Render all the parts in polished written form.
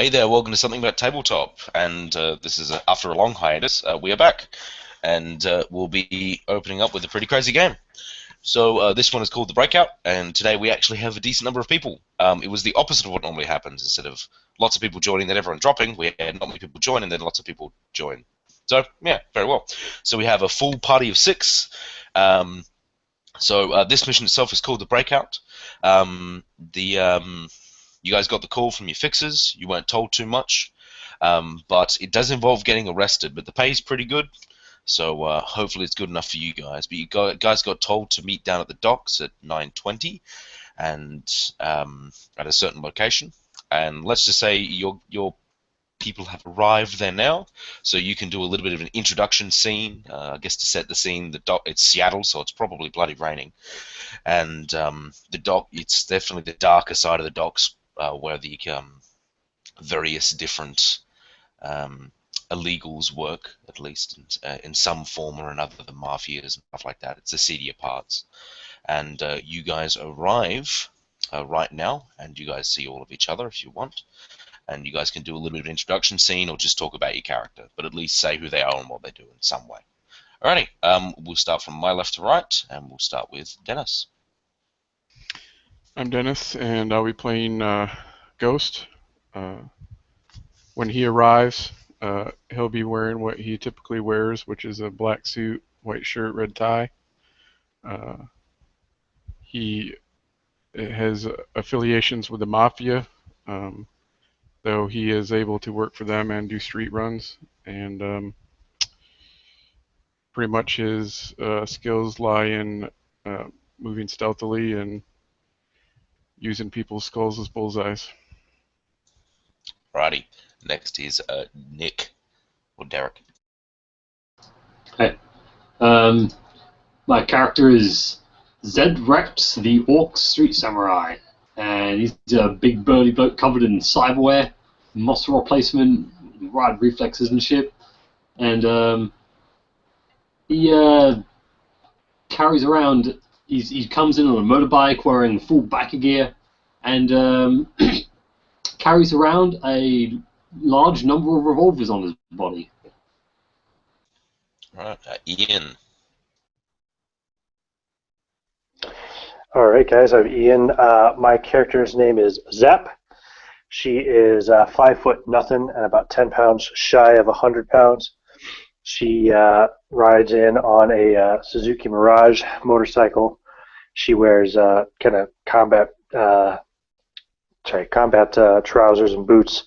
Hey there, welcome to Something About Tabletop, and this is after a long hiatus. We are back, and we'll be opening up with a pretty crazy game. So this one is called the Breakout, and today we actually have a decent number of people. It was the opposite of what normally happens. Instead of lots of people joining, then everyone dropping, we had not many people join, and then lots of people join. So yeah, very well. So we have a full party of 6. This mission itself is called the Breakout. You guys got the call from your fixers. You weren't told too much, but it does involve getting arrested. But the pay is pretty good, so hopefully it's good enough for you guys. But you guys got told to meet down at the docks at 9:20, and at a certain location. And let's just say your people have arrived there now, so you can do a little bit of an introduction scene. I guess to set the scene, it's Seattle, so it's probably bloody raining, and the dock. It's definitely the darker side of the docks. Where the various different illegals work, at least in some form or another, the mafias and stuff like that. It's the seedier parts. And you guys arrive right now, and you guys see all of each other if you want. And you guys can do a little bit of an introduction scene or just talk about your character, but at least say who they are and what they do in some way. Alrighty, we'll start from my left to right, and we'll start with Dennis. I'm Dennis, and I'll be playing Ghost. When he arrives, he'll be wearing what he typically wears, which is a black suit, white shirt, red tie. He has affiliations with the Mafia, though he is able to work for them and do street runs. And pretty much his skills lie in moving stealthily and using people's skulls as bullseyes. Alrighty. Next is Nick or Derek. Hey. My character is Zed Rex, the Orc Street Samurai. And he's a big burly bloke covered in cyberware, muscle replacement, wide reflexes and shit. And he carries around. He comes in on a motorbike wearing full biker gear, and carries around a large number of revolvers on his body. Right, Ian. Alright guys, I'm Ian. My character's name is Zap. She is 5 foot nothing and about 10 pounds shy of 100 pounds. She rides in on a Suzuki Mirage motorcycle. She wears kind of combat trousers and boots,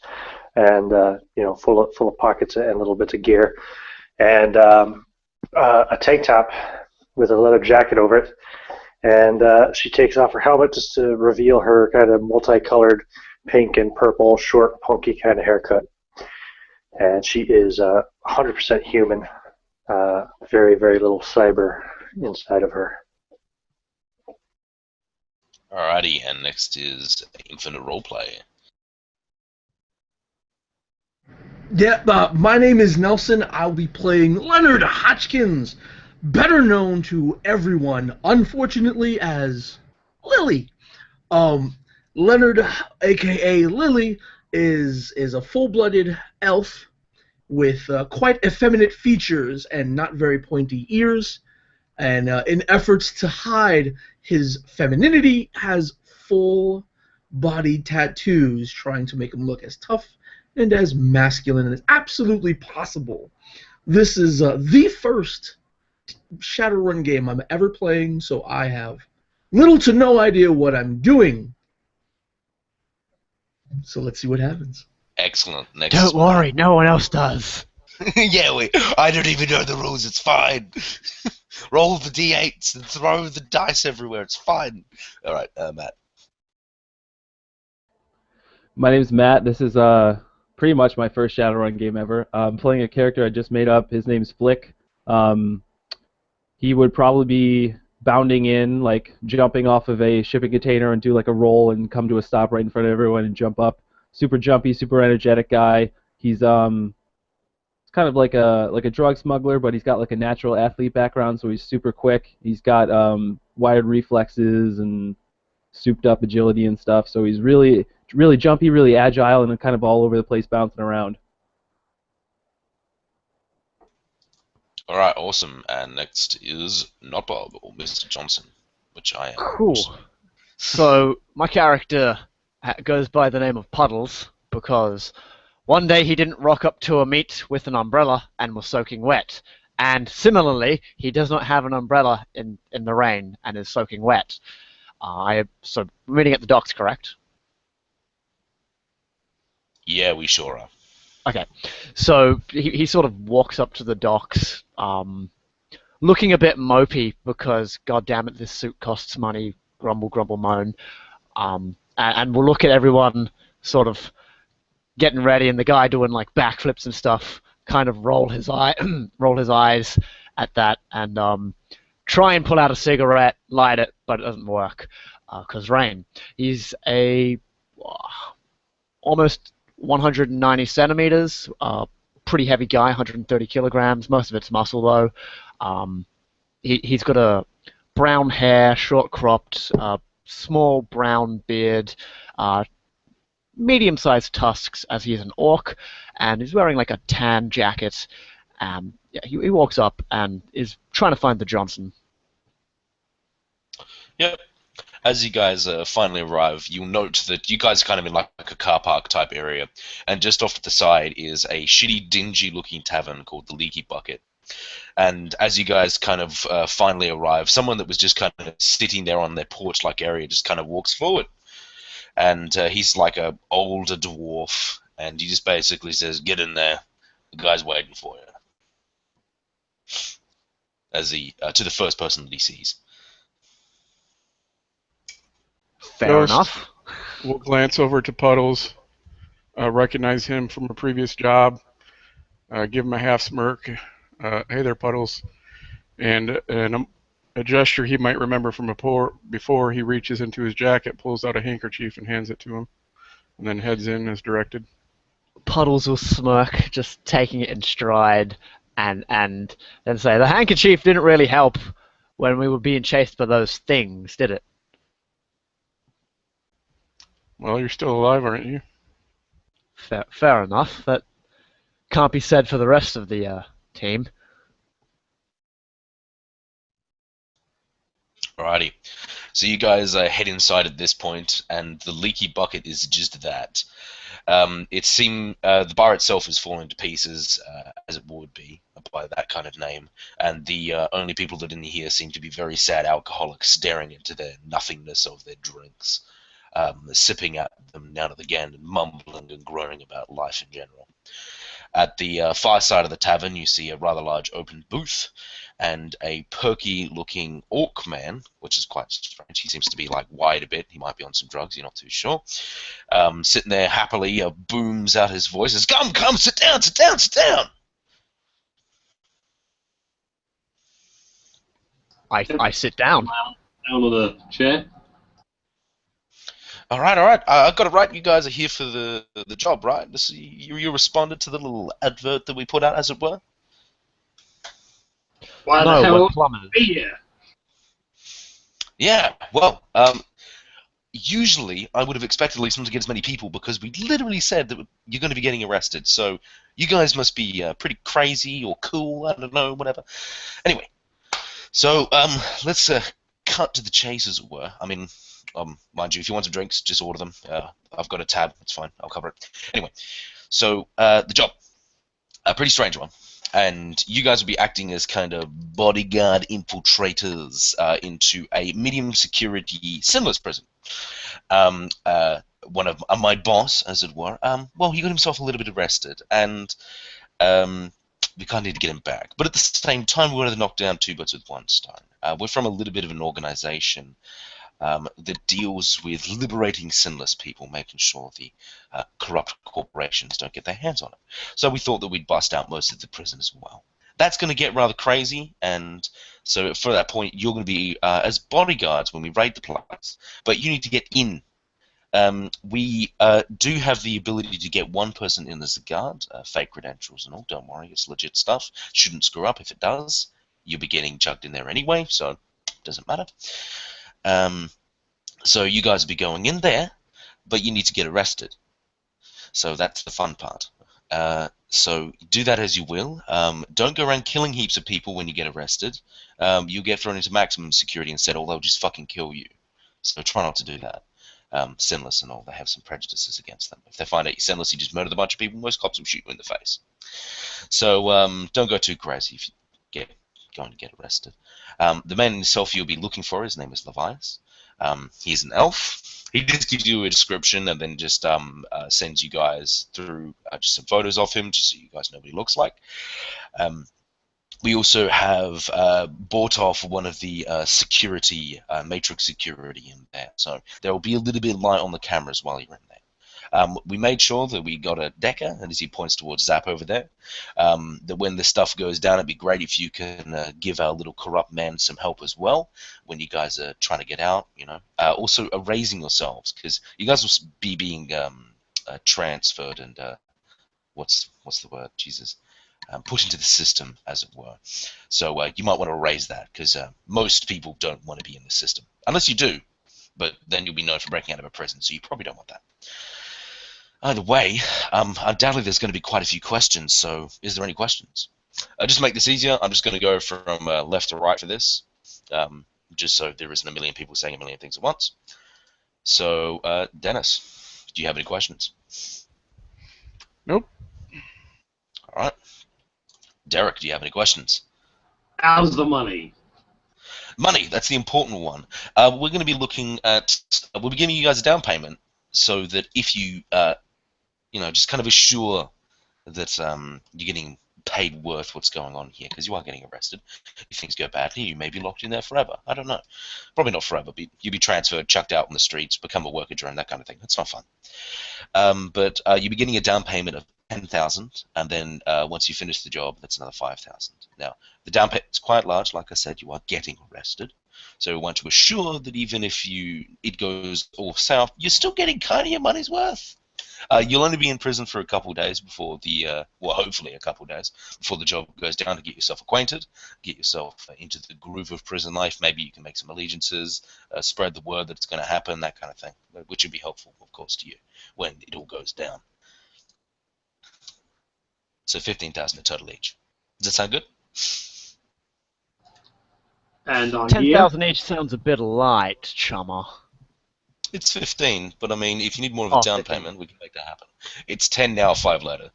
and full of pockets and little bits of gear, and a tank top with a leather jacket over it. And she takes off her helmet just to reveal her kind of multicolored pink and purple, short, punky kind of haircut. And she is 100% human. Very, very little cyber inside of her. Alrighty, and next is Infinite Roleplay. Yeah, my name is Nelson. I'll be playing Leonard Hotchkins, better known to everyone, unfortunately, as Lily. Leonard, aka Lily, is a full-blooded elf with quite effeminate features and not very pointy ears, and in efforts to hide his femininity, has full-body tattoos, trying to make him look as tough and as masculine as absolutely possible. This is the first Shadowrun game I'm ever playing, so I have little to no idea what I'm doing. So let's see what happens. Excellent. Next. Don't worry, no one else does. Yeah, I don't even know the rules. It's fine. Roll the d8s and throw the dice everywhere. It's fine. All right, Matt. My name's Matt. This is pretty much my first Shadowrun game ever. I'm playing a character I just made up. His name's Flick. He would probably be bounding in, like jumping off of a shipping container and do like a roll and come to a stop right in front of everyone and jump up. Super jumpy, super energetic guy. He's kind of like a drug smuggler, but he's got like a natural athlete background, so he's super quick. He's got wired reflexes and souped up agility and stuff, so he's really really jumpy, really agile, and kind of all over the place, bouncing around. All right, awesome. And next is not Bob or Mr. Johnson, which I am. Cool. So my character goes by the name of Puddles because one day he didn't rock up to a meet with an umbrella and was soaking wet. And similarly, he does not have an umbrella in the rain and is soaking wet. So meeting at the docks, correct? Yeah, we sure are. Okay. So he sort of walks up to the docks, looking a bit mopey because, god damn it, this suit costs money, grumble, grumble, moan. And we'll look at everyone sort of getting ready, and the guy doing like backflips and stuff kind of roll his eyes at that, and try and pull out a cigarette, light it, but it doesn't work because rain. He's a almost 190 centimeters, pretty heavy guy, 130 kilograms. Most of it's muscle though. He's got a brown hair, short cropped, small brown beard, medium-sized tusks as he is an orc, and he's wearing like a tan jacket. Yeah, he walks up and is trying to find the Johnson. Yep. As you guys finally arrive, you'll note that you guys are kind of in like a car park type area, and just off to the side is a shitty, dingy-looking tavern called the Leaky Bucket. And as you guys kind of finally arrive, someone that was just kind of sitting there on their porch-like area just kind of walks forward. And he's like a older dwarf, and he just basically says, "Get in there, the guy's waiting for you." As he to the first person that he sees. Fair Ghost enough. We'll glance over to Puddles, recognize him from a previous job, give him a half smirk. Hey there, Puddles. And a gesture he might remember from before, he reaches into his jacket, pulls out a handkerchief, and hands it to him, and then heads in as directed. Puddles will smirk, just taking it in stride, and then say, "The handkerchief didn't really help when we were being chased by those things, did it?" Well, you're still alive, aren't you? Fair enough. That can't be said for the rest of the team. Alrighty. So you guys head inside at this point, and the Leaky Bucket is just that. It seemed the bar itself is falling to pieces, as it would be by that kind of name, and the only people that in here seem to be very sad alcoholics staring into the nothingness of their drinks, sipping at them now and again, and mumbling and groaning about life in general. At the far side of the tavern, you see a rather large open booth, and a perky-looking orc man, which is quite strange. He seems to be like wide a bit. He might be on some drugs. You're not too sure. Sitting there happily, booms out his voice. Says, "Come, sit down, sit down, sit down." I sit down. Down on the chair. All right. I've got it right. You guys are here for the job, right? You responded to the little advert that we put out, as it were. Why No, the hell we're would plumbers. we be here? Yeah, well, usually I would have expected at least not to get as many people because we literally said that you're going to be getting arrested. So you guys must be pretty crazy or cool. I don't know, whatever. Anyway, so let's cut to the chase, as it were. I mean, mind you, if you want some drinks, just order them. I've got a tab. It's fine. I'll cover it. Anyway, so the job, a pretty strange one. And you guys will be acting as kind of bodyguard infiltrators into a medium security sinless prison. One of my boss, as it were, well, he got himself a little bit arrested, and we kind of need to get him back. But at the same time, we wanted to knock down two birds with one stone. We're from a little bit of an organization that deals with liberating sinless people, making sure the corrupt corporations don't get their hands on it. So we thought that we'd bust out most of the prison as well. That's going to get rather crazy, and so for that point, you're going to be as bodyguards when we raid the place, but you need to get in. We do have the ability to get one person in as a guard, fake credentials and all, don't worry, it's legit stuff. Shouldn't screw up. If it does, you'll be getting chugged in there anyway, so it doesn't matter. So you guys will be going in there. but you need to get arrested. So that's the fun part. So do that as you will. Don't go around killing heaps of people when you get arrested. You'll get thrown into maximum security instead, or they'll just fucking kill you. So try not to do that. Sinless and all, they have some prejudices against them. If they find out you're sinless, you just murdered a bunch of people, most cops will shoot you in the face. So don't go too crazy if you going to get arrested. The man himself you'll be looking for, his name is Levias. He's an elf. He just gives you a description and then just sends you guys through just some photos of him, just so you guys know what he looks like. We also have bought off one of the security, matrix security in there, so there will be a little bit of light on the cameras while you're in there. We made sure that we got a decker, and as he points towards Zap over there, that when this stuff goes down, it'd be great if you can give our little corrupt man some help as well when you guys are trying to get out, you know. Also, erasing yourselves, because you guys will be being transferred and, what's the word? Jesus. Put into the system, as it were. So you might want to erase that, because most people don't want to be in the system. Unless you do, but then you'll be known for breaking out of a prison, so you probably don't want that. Either way, undoubtedly there's going to be quite a few questions, so is there any questions? Just to make this easier, I'm just going to go from left to right for this, just so there isn't a million people saying a million things at once. So, Dennis, do you have any questions? Nope. All right. Derek, do you have any questions? How's the money? Money, that's the important one. We're going to be looking at, we'll be giving you guys a down payment so that if you, you know, just kind of assure that you're getting paid worth what's going on here, because you are getting arrested. If things go badly, you may be locked in there forever. I don't know. Probably not forever, but you'll be transferred, chucked out on the streets, become a worker drone, that kind of thing. That's not fun. But you'll be getting a down payment of 10,000, and then once you finish the job, that's another 5,000. Now, the down payment is quite large. Like I said, you are getting arrested. So we want to assure that even if it goes all south, you're still getting kind of your money's worth. You'll only be in prison for a couple of days before the, well, hopefully a couple of days before the job goes down, to get yourself acquainted, get yourself into the groove of prison life. Maybe you can make some allegiances, spread the word that it's going to happen, that kind of thing, which would be helpful, of course, to you when it all goes down. So 15,000 in total each. Does that sound good? And on 10,000 each sounds a bit light, chummer. It's 15, but I mean, if you need more of a down 15. payment, we can make that happen. It's 10 now, 5 later.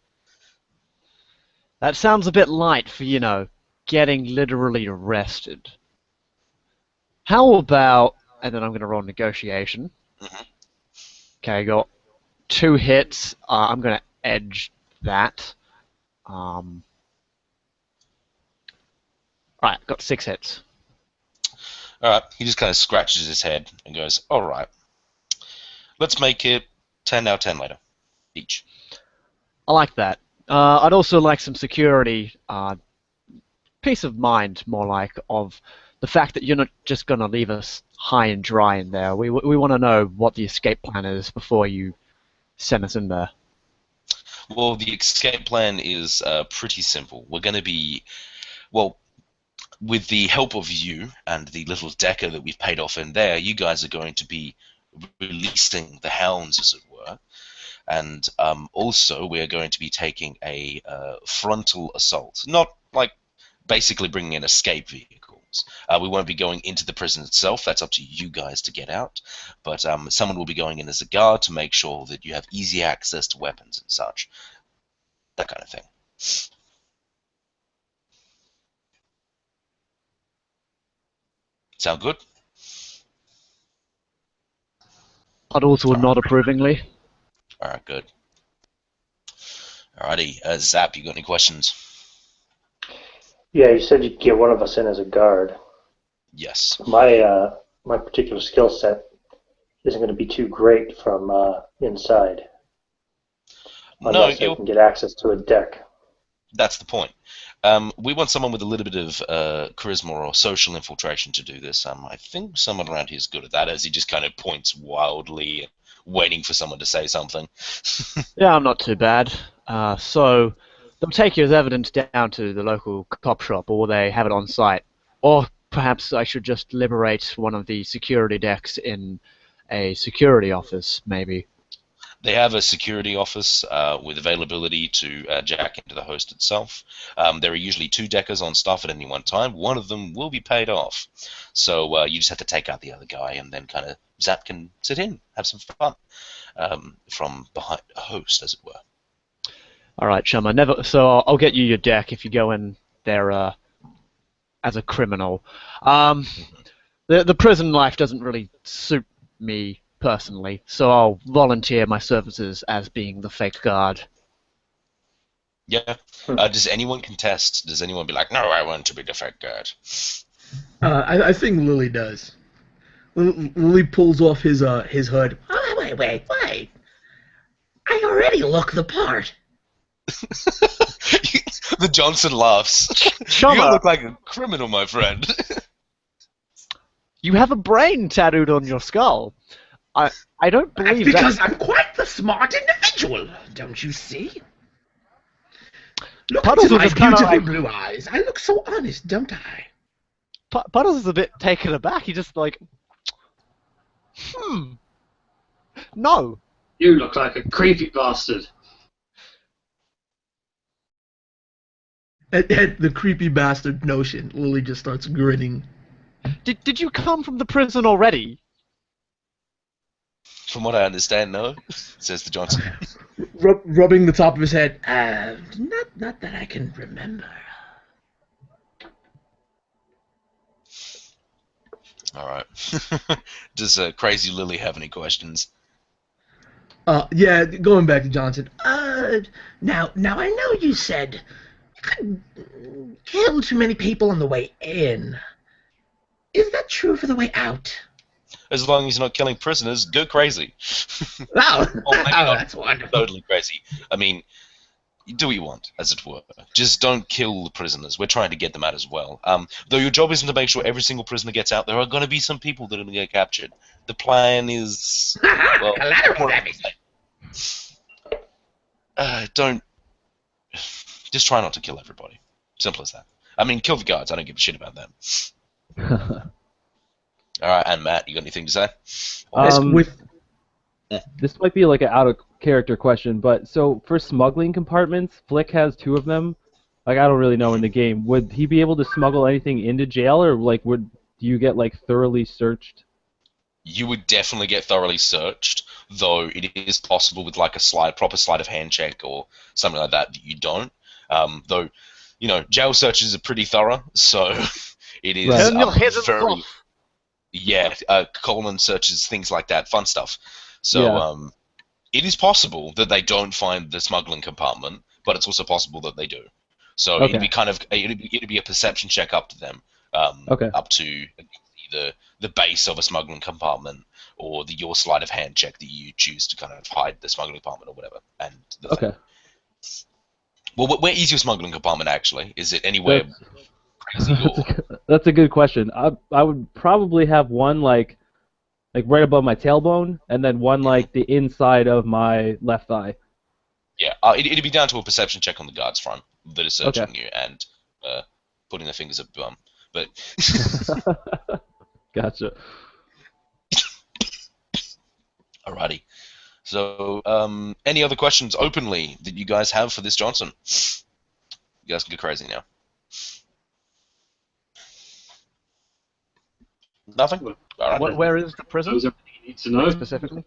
That sounds a bit light for, you know, getting literally arrested. How about, and then I'm going to roll negotiation. Mhm. Okay, I got 2 hits. I'm going to edge that. Right, got 6 hits. Alright, he just kind of scratches his head and goes, alright. Let's make it 10 now, 10 later. Each. I like that. I'd also like some security, peace of mind, more like, of the fact that you're not just going to leave us high and dry in there. We want to know what the escape plan is before you send us in there. Well, the escape plan is pretty simple. We're going to be, well, with the help of you and the little decker that we've paid off in there, you guys are going to be releasing the hounds, as it were. And also, we're going to be taking a frontal assault. Not like basically bringing in escape vehicles. We won't be going into the prison itself. That's up to you guys to get out. But someone will be going in as a guard to make sure that you have easy access to weapons and such. That kind of thing. Sound good? I'd also nod approvingly. Alright, good. Alrighty, Zap, you got any questions? Yeah, you said you'd get one of us in as a guard. Yes. My particular skill set isn't going to be too great from inside, No, unless I can get access to a deck. that's the point. We want someone with a little bit of charisma or social infiltration to do this. I think someone around here is good at that, as he just kind of points wildly, waiting for someone to say something. Yeah, I'm not too bad. So they'll take you as evidence down to the local cop shop, or they have it on site. Or perhaps I should just liberate one of the security decks in a security office, maybe. They have a security office with availability to jack into the host itself. There are usually 2 deckers on staff at any one time. One of them will be paid off. So you just have to take out the other guy, and then kind of Zap can sit in, have some fun from behind a host, as it were. All right, chum. So I'll get you your deck if you go in there as a criminal. The prison life doesn't really suit me personally, so I'll volunteer my services as being the fake guard. Yeah. Does anyone contest? Does anyone be like, no, I want to be the fake guard? I think Lily does. Lily pulls off his hood. Oh, wait. I already look the part. The Johnson laughs. Chummer, You look like a criminal, my friend. you have a brain tattooed on your skull. I don't believe that. Because I'm quite the smart individual, don't you see? Look Puddles into my is kinda beautiful like- blue eyes. I look so honest, don't I? Puddles is a bit taken aback. He just like, no. You look like a creepy bastard. At the creepy bastard notion, Lily just starts grinning. Did you come from the prison already? From what I understand, no, says the Johnson. Rubbing the top of his head. Not that I can remember. All right. Does Crazy Lily have any questions? Yeah, going back to Johnson. Now I know you said you couldn't kill too many people on the way in. Is that true for the way out? As long as you're not killing prisoners, go crazy. Oh, Maybe not that's wonderful. totally crazy. I mean, you do what you want, as it were. Just don't kill the prisoners. We're trying to get them out as well. Though your job isn't to make sure every single prisoner gets out, there are going to be some people that are going to get captured. The plan is... well, Collateral damage. don't... Just try not to kill everybody. Simple as that. I mean, kill the guards. I don't give a shit about them. All right, and Matt, you got anything to say? This might be like an out of character question, but so for smuggling compartments, Flick has 2 of them. Like I don't really know in the game. Would he be able to smuggle anything into jail, or like do you get like thoroughly searched? You would definitely get thoroughly searched, though it is possible with like a proper sleight of hand check or something like that you don't. Though, you know, jail searches are pretty thorough, so it is very... Yeah, colon searches, things like that, fun stuff. So it is possible that they don't find the smuggling compartment, but it's also possible that they do. So it'd be kind of it'd be a perception check up to them, up to the base of a smuggling compartment, or your sleight of hand check that you choose to kind of hide the smuggling compartment or whatever. And well, where is your smuggling compartment actually? Is it anywhere crazy? That's a good question. I would probably have one like right above my tailbone, and then one like the inside of my left thigh. Yeah, it'd be down to a perception check on the guard's front that is searching you and putting their fingers up your bum. But gotcha. Alrighty. So, any other questions openly that you guys have for this Johnson? You guys can go crazy now. Nothing? Alright. Where is the prison? Those are everything you need to know. Specifically?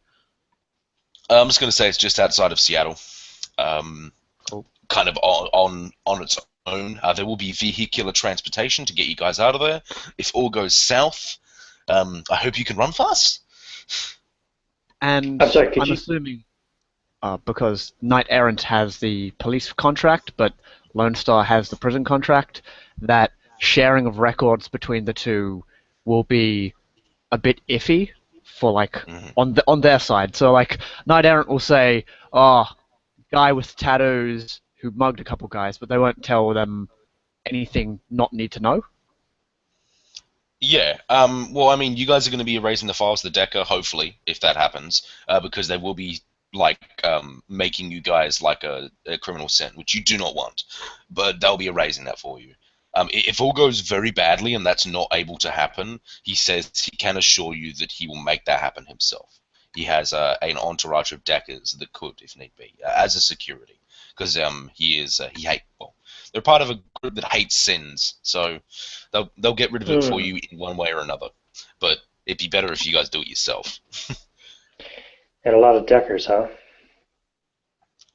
I'm just going to say it's just outside of Seattle. Cool. Kind of on its own. There will be vehicular transportation to get you guys out of there. If all goes south, I hope you can run fast. And I'm assuming, because Knight Errant has the police contract, but Lone Star has the prison contract, that sharing of records between the two will be a bit iffy for on their side. So like Knight Errant will say, "Oh, guy with tattoos who mugged a couple guys," but they won't tell them anything not need to know. Yeah. Well, I mean, you guys are going to be erasing the files of the Decker, hopefully, if that happens, because they will be making you guys like a criminal scent, which you do not want. But they'll be erasing that for you. If all goes very badly and that's not able to happen, he says he can assure you that he will make that happen himself. he has an entourage of deckers that could, if need be, as a security, because they're part of a group that hates sins, so they'll get rid of it for you in one way or another. But it'd be better if you guys do it yourself. And a lot of deckers, huh?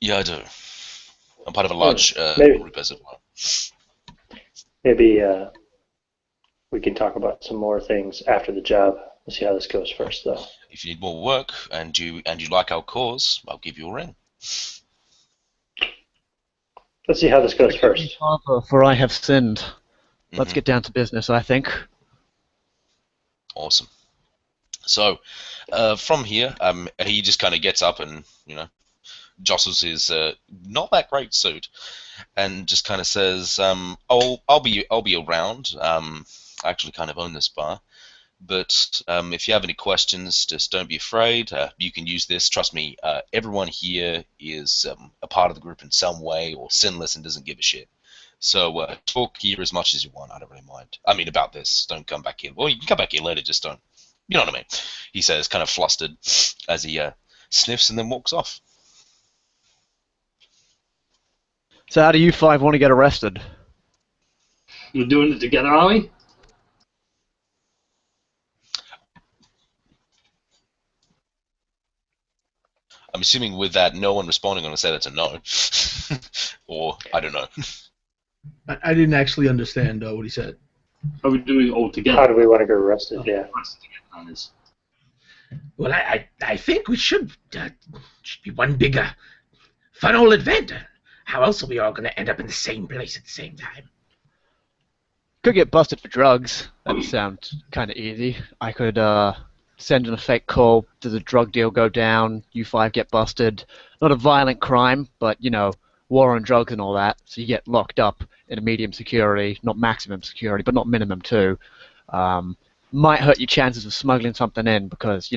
Yeah, I do. I'm part of a large group as well. Maybe we can talk about some more things after the job. Let's see how this goes first, though. If you need more work and you like our cause, I'll give you a ring. Let's see how this goes first. Father, for I have sinned. Let's get down to business, I think. Awesome. So, from here, he just kind of gets up and, jostles his not that great suit, and just kind of says, "I'll be around. I actually kind of own this bar, but if you have any questions, just don't be afraid. You can use this. Trust me. Everyone here is a part of the group in some way, or sinless and doesn't give a shit. So talk here as much as you want. I don't really mind. I mean, about this. Don't come back here. Well, you can come back here later. Just don't. You know what I mean?" He says, kind of flustered, as he sniffs and then walks off. So how do you five want to get arrested? We're doing it together, are we? I'm assuming with that, no one responding, I'm going to say that's a no. Or, I don't know. I didn't actually understand what he said. Are we doing it all together? How do we want to get arrested? Yeah. Well, I think we should be one big fun old adventure. How else are we all going to end up in the same place at the same time? Could get busted for drugs. That sounds kind of easy. I could send in a fake call. Does a drug deal go down? You five get busted. Not a violent crime, but, war on drugs and all that. So you get locked up in a medium security, not maximum security, but not minimum too. Might hurt your chances of smuggling something in because,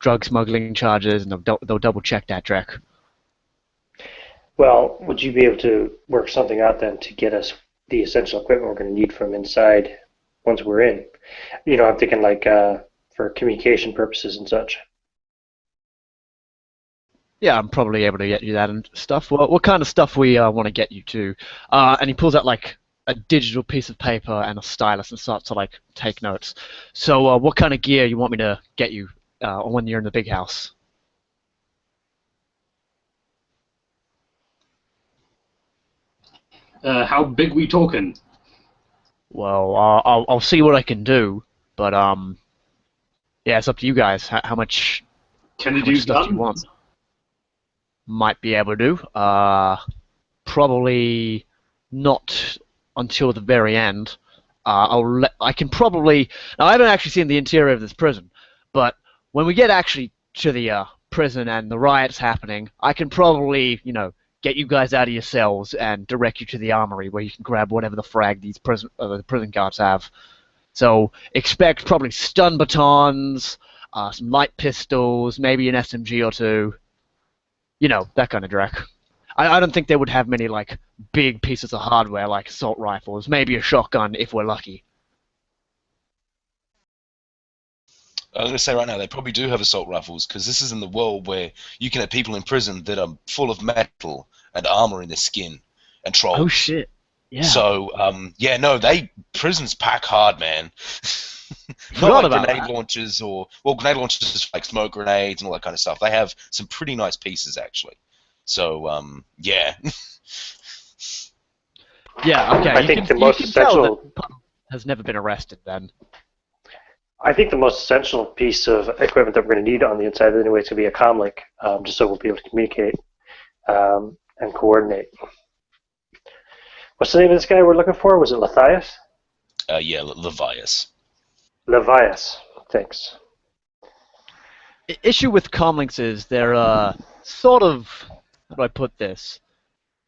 drug smuggling charges, and they'll double check that, Drek. Well, would you be able to work something out then to get us the essential equipment we're going to need from inside once we're in? I'm thinking like for communication purposes and such. Yeah, I'm probably able to get you that and stuff. What kind of stuff we want to get you to? And he pulls out like a digital piece of paper and a stylus and starts to like take notes. So what kind of gear you want me to get you when you're in the big house? How big we talking? Well, I'll see what I can do, but yeah, it's up to you guys. How much? Can you how do much stuff do you want? Might be able to. Probably not until the very end. I can probably. Now, I haven't actually seen the interior of this prison, but when we get actually to the prison and the riots happening, I can probably, get you guys out of your cells and direct you to the armory where you can grab whatever the frag these the prison guards have. So expect probably stun batons, some light pistols, maybe an SMG or two. That kind of Drek. I don't think they would have many like big pieces of hardware like assault rifles. Maybe a shotgun if we're lucky. I'm going to say right now, they probably do have assault rifles, because this is in the world where you can have people in prison that are full of metal and armor in their skin and trolls. Oh shit! Yeah. So, prisons pack hard, man. Forgot Not like about grenade that. launchers grenade launchers is like smoke grenades and all that kind of stuff. They have some pretty nice pieces, actually. So, yeah. Yeah. Okay. I think the most essential has never been arrested then. I think the most essential piece of equipment that we're going to need on the inside anyway is going to be a comlink, just so we'll be able to communicate and coordinate. What's the name of this guy we're looking for? Was it Lathias? Yeah, Levias. Levias. Thanks. Issue with comlinks is they're sort of, how do I put this,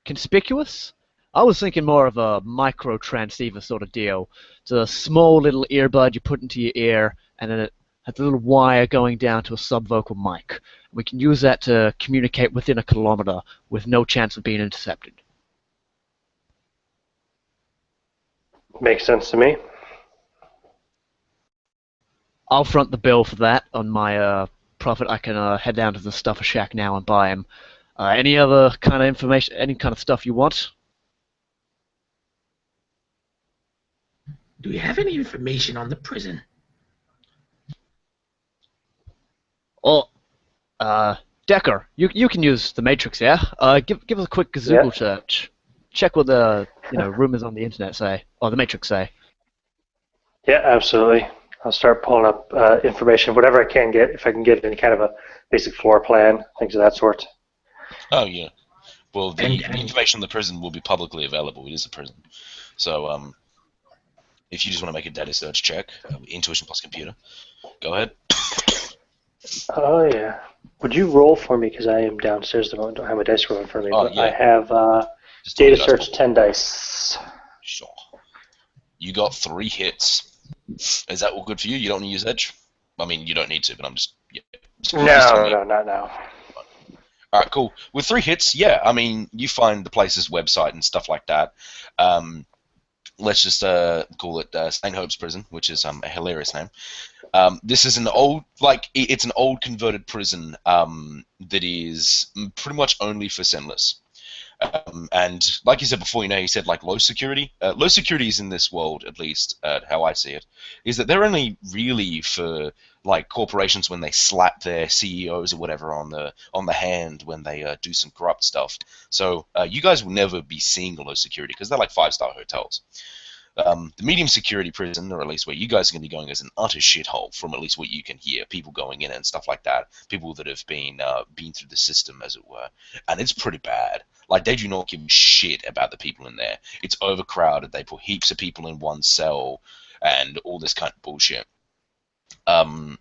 conspicuous? I was thinking more of a micro transceiver sort of deal. It's a small little earbud you put into your ear, and then it has a little wire going down to a subvocal mic. We can use that to communicate within a kilometer with no chance of being intercepted. Makes sense to me. I'll front the bill for that on my profit, I can head down to the Stuffer Shack now and buy him. Any other kind of information, any kind of stuff you want? Do we have any information on the prison? Oh, Decker, you can use the Matrix, yeah? Give us a quick Google search. Check what the rumors on the internet say, or the Matrix say. Yeah, absolutely. I'll start pulling up information, whatever I can get, if I can get any kind of a basic floor plan, things of that sort. Oh, yeah. Well, the information on the prison will be publicly available. It is a prison. So, if you just want to make a data search check, intuition plus computer, go ahead. Oh, yeah. Would you roll for me, because I am downstairs at the moment, don't have my dice roll in front of me, but yeah. I have data search 10 dice. Sure. You got 3 hits. Is that all good for you? You don't need to use edge? I mean, you don't need to, but I'm just... Yeah. No, not now. Alright, cool. With 3 hits, yeah, I mean, you find the place's website and stuff like that. Let's just call it St. Hope's Prison, which is a hilarious name. This is an old, it's an old converted prison that is pretty much only for sinless. And like you said before, he said low security. Low security is in this world, at least how I see it, is that they're only really for corporations when they slap their CEOs or whatever on the hand when they do some corrupt stuff. So you guys will never be seeing low security because they're like 5-star hotels. The medium security prison, or at least where you guys are going to be going, is an utter shithole from at least what you can hear. People going in and stuff like that. People that have been through the system, as it were. And it's pretty bad. They do not give a shit about the people in there. It's overcrowded. They put heaps of people in one cell and all this kind of bullshit. Other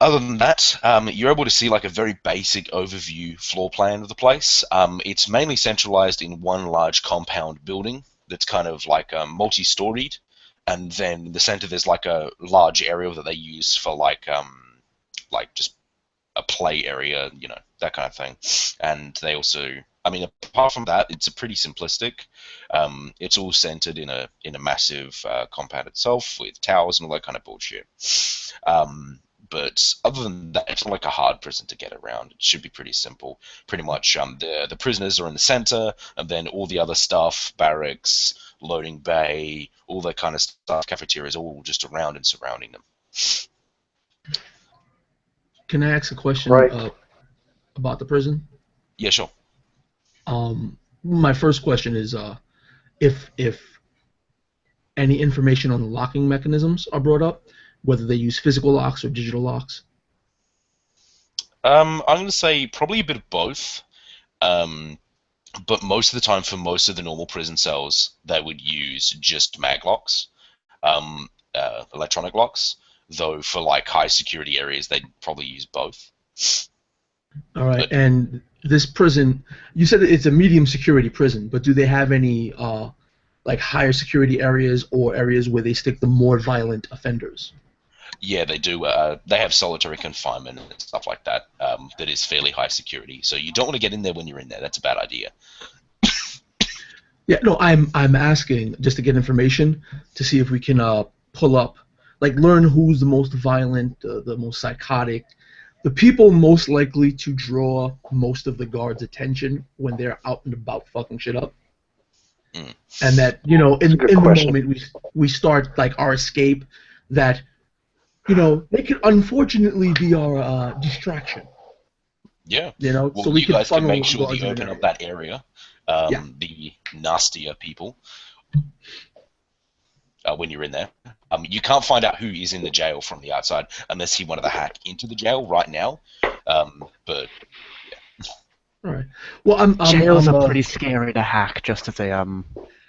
than that, you're able to see a very basic overview floor plan of the place. It's mainly centralized in one large compound building that's kind of multi-storied, and then in the center there's a large area that they use for just a play area, that kind of thing. And they also, apart from that, it's a pretty simplistic. It's all centered in a massive compound itself with towers and all that kind of bullshit. But other than that, it's not a hard prison to get around. It should be pretty simple. Pretty much the prisoners are in the center, and then all the other stuff, barracks, loading bay, all that kind of stuff, cafeterias, all just around and surrounding them. Can I ask a question about the prison? Yeah, sure. My first question is if any information on the locking mechanisms are brought up, whether they use physical locks or digital locks. I'm going to say probably a bit of both. But most of the time, for most of the normal prison cells, they would use just mag locks, electronic locks. Though for high security areas, they'd probably use both. All right, and this prison, you said it's a medium security prison, but do they have any higher security areas or areas where they stick the more violent offenders? Yeah, they do. They have solitary confinement and stuff like that. That is fairly high security. So you don't want to get in there when you're in there. That's a bad idea. Yeah, no, I'm asking just to get information to see if we can pull up, learn who's the most violent, the most psychotic, the people most likely to draw most of the guards' attention when they're out and about fucking shit up. And that, in the moment we start our escape, that they could unfortunately be our distraction. Yeah. Well, so you guys can make sure that you open up that area. The nastier people, when you're in there. You can't find out who is in the jail from the outside unless you wanted to hack into the jail right now. But yeah. All right. Well, jails are pretty scary to hack. Just as a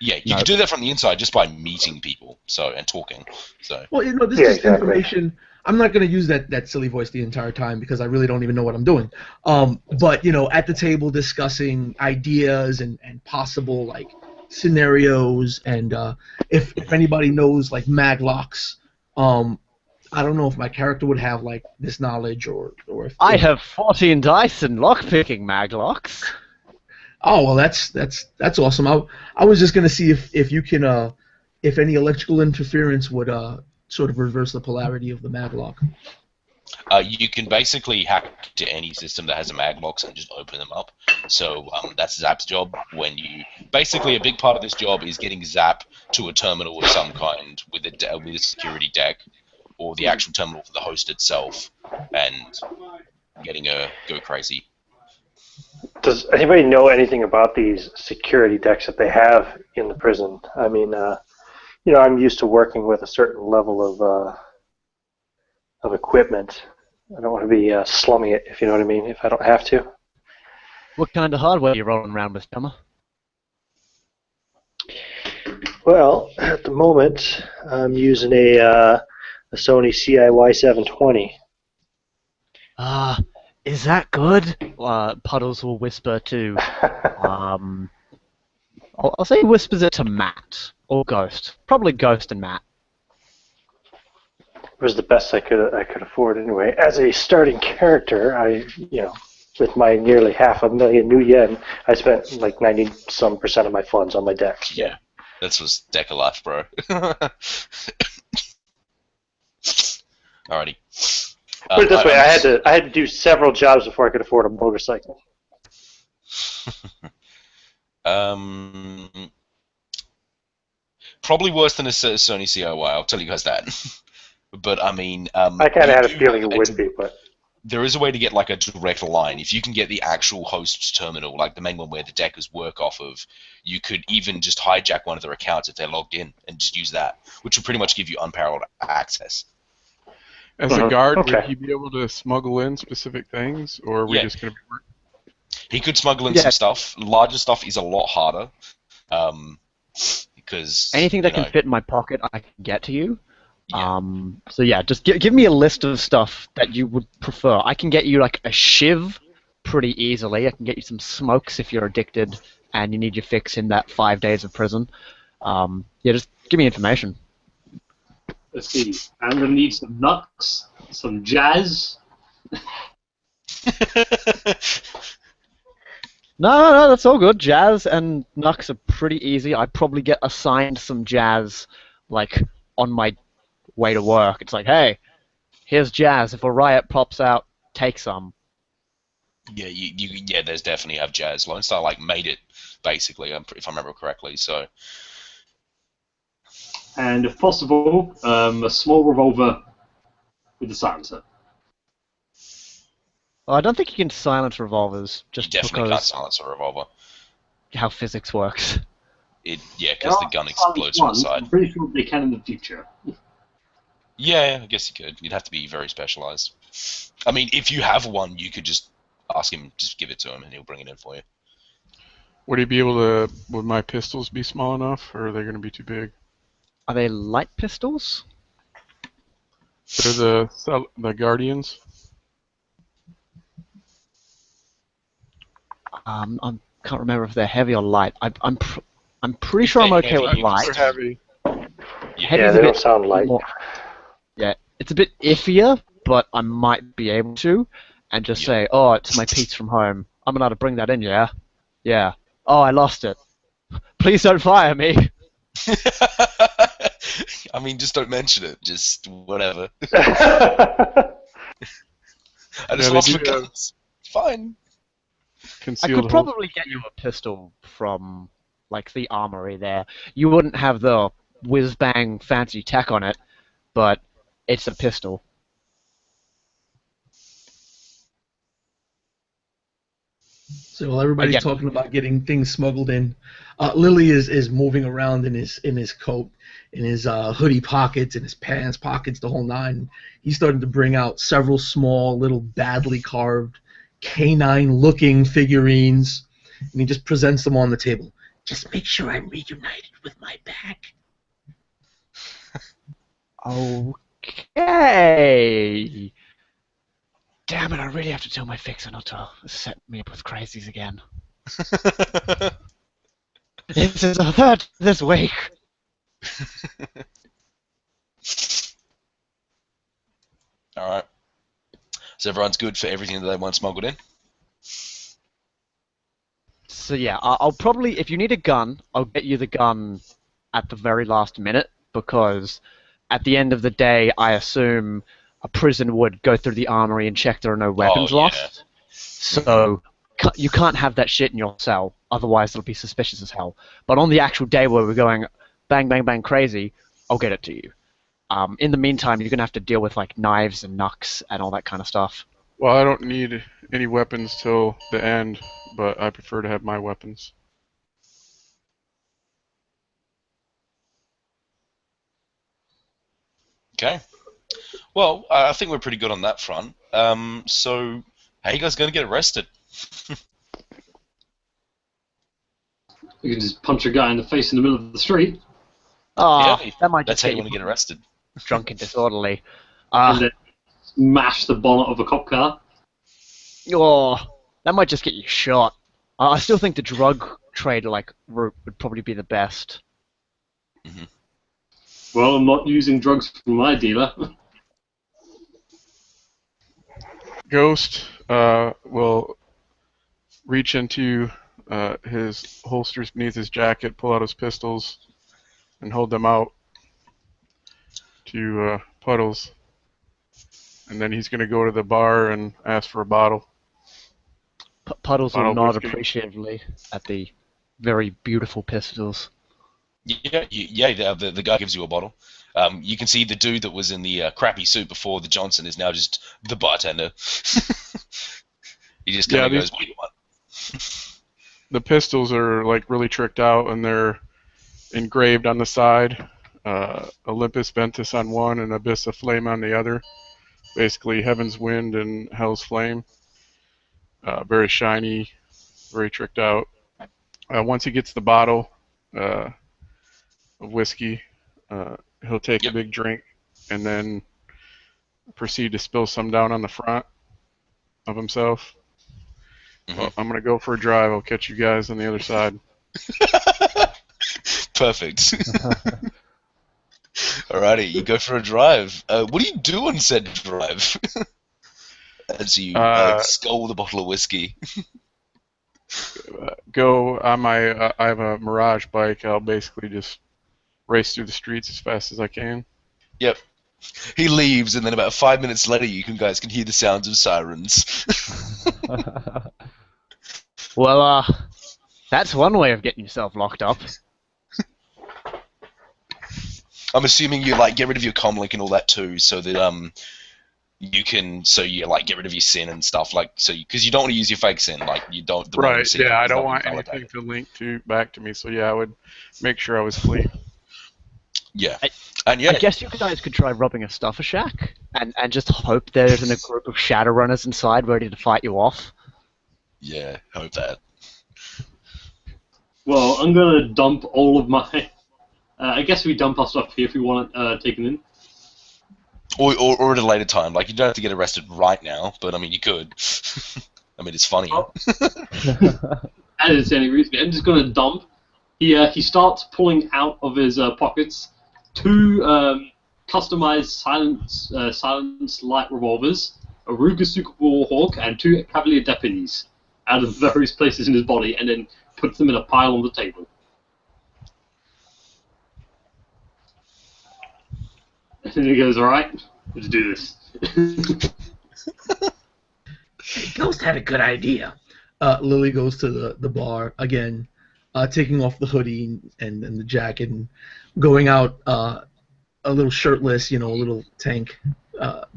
Yeah, you can do that from the inside just by meeting people, and talking. So. Well, this is information. I'm not going to use that silly voice the entire time because I really don't even know what I'm doing. But at the table discussing ideas and possible scenarios, and if anybody knows mag locks, I don't know if my character would have this knowledge or if I have 14 dice in lockpicking maglocks. Oh well, that's awesome. I was just gonna see if you can if any electrical interference would sort of reverse the polarity of the maglock. You can basically hack to any system that has a magbox and just open them up. So that's Zap's job. When you basically a big part of this job is getting Zap to a terminal of some kind with a security deck, or the actual terminal for the host itself, and getting a go crazy. Does anybody know anything about these security decks that they have in the prison? I mean, I'm used to working with a certain level of equipment. I don't want to be slumming it, if you know what I mean, if I don't have to. What kind of hardware are you rolling around with, Summer? Well, at the moment, I'm using a Sony CIY 720. Is that good? Puddles will whisper to, I'll say he whispers it to Matt, or Ghost. Probably Ghost and Matt. It was the best I could afford anyway. As a starting character, with my nearly 500,000 new yen, I spent like 90% of my funds on my deck. Yeah, that's what's deck of life, bro. Alrighty. Put it this way, I had to do several jobs before I could afford a motorcycle. Probably worse than a Sony CIY, I'll tell you guys that. But I mean, I kind of had a feeling it would be, but there is a way to get like a direct line. If you can get the actual host's terminal, like the main one where the deckers work off of, you could even just hijack one of their accounts if they're logged in and just use that, which would pretty much give you unparalleled access. As a guard, okay. Would he be able to smuggle in specific things, or are we just going to be working? He could smuggle in some stuff. Larger stuff is a lot harder. Because anything that can fit in my pocket, I can get to you. Yeah. So yeah, just give me a list of stuff that you would prefer. I can get you like a shiv pretty easily. I can get you some smokes if you're addicted and you need your fix in that 5 days of prison. Yeah, just give me information. Let's see. I'm gonna need some nuts, some jazz. No, that's all good. Jazz and Nux are pretty easy. I probably get assigned some jazz, like, on my way to work. It's like, hey, here's jazz. If a riot pops out, take some. Yeah, yeah. There's definitely have jazz. Lone Star like made it basically, if I remember correctly. So. And if possible, a small revolver with a silencer. Well, I don't think you can silence revolvers, just you definitely because can't silence a revolver. How physics works. Because the gun explodes from the side. I'm pretty sure they can in the future. Yeah, I guess you could. You'd have to be very specialized. I mean, if you have one, you could just ask him, just give it to him, and he'll bring it in for you. Would he be able to? Would my pistols be small enough, or are they going to be too big? Are they light pistols? They're the Guardians. I can't remember if they're heavy or light. I'm pretty sure I'm okay with light. They're heavy. Yeah, they don't sound light. Yeah, it's a bit iffier, but I might be able to, and just say, oh, it's my piece from home. I'm allowed to bring that in, yeah? Yeah. Oh, I lost it. Please don't fire me. I mean, just don't mention it. Just whatever. I just lost my guns. Fine. I could probably get you a pistol from, like, the armory there. You wouldn't have the whiz-bang fancy tech on it, but it's a pistol. So while everybody's talking about getting things smuggled in, Lily is moving around in his coat, in his hoodie pockets, in his pants pockets, the whole nine. He's starting to bring out several small, little, badly carved, canine-looking figurines, and he just presents them on the table. Just make sure I'm reunited with my pack. Okay. Damn it, I really have to tell my fixer not to set me up with crazies again. This is a third this week. Alright. So everyone's good for everything that they want smuggled in? So yeah, I'll probably, if you need a gun, I'll get you the gun at the very last minute, because at the end of the day, I assume a prison would go through the armory and check there are no weapons lost. So you can't have that shit in your cell, otherwise it'll be suspicious as hell. But on the actual day where we're going bang, bang, bang crazy, I'll get it to you. In the meantime, you're going to have to deal with like knives and knucks and all that kind of stuff. Well, I don't need any weapons till the end, but I prefer to have my weapons. Okay. Well, I think we're pretty good on that front. So, how are you guys going to get arrested? You can just punch a guy in the face in the middle of the street. Oh, Yeah, that might That's just how get you you want to get arrested. drunk and disorderly. And then smash the bonnet of a cop car. Oh, that might just get you shot. I still think the drug trade route would probably be the best. Well, I'm not using drugs from my dealer. Ghost will reach into his holsters beneath his jacket, pull out his pistols, and hold them out to Puddles. And then he's going to go to the bar and ask for a bottle. Puddles Bottle will of nod whiskey. appreciatively at the very beautiful pistols. Yeah, the guy gives you a bottle. You can see the dude that was in the crappy suit before the Johnson is now just the bartender. He just kind of Yeah, goes, "What do you want?" The pistols are like really tricked out, and they're engraved on the side. Olympus Ventus on one and Abyss of Flame on the other. Basically, Heaven's Wind and Hell's Flame. Very shiny, very tricked out. Once he gets the bottle of whiskey, he'll take a big drink and then proceed to spill some down on the front of himself. Well, I'm going to go for a drive. I'll catch you guys on the other side. Perfect. Alrighty, you go for a drive. What do you do on said drive? As you scull the bottle of whiskey. Go on my. I have a Mirage bike. I'll basically just race through the streets as fast as I can. Yep. He leaves, and then about 5 minutes later, you guys can hear the sounds of sirens. Well, that's one way of getting yourself locked up. I'm assuming you get rid of your comlink and all that too, so that you can get rid of your sin and stuff because you don't want to use your fake sin you don't. The Right. sin Yeah, I is don't not want invalidated. anything to link back to me. So yeah, I would make sure I was clean. Yeah. I guess you guys could try robbing a stuffer shack and just hope there isn't a group of Shadowrunners inside ready to fight you off. Yeah, hope that. Well, I'm going to dump all of my... I guess we dump our stuff here if we want it taken in. Or at a later time. You don't have to get arrested right now, but I mean, you could. I mean, it's funny. Oh. I didn't say any reason. I'm just going to dump. He starts pulling out of his pockets 2 customized silence light revolvers, a Ruger Super Warhawk, and 2 Cavalier deputies out of various places in his body, and then puts them in a pile on the table. And then he goes, "Alright, let's do this." Ghost had a good idea. Lily goes to the bar again, taking off the hoodie and the jacket and going out a little shirtless, a little tank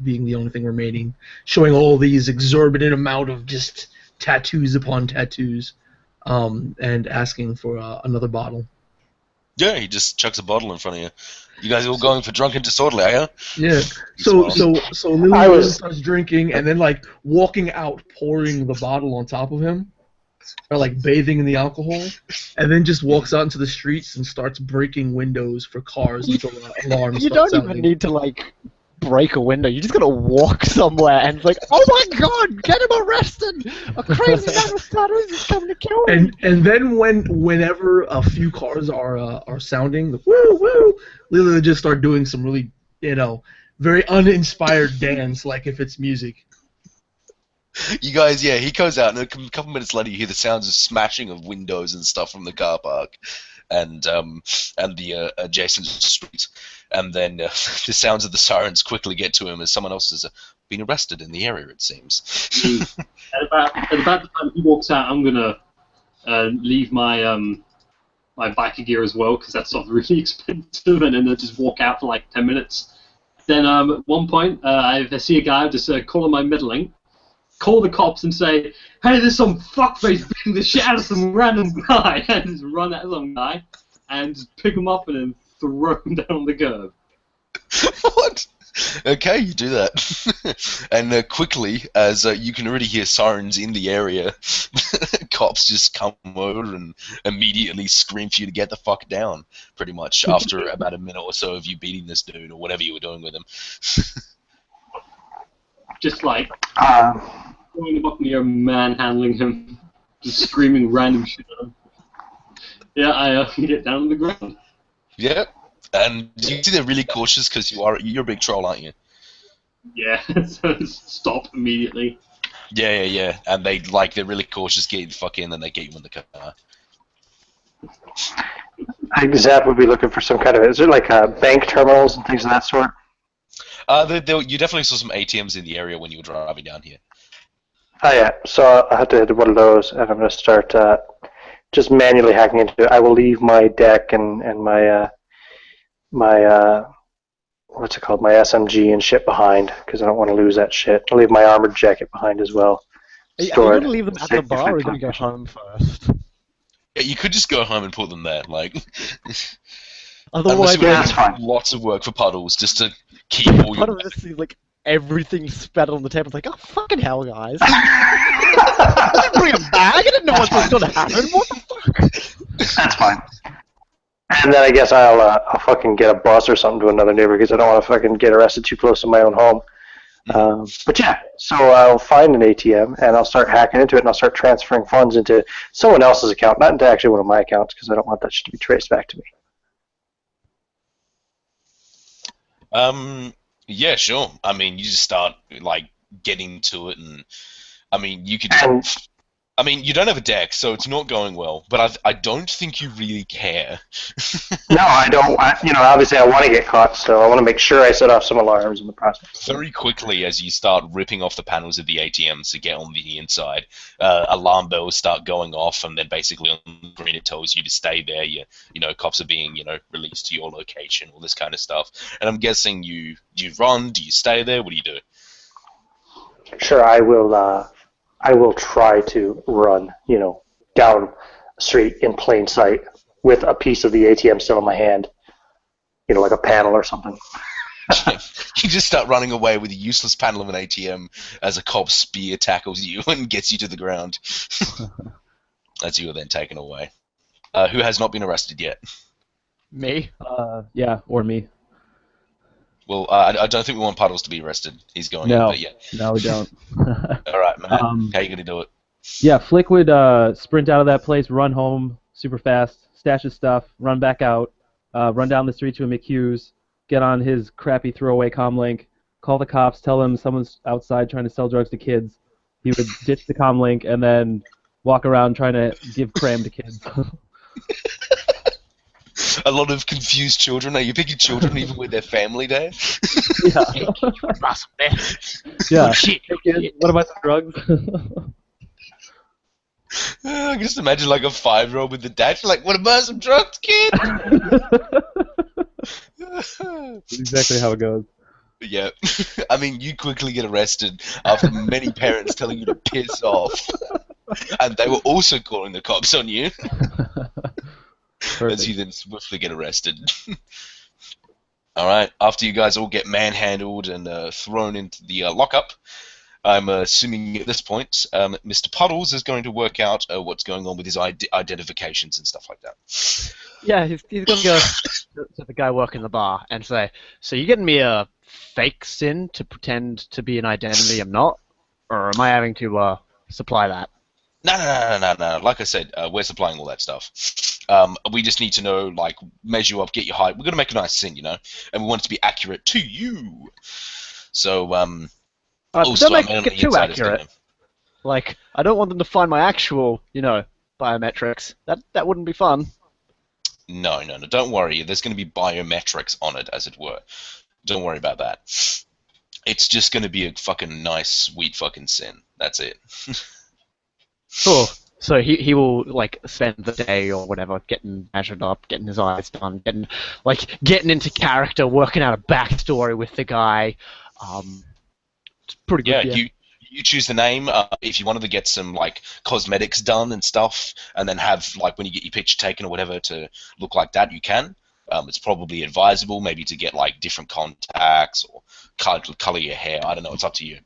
being the only thing remaining, showing all these exorbitant amount of just tattoos upon tattoos, and asking for another bottle. Yeah, he just chucks a bottle in front of you. You guys are all going for drunk and disorderly, are you? Yeah. So Lily starts drinking and then walking out, pouring the bottle on top of him, or bathing in the alcohol, and then just walks out into the streets and starts breaking windows for cars until alarms. You don't even need to break a window. You just gotta walk somewhere and it's oh my god, get him arrested! A crazy man with tattoos is coming to kill him. And then whenever a few cars are sounding, the woo woo, Lily will just start doing some really very uninspired dance, like if it's music. You guys, he goes out, and a couple minutes later, you hear the sounds of smashing of windows and stuff from the car park. and the adjacent street, and then the sounds of the sirens quickly get to him as someone else has been arrested in the area. It seems. At about the time he walks out, I'm gonna leave my my biker gear as well because that stuff's really expensive, and then just walk out for like 10 minutes. Then at one point, I see a guy just call on my meddling, call the cops and say, "Hey, there's some fuckface beating the shit out of some random guy," and just run at some guy and just pick him up and then throw him down the curb. What? Okay, you do that. And quickly, as you can already hear sirens in the area, cops just come over and immediately scream for you to get the fuck down, pretty much, after about a minute or so of you beating this dude or whatever you were doing with him. Just like throwing him up in the air, manhandling him, just screaming random shit at him. Yeah, I get down on the ground. Yep. And you see they're really cautious because you're a big troll, aren't you? Yeah, so stop immediately. Yeah. And they're really cautious, get you the fuck in, then they get you in the car. I think Zap would be looking for some kind of, is there like bank terminals and things of that sort? You definitely saw some ATMs in the area when you were driving down here. Oh yeah, so I have to hit one of those, and I'm going to start just manually hacking into it. I will leave my deck and my what's it called, my SMG and shit behind, because I don't want to lose that shit. I'll leave my armored jacket behind as well. Are you going to leave them at the bar, or are you going to go home first? Yeah, you could just go home and put them there, like. Otherwise, that's fine. Lots of work for Puddles just to keep all your. Puddles just sees like everything spat on the table. It's like, oh fucking hell, guys! I didn't bring a bag. I didn't know what was going to happen. What the fuck? That's fine. And then I guess I'll fucking get a bus or something to another neighbor because I don't want to fucking get arrested too close to my own home. But yeah, so I'll find an ATM and I'll start hacking into it and I'll start transferring funds into someone else's account, not into actually one of my accounts because I don't want that shit to be traced back to me. Yeah, sure. I mean, you just start like getting to it, and I mean, you could. I mean, you don't have a deck, so it's not going well. But I don't think you really care. No, I don't. Obviously, I want to get caught, so I want to make sure I set off some alarms in the process. Very quickly, as you start ripping off the panels of the ATMs to get on the inside, alarm bells start going off, and then basically on the screen it tells you to stay there. Cops are being released to your location, all this kind of stuff. And I'm guessing you run. Do you stay there? What do you do? Sure, I will try to run, down the street in plain sight with a piece of the ATM still in my hand, like a panel or something. You just start running away with a useless panel of an ATM as a cop spear tackles you and gets you to the ground. As you are then taken away. Who has not been arrested yet? Me? Yeah, or me. Well, I don't think we want Puddles to be arrested. He's going in, but yeah. No, we don't. All right, Matt. How are you going to do it? Yeah, Flick would sprint out of that place, run home super fast, stash his stuff, run back out, run down the street to a McHugh's, get on his crappy throwaway comlink, call the cops, tell them someone's outside trying to sell drugs to kids. He would ditch the comlink and then walk around trying to give cram to kids. A lot of confused children. Are you picking children even with their family there? Yeah. Yeah. Shit. Hey, kids, what about the drugs? I can just imagine like a 5-year-old with the dad. Like, want to buy some drugs, kid? That's exactly how it goes. Yeah. I mean, you quickly get arrested after many parents telling you to piss off. And they were also calling the cops on you. Perfect. As you then swiftly get arrested. Alright, after you guys all get manhandled and thrown into the lockup, I'm assuming at this point Mr. Puddles is going to work out what's going on with his identifications and stuff like that. Yeah, he's going to go to the guy working the bar and say, so you getting me a fake SIN to pretend to be an identity I'm not? Or am I having to supply that? No. Like I said, we're supplying all that stuff. We just need to know, like, measure you up, get your height. We're going to make a nice SIN, and we want it to be accurate to you. So, don't make it too accurate. Like, I don't want them to find my actual, biometrics. That wouldn't be fun. No. Don't worry. There's going to be biometrics on it, as it were. Don't worry about that. It's just going to be a fucking nice, sweet fucking sin. That's it. Cool. So he will like spend the day or whatever getting measured up, getting his eyes done, getting into character, working out a backstory with the guy. It's pretty good. Yeah, you choose the name. If you wanted to get some like cosmetics done and stuff, and then have like when you get your picture taken or whatever to look like that, you can. It's probably advisable maybe to get like different contacts or color your hair. I don't know. It's up to you.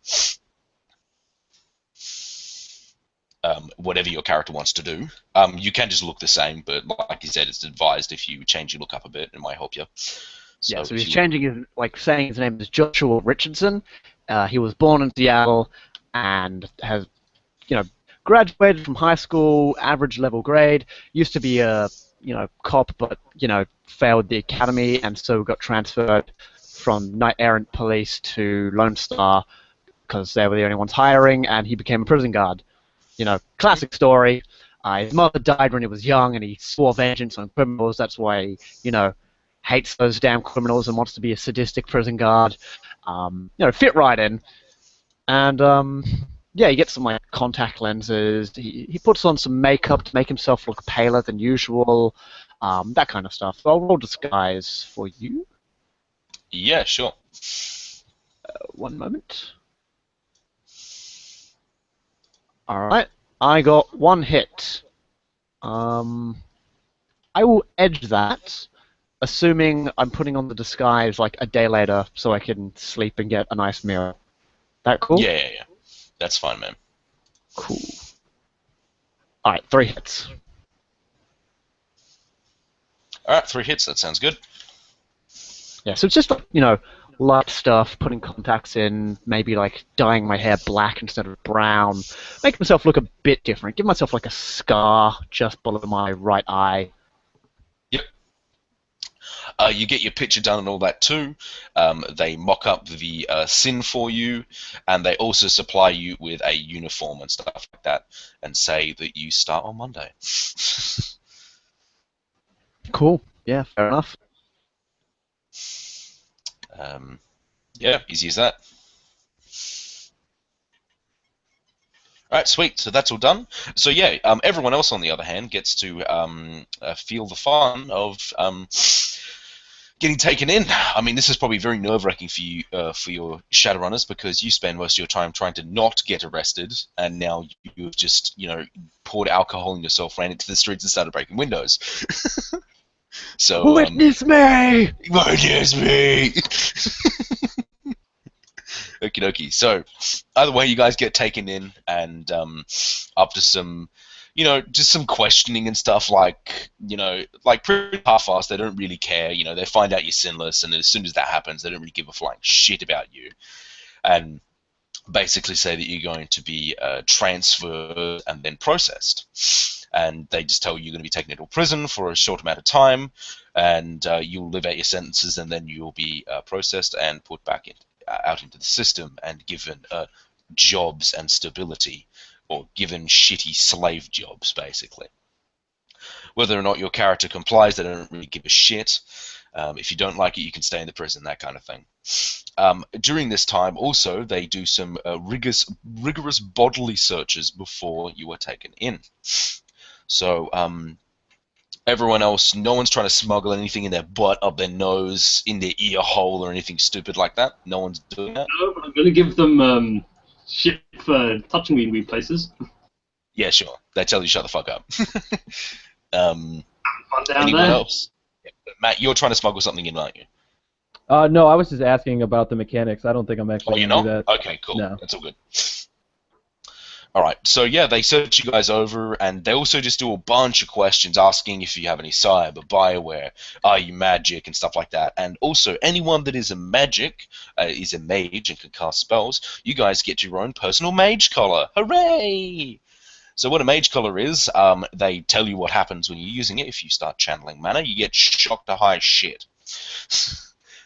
Whatever your character wants to do. You can just look the same, but like you said, it's advised if you change your look up a bit, it might help you. So he's changing his, saying his name is Joshua Richardson. He was born in Seattle and has, graduated from high school, average level grade. Used to be a, cop, but, failed the academy and so got transferred from Knight Errant Police to Lone Star because they were the only ones hiring, and he became a prison guard. Classic story. His mother died when he was young, and he swore vengeance on criminals. That's why he, hates those damn criminals and wants to be a sadistic prison guard. Fit right in. And, he gets some, contact lenses. He puts on some makeup to make himself look paler than usual. That kind of stuff. So I'll roll disguise for you. Yeah, sure. One moment. Alright, I got one hit. I will edge that, assuming I'm putting on the disguise like a day later so I can sleep and get a nice meal. That cool? Yeah. That's fine, man. Cool. Alright, 3 hits. Alright, 3 hits, that sounds good. Yeah, so it's just, light stuff, putting contacts in, maybe dyeing my hair black instead of brown, make myself look a bit different, give myself a scar just below my right eye. Yep. You get your picture done and all that too. They mock up the sin for you, and they also supply you with a uniform and stuff like that, and say that you start on Monday. Cool. Yeah, fair enough. Yeah, easy as that. Alright, sweet. So that's all done. So yeah, everyone else on the other hand gets to feel the fun of getting taken in. I mean, this is probably very nerve-wracking for you, for your Shadowrunners, because you spend most of your time trying to not get arrested, and now you've just, poured alcohol in yourself, ran into the streets, and started breaking windows. So witness me! Witness me! Okie dokie. So, either way, you guys get taken in, and after some, just some questioning and stuff, pretty half-assed, they don't really care. They find out you're sinless, and as soon as that happens, they don't really give a flying shit about you, and basically say that you're going to be transferred and then processed. And they just tell you you're going to be taken into prison for a short amount of time, and you'll live out your sentences, and then you'll be processed and put back out into the system and given jobs and stability, or given shitty slave jobs, basically. Whether or not your character complies, they don't really give a shit. If you don't like it, you can stay in the prison, that kind of thing. During this time, also, they do some rigorous bodily searches before you are taken in. So, everyone else, no one's trying to smuggle anything in their butt, up their nose, in their ear hole, or anything stupid like that. No one's doing that. No, but I'm going to give them shit for touching me in weird places. Yeah, sure. They tell you shut the fuck up. Fun down Anyone there. else? Yeah, Matt, you're trying to smuggle something in, aren't you? No, I was just asking about the mechanics. I don't think I'm actually Oh, you're going to not? do that. Okay, cool. No. That's all good. Alright, so yeah, they search you guys over, and they also just do a bunch of questions asking if you have any cyber, bioware, are you magic, and stuff like that. And also, anyone that is a magic, is a mage and can cast spells, you guys get your own personal mage collar. Hooray! So what a mage collar is, they tell you what happens when you're using it. If you start channeling mana, you get shocked to high shit.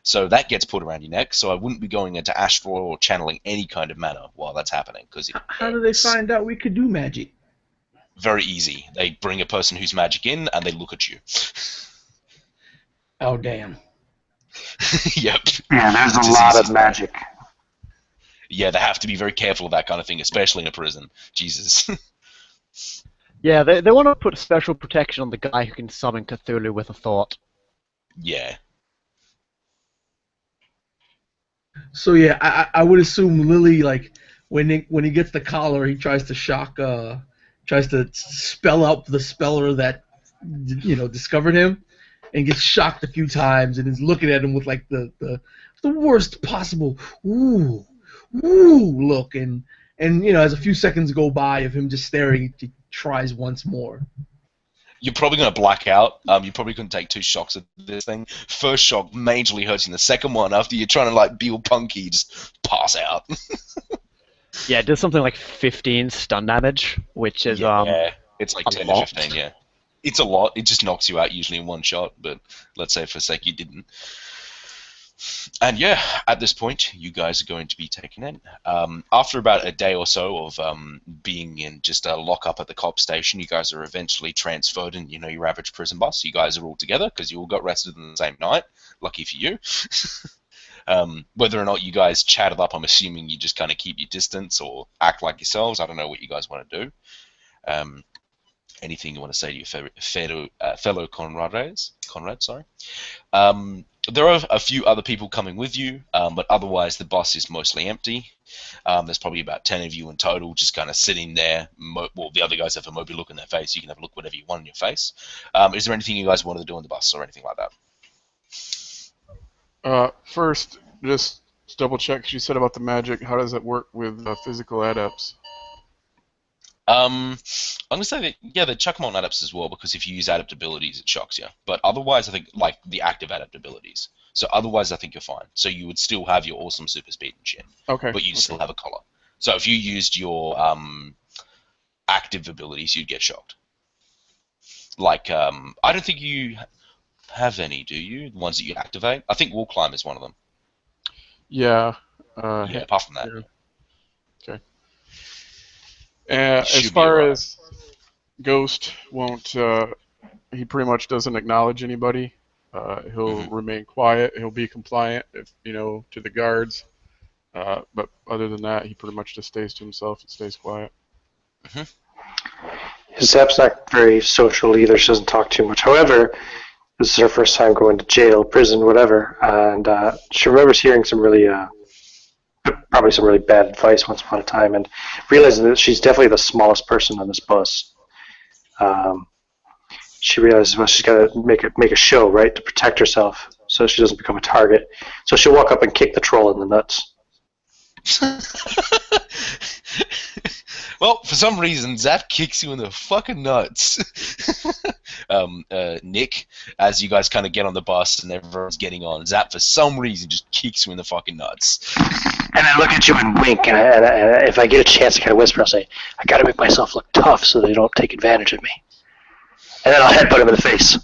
So that gets put around your neck, so I wouldn't be going into astral or channeling any kind of mana while that's happening. Cause How do they find out we could do magic? Very easy. They bring a person who's magic in, and they look at you. Oh damn. Yep. Yeah, there's It's a as lot easy of as that. magic. Yeah, they have to be very careful of that kind of thing, especially in a prison. Jesus. Yeah, they want to put special protection on the guy who can summon Cthulhu with a thought. Yeah. So yeah, I would assume Lily, like when he gets the collar, he tries to tries to spell out the speller that discovered him, and gets shocked a few times, and is looking at him with like the worst possible ooh look, and as a few seconds go by of him just staring, he tries once more. You're probably going to black out. You're probably going to take 2 shocks at this thing. First shock majorly hurting. The second one, after you're trying to like be all punky, you just pass out. Yeah, it does something like 15 stun damage, which is Yeah, it's like a 10 lot. to 15, yeah. It's a lot. It just knocks you out usually in one shot, but let's say for a sec you didn't. And yeah, at this point, you guys are going to be taken in. After about a day or so of being in just a lockup at the cop station, you guys are eventually transferred in, your average prison bus. You guys are all together because you all got arrested on the same night. Lucky for you. Whether or not you guys chatted up, I'm assuming you just kind of keep your distance or act like yourselves. I don't know what you guys want to do. Anything you want to say to your fellow comrades? Sorry. There are a few other people coming with you, but otherwise the bus is mostly empty. There's probably about 10 of you in total, just kind of sitting there. Well, the other guys have a mopey look in their face. You can have a look whatever you want in your face. Is there anything you guys wanted to do on the bus or anything like that? First, just double check. She said about the magic. How does it work with physical adepts? I'm gonna say that they chuck them on adepts as well, because if you use adept abilities, it shocks you. But otherwise, I think like the active adept abilities. So otherwise, I think you're fine. So you would still have your awesome super speed and shit. Okay. But you'd still have a collar. So if you used your active abilities, you'd get shocked. Like I don't think you have any, do you? The ones that you activate. I think wall climb is one of them. Yeah. Yeah. Apart from that. Yeah. Okay. As Should be far alright. as Ghost won't, he pretty much doesn't acknowledge anybody. He'll remain quiet. He'll be compliant, to the guards. But other than that, he pretty much just stays to himself and stays quiet. Zap's not very social either. She doesn't talk too much. However, this is her first time going to jail, prison, whatever, and she remembers hearing probably some really bad advice once upon a time, and realizing that she's definitely the smallest person on this bus. She realizes, well, she's got to make a show, right, to protect herself, so she doesn't become a target. So she'll walk up and kick the troll in the nuts. Well, for some reason, Zap kicks you in the fucking nuts. Nick, as you guys kind of get on the bus and everyone's getting on, Zap for some reason just kicks you in the fucking nuts. And I look at you and wink, and if I get a chance to kind of whisper, I'll say, I got to make myself look tough so they don't take advantage of me. And then I'll headbutt him in the face.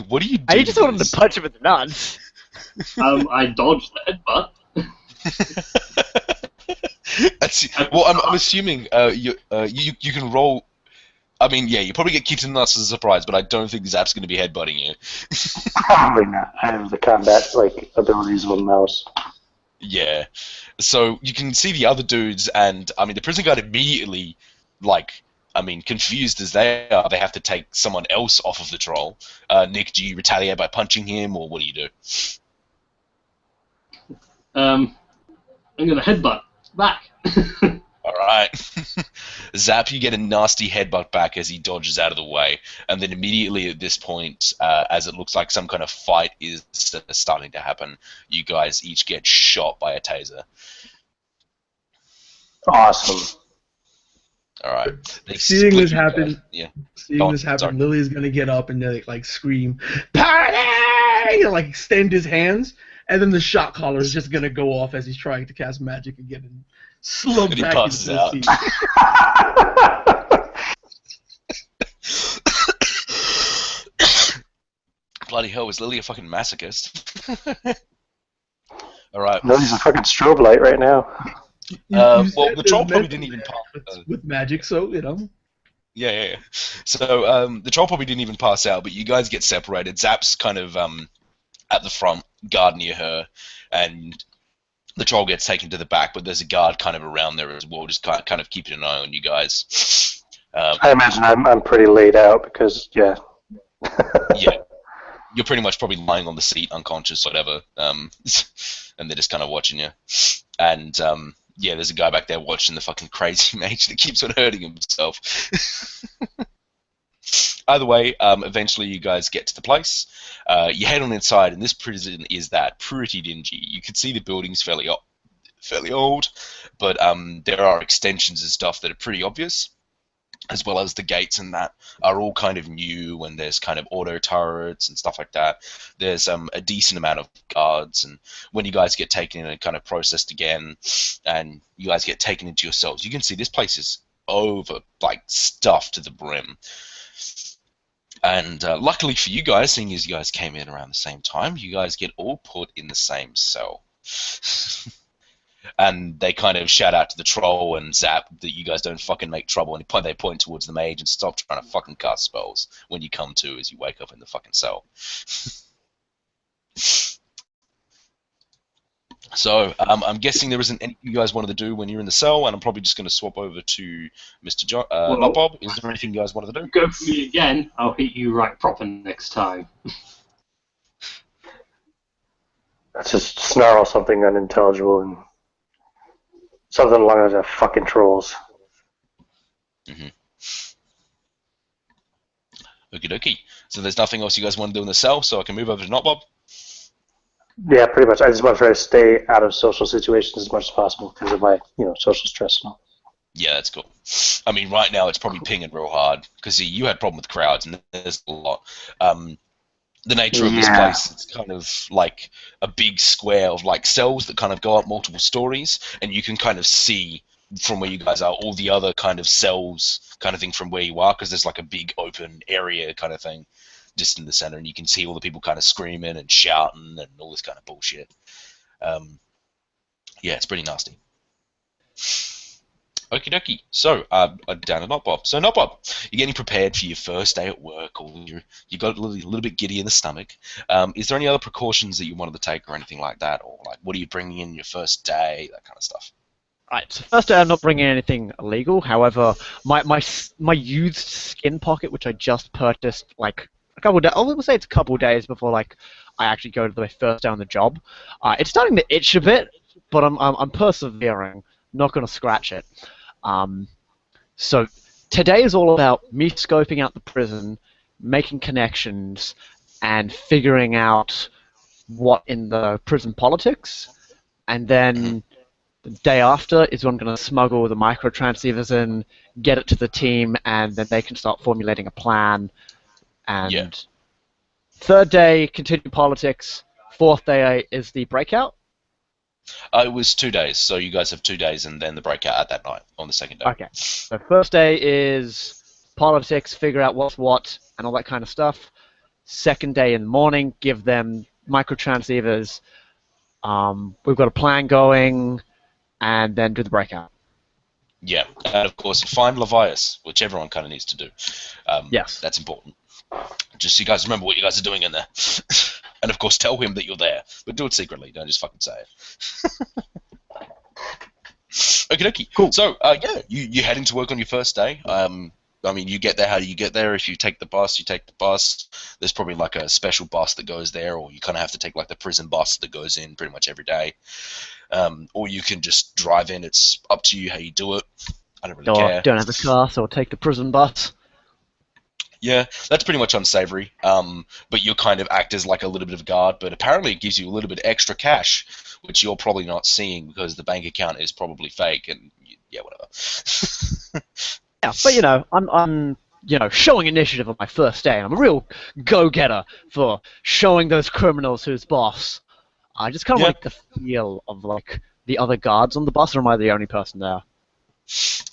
What do you do? I just wanted to punch him in the nuts. I dodged the headbutt. Well, I'm assuming you can roll. I mean, yeah, you probably get kicked in the nuts as a surprise, but I don't think Zap's going to be headbutting you. Probably not. I have the combat abilities of a mouse. Yeah, so you can see the other dudes, and I mean, the prison guard immediately, confused as they are, they have to take someone else off of the troll. Nick, do you retaliate by punching him, or what do you do? I'm gonna headbutt back. Alright. Zap, you get a nasty headbutt back as he dodges out of the way, and then immediately at this point, as it looks like some kind of fight is starting to happen, you guys each get shot by a taser. Awesome. Alright. Seeing this happen, Sorry. Lily's gonna get up and scream, "Party!" and extend his hands, and then the shot collar is just gonna go off as he's trying to cast magic again and slump And he back passes into out. his seat. Bloody hell, was Lily a fucking masochist? Alright. Lily's a fucking strobe light right now. You Well, said the troll there's probably meant didn't to even be pass. with magic, so Yeah. So the troll probably didn't even pass out, but you guys get separated. Zap's kind of at the front, guard near her, and the troll gets taken to the back, but there's a guard kind of around there as well, just kind of keeping an eye on you guys. I imagine I'm pretty laid out because, yeah. Yeah. You're pretty much probably lying on the seat, unconscious, whatever, and they're just kind of watching you. And, yeah, there's a guy back there watching the fucking crazy mage that keeps on hurting himself. Either way, eventually you guys get to the place. You head on inside, and this prison is pretty dingy. You can see the building's fairly old, but there are extensions and stuff that are pretty obvious, as well as the gates and that are all kind of new, and there's kind of auto turrets and stuff like that. There's a decent amount of guards, and when you guys get taken in and kind of processed again, and you guys get taken into your cells, you can see this place is stuffed to the brim. And luckily for you guys, seeing as you guys came in around the same time, you guys get all put in the same cell. And they kind of shout out to the troll and Zap that you guys don't fucking make trouble, and they point towards the mage and stop trying to fucking cast spells when you come to as you wake up in the fucking cell. So I'm guessing there isn't anything you guys wanted to do when you're in the cell, and I'm probably just going to swap over to Mr. Not Bob. Is there anything you guys wanted to do? Go for me again. I'll hit you right proper next time. Let's just snarl something unintelligible and something along those fucking trolls. Mm-hmm. Okie dokie. So there's nothing else you guys want to do in the cell, so I can move over to Not Bob? Yeah, pretty much. I just want to try to stay out of social situations as much as possible because of my, social stress and all. Yeah, that's cool. I mean, right now it's probably pinging real hard because you had a problem with crowds, and there's a lot. The nature of this place, it's kind of like a big square of like cells that kind of go up multiple stories, and you can kind of see from where you guys are all the other kind of cells kind of thing from where you are, because there's like a big open area kind of thing just in the center, and you can see all the people kind of screaming and shouting and all this kind of bullshit. Yeah, it's pretty nasty. Okie dokie. So, down to Not Bob. So, Not Bob, you're getting prepared for your first day at work, or you got a little bit giddy in the stomach. Is there any other precautions that you wanted to take or anything like that? Or, like, what are you bringing in your first day, that kind of stuff? Right, so first day I'm not bringing anything illegal. However, my used skin pocket, which I just purchased, like, a couple of days, I'll say it's a couple of days before, like, I actually go to my first day on the job. It's starting to itch a bit, but I'm persevering. Not going to scratch it. So today is all about me scoping out the prison, making connections, and figuring out what in the prison politics. And then the day after is when I'm going to smuggle the microtransceivers in, get it to the team, and then they can start formulating a plan. And third day, continue politics. Fourth day is the breakout. It was 2 days, so you guys have 2 days and then the breakout at that night on the second day. Okay. So first day is politics, figure out what's what, and all that kind of stuff. Second day in the morning, give them microtransceivers. We've got a plan going, and then do the breakout. Yeah, and of course, find Levias, which everyone kind of needs to do. Yes. That's important. Just so you guys remember what you guys are doing in there. And of course, tell him that you're there, but do it secretly. Don't just fucking say it. Okie dokie. Cool. So, yeah, you heading to work on your first day. I mean, you get there. How do you get there? If you take the bus, you take the bus. There's probably like a special bus that goes there, or you kind of have to take like the prison bus that goes in pretty much every day. Or you can just drive in. It's up to you how you do it. I don't really care. Don't have a car, so I'll take the prison bus. Yeah, that's pretty much unsavory. But you kind of act as like a little bit of a guard, but apparently it gives you a little bit extra cash, which you're probably not seeing because the bank account is probably fake, and yeah, whatever. Yeah, but I'm showing initiative on my first day, and I'm a real go-getter for showing those criminals who's boss. I just kind of like the feel of like the other guards on the bus, or am I the only person there?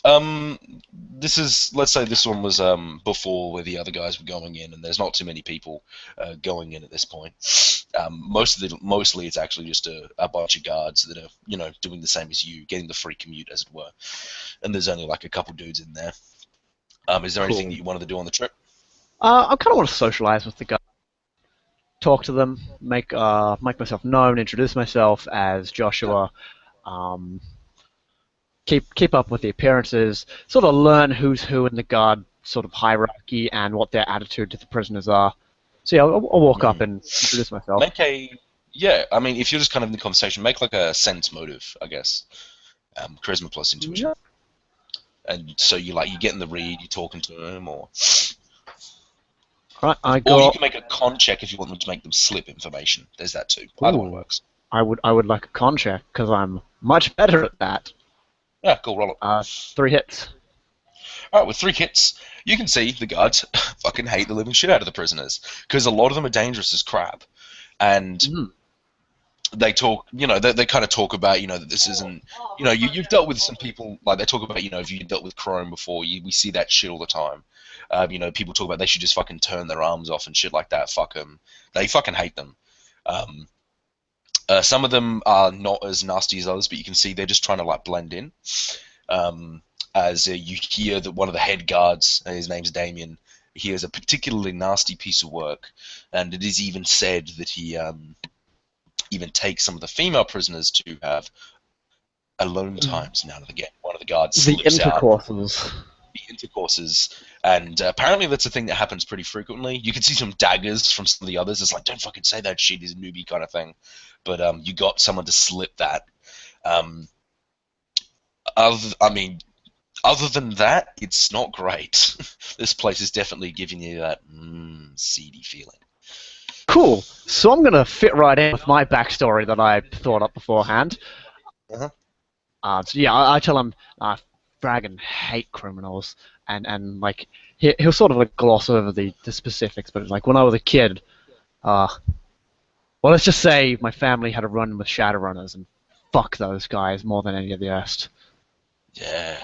Let's say this one was before where the other guys were going in, and there's not too many people going in at this point. Mostly it's actually just a bunch of guards that are doing the same as you, getting the free commute as it were, and there's only like a couple dudes in there. Is there anything Cool. that you wanted to do on the trip? I kind of want to socialize with the guys, talk to them, make myself known, introduce myself as Joshua, um, keep up with the appearances, sort of learn who's who in the guard sort of hierarchy and what their attitude to the prisoners are. So yeah, I'll walk up and introduce myself. I mean, if you're just kind of in the conversation, make like a sense motive, I guess. Charisma plus intuition. Yep. And so you get in the read, you're talking to them, or Right, I or you got. can make a con check if you want them to make them slip information. There's that too. Either one Ooh. works. I would like a con check because I'm much better at that. Yeah, cool, roll it. 3 hits. Alright, with 3 hits, you can see the guards fucking hate the living shit out of the prisoners. Because a lot of them are dangerous as crap. And they talk, they kind of talk about, that this isn't, you've dealt with some people, like they talk about, if you dealt with Chrome before, we see that shit all the time. People talk about they should just fucking turn their arms off and shit like that. Fuck them. They fucking hate them. Some of them are not as nasty as others, but you can see they're just trying to blend in. As you hear that one of the head guards, his name's Damien, he has a particularly nasty piece of work, and it is even said that he even takes some of the female prisoners to have alone times now and again. One of the guards The slips out. intercourses. The intercourses, and apparently that's a thing that happens pretty frequently. You can see some daggers from some of the others. It's like, don't fucking say that shit, he's a newbie kind of thing. But you got someone to slip that. Other than that, it's not great. This place is definitely giving you that seedy feeling. Cool. So I'm gonna fit right in with my backstory that I thought up beforehand. So yeah, I tell him, Dragon hate criminals, and he'll sort of gloss over the specifics, but it's like when I was a kid, well, let's just say my family had a run with Shadowrunners, and fuck those guys more than any of the rest. Yeah.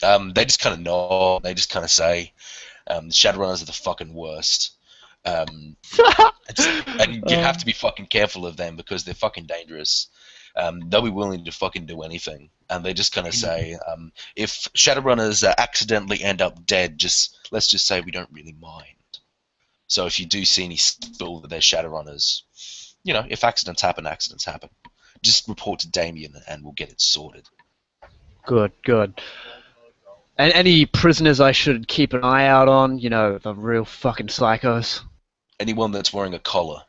They just kind of nod. They just kind of say, the Shadowrunners are the fucking worst. And you have to be fucking careful of them because they're fucking dangerous. They'll be willing to fucking do anything. And they just kind of say, if Shadowrunners accidentally end up dead, let's just say we don't really mind. So if you do see any spill that they're Shadowrunners, if accidents happen, accidents happen. Just report to Damien and we'll get it sorted. Good. And any prisoners I should keep an eye out on? The real fucking psychos. Anyone that's wearing a collar,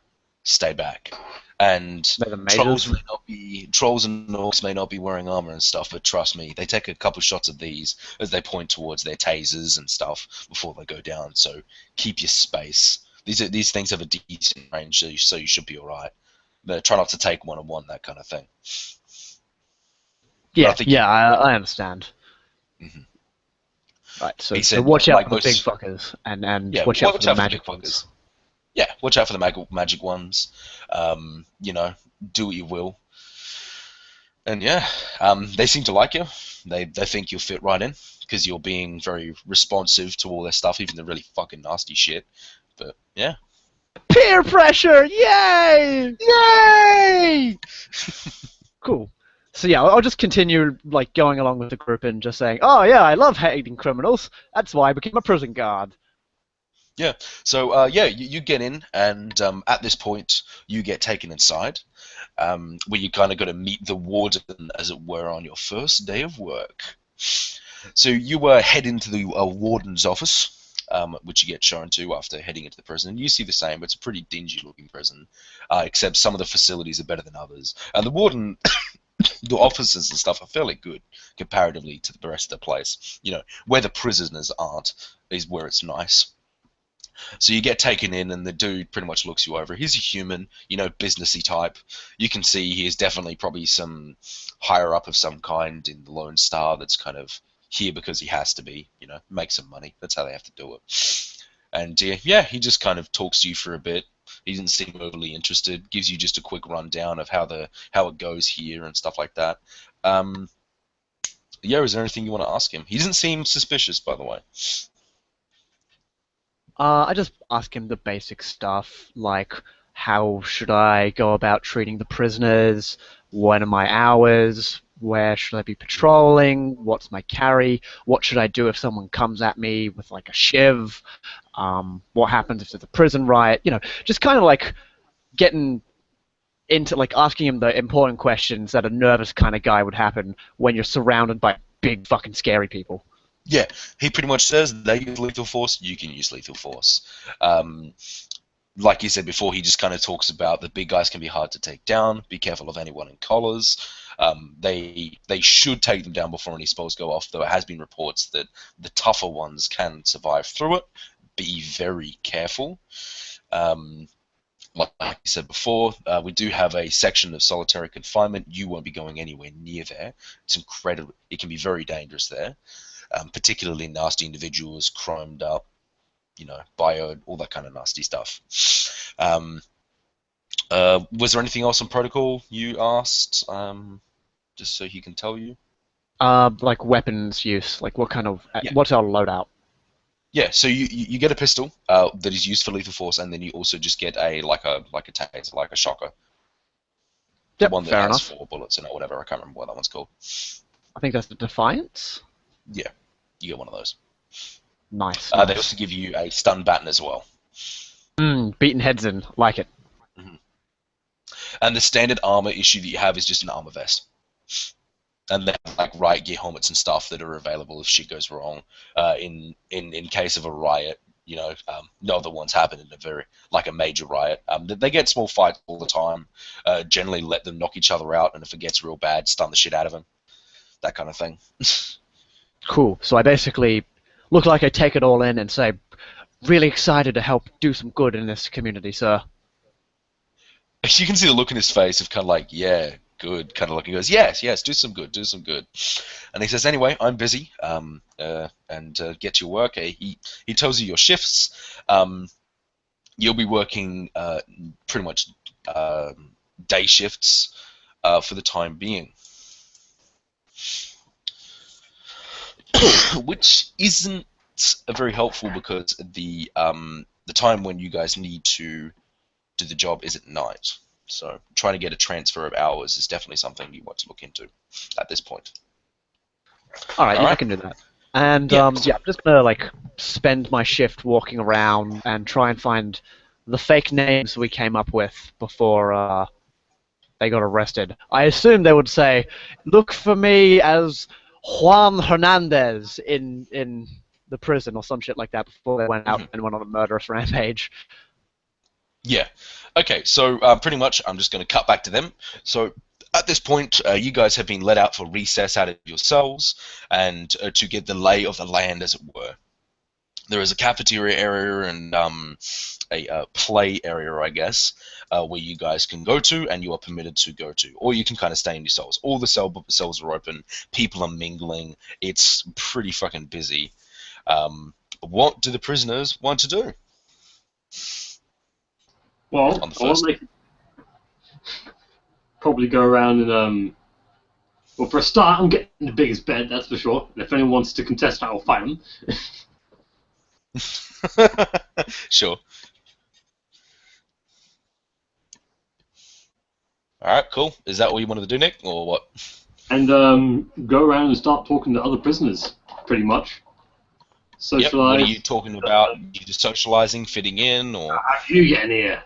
stay back. And trolls and orcs may not be wearing armor and stuff, but trust me, they take a couple shots of these as they point towards their tasers and stuff before they go down. So keep your space. These things have a decent range, so you should be all right. But try not to take one-on-one, that kind of thing. I understand. Mm-hmm. Right, so said, watch out for the big fuckers, and watch out for the magic ones. Yeah, watch out for the magic ones. Do what you will. And yeah, they seem to like you. They think you'll fit right in because you're being very responsive to all their stuff, even the really fucking nasty shit. But yeah. Peer pressure! Yay! Yay! Cool. So yeah, I'll just continue going along with the group and just saying, oh yeah, I love hating criminals. That's why I became a prison guard. Yeah. So you get in, and at this point you get taken inside, where you kind of got to meet the warden, as it were, on your first day of work. So you head into the warden's office. Which you get shown to after heading into the prison. You see the same, but it's a pretty dingy-looking prison, except some of the facilities are better than others. And the warden, the officers and stuff are fairly good comparatively to the rest of the place. Where the prisoners aren't is where it's nice. So you get taken in, and the dude pretty much looks you over. He's a human, businessy type. You can see he is definitely probably some higher up of some kind in the Lone Star that's kind of here because he has to be, make some money. That's how they have to do it. And he just kind of talks to you for a bit. He doesn't seem overly interested. Gives you just a quick rundown of how it goes here and stuff like that. Is there anything you want to ask him? He doesn't seem suspicious, by the way. I just ask him the basic stuff, like how should I go about treating the prisoners? When are my hours? where should I be patrolling, what's my carry, what should I do if someone comes at me with like a shiv, what happens if there's a prison riot, just kind of like getting into like asking him the important questions that a nervous kind of guy would happen when you're surrounded by big fucking scary people. Yeah, he pretty much says they use lethal force, you can use lethal force. Like you said before, he just kind of talks about the big guys can be hard to take down. Be careful of anyone in collars. They should take them down before any spells go off, though it has been reports that the tougher ones can survive through it. Be very careful. Like I said before, we do have a section of solitary confinement. You won't be going anywhere near there. It's incredible. It can be very dangerous there, particularly nasty individuals, chromed up, bio, all that kind of nasty stuff. Was there anything else on protocol you asked? Just so he can tell you. Like weapons use, like what's our loadout? Yeah, so you get a pistol that is used for lethal force, and then you also just get a taser, like a shocker. The one that fair has enough. 4 bullets in it, or whatever. I can't remember what that one's called. I think that's the Defiance. Yeah, you get one of those. Nice. They also give you a stun baton as well. Beating heads in, like it. Mm-hmm. And the standard armor issue that you have is just an armor vest. And they have like riot gear helmets and stuff that are available if shit goes wrong. In case of a riot, no other ones happen in a major riot. They get small fights all the time. Generally let them knock each other out, and if it gets real bad, stun the shit out of them. That kind of thing. Cool. So I basically look like I take it all in and say, really excited to help do some good in this community, sir. You can see the look in his face of kind of like, yeah, good, kind of look. He goes, yes, do some good. And he says, anyway, I'm busy, and get to your work. He tells you your shifts. You'll be working pretty much day shifts for the time being. Which isn't very helpful because the time when you guys need to do the job is at night. So trying to get a transfer of hours is definitely something you want to look into at this point. All right, I can do that. And I'm just gonna spend my shift walking around and try and find the fake names we came up with before they got arrested. I assume they would say, "Look for me as Juan Hernandez in the prison," or some shit like that before they went out and went on a murderous rampage. Yeah. Okay, so pretty much I'm just going to cut back to them. So at this point, you guys have been let out for recess out of your cells and to get the lay of the land, as it were. There is a cafeteria area and a play area, I guess, where you guys can go to and you are permitted to go to. Or you can kind of stay in your cells. All the cells are open. People are mingling. It's pretty fucking busy. What do the prisoners want to do? Well, I want to probably go around and, well, for a start, I'm getting the biggest bed, that's for sure. And if anyone wants to contest that, I'll fight them. Sure. Alright, cool. Is that what you wanted to do, Nick, or what? And go around and start talking to other prisoners, pretty much. Socialize. Yep. What are you talking about? You just socializing, fitting in, or? How do you get in here?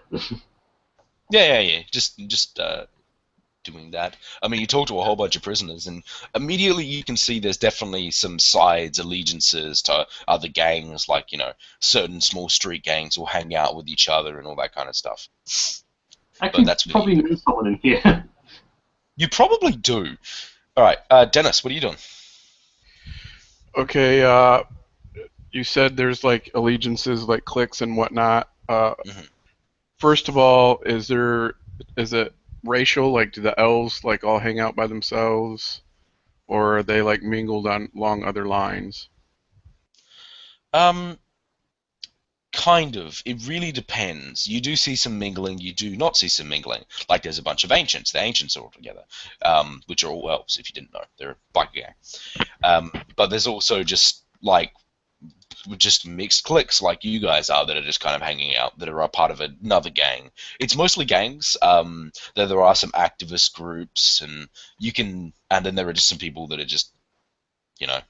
Yeah. Just doing that. I mean, you talk to a whole bunch of prisoners, and immediately you can see there's definitely some sides, allegiances to other gangs, like, certain small street gangs will hang out with each other and all that kind of stuff. I can probably know someone in here. You probably do. All right, Dennis, what are you doing? Okay, you said there's allegiances, cliques and whatnot. First of all, is it racial? Do the elves all hang out by themselves, or are they mingled along other lines? Kind of. It really depends. You do see some mingling. You do not see some mingling. There's a bunch of ancients. The ancients are all together, which are all elves. If you didn't know, they're a biker gang. But there's also just with just mixed cliques like you guys are that are just kind of hanging out, that are a part of another gang. It's mostly gangs. There are some activist groups, and then there are just some people that are just,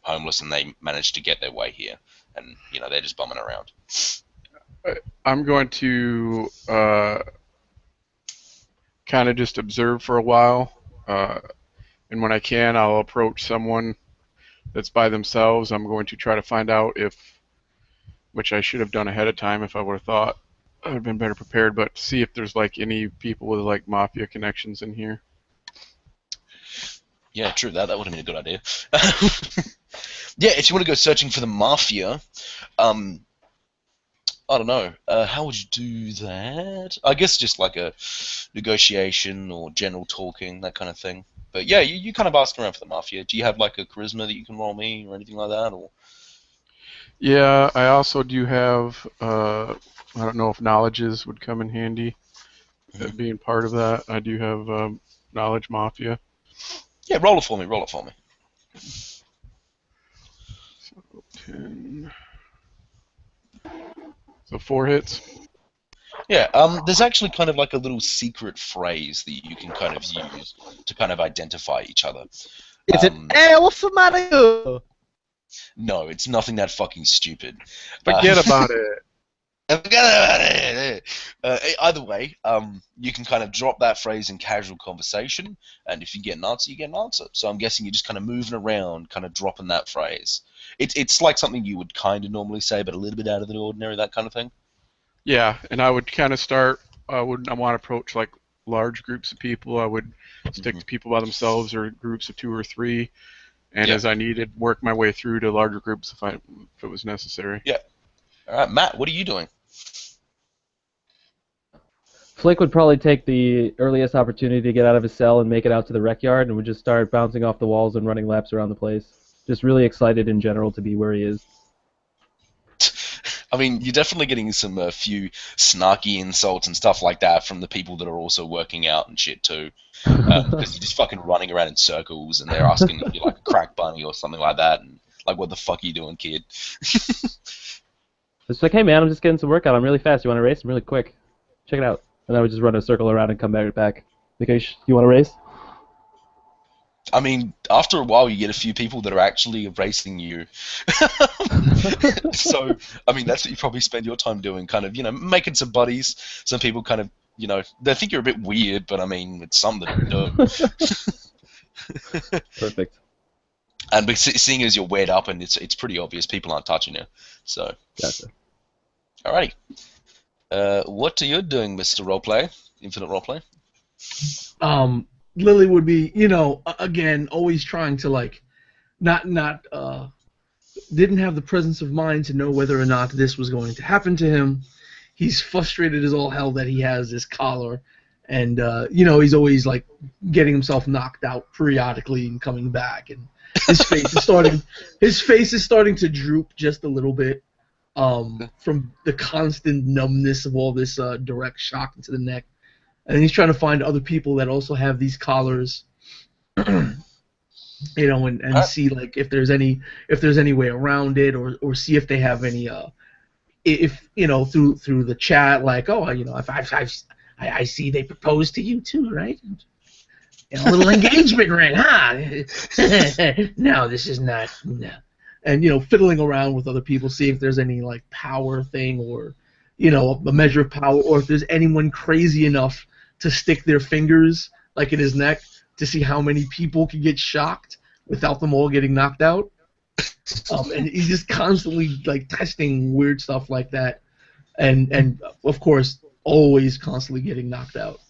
homeless, and they manage to get their way here, and they're just bumming around. I'm going to kind of just observe for a while, and when I can, I'll approach someone that's by themselves. I'm going to try to find out which I should have done ahead of time if I would have thought I'd have been better prepared, but see if there's like any people with like mafia connections in here. Yeah, true that. That would have been a good idea. Yeah, if you want to go searching for the mafia, I don't know. How would you do that? I guess just like a negotiation or general talking, that kind of thing. But yeah, you kind of ask around for the mafia. Do you have like a charisma that you can roll me or anything like that? Or Yeah, I also do have, I don't know if knowledges would come in handy, being part of that. I do have knowledge mafia. Yeah, roll it for me, roll it for me. So 10. So 4 hits. Yeah, there's actually kind of like a little secret phrase that you can kind of use to kind of identify each other. Is it, hey, what's the matter? No, it's nothing that fucking stupid. Forget about it. Forget about it. Either way, you can kind of drop that phrase in casual conversation, and if you get an answer, you get an answer. So I'm guessing you're just kind of moving around, kind of dropping that phrase. It's like something you would kind of normally say, but a little bit out of the ordinary, that kind of thing. Yeah, and I would kind of start. I want to approach like large groups of people. I would stick to people by themselves or groups of 2 or 3, and as I needed, work my way through to larger groups if it was necessary. Yeah. All right, Matt, what are you doing? Flick would probably take the earliest opportunity to get out of his cell and make it out to the rec yard, and would just start bouncing off the walls and running laps around the place. Just really excited in general to be where he is. I mean, you're definitely getting some few snarky insults and stuff like that from the people that are also working out and shit too. Because you're just fucking running around in circles, and they're asking if you're like a crack bunny or something like that, and like, what the fuck are you doing, kid? It's like, hey man, I'm just getting some workout. I'm really fast. You want to race? I'm really quick. Check it out. And I would just run a circle around and come back. Okay, you want to race? I mean, after a while, you get a few people that are actually racing you. So, I mean, that's what you probably spend your time doing, kind of, making some buddies. Some people kind of, they think you're a bit weird, but I mean, it's something to do. Perfect. And seeing as you're weared up and it's pretty obvious, people aren't touching you. So, gotcha. Alrighty. What are you doing, Mr. Roleplay? Infinite Roleplay? Lily would be, again, always trying to like, didn't have the presence of mind to know whether or not this was going to happen to him. He's frustrated as all hell that he has this collar, and he's always like getting himself knocked out periodically and coming back, and his face is starting to droop just a little bit from the constant numbness of all this direct shock into the neck. And he's trying to find other people that also have these collars, and see like if there's any way around it, or see if they have any through the chat, like, oh, I see they proposed to you too, right? A little engagement ring, huh? No, this is not. No. And fiddling around with other people, see if there's any like power thing, or a measure of power, or if there's anyone crazy enough to stick their fingers like in his neck to see how many people can get shocked without them all getting knocked out. And he's just constantly like testing weird stuff like that, and of course always constantly getting knocked out.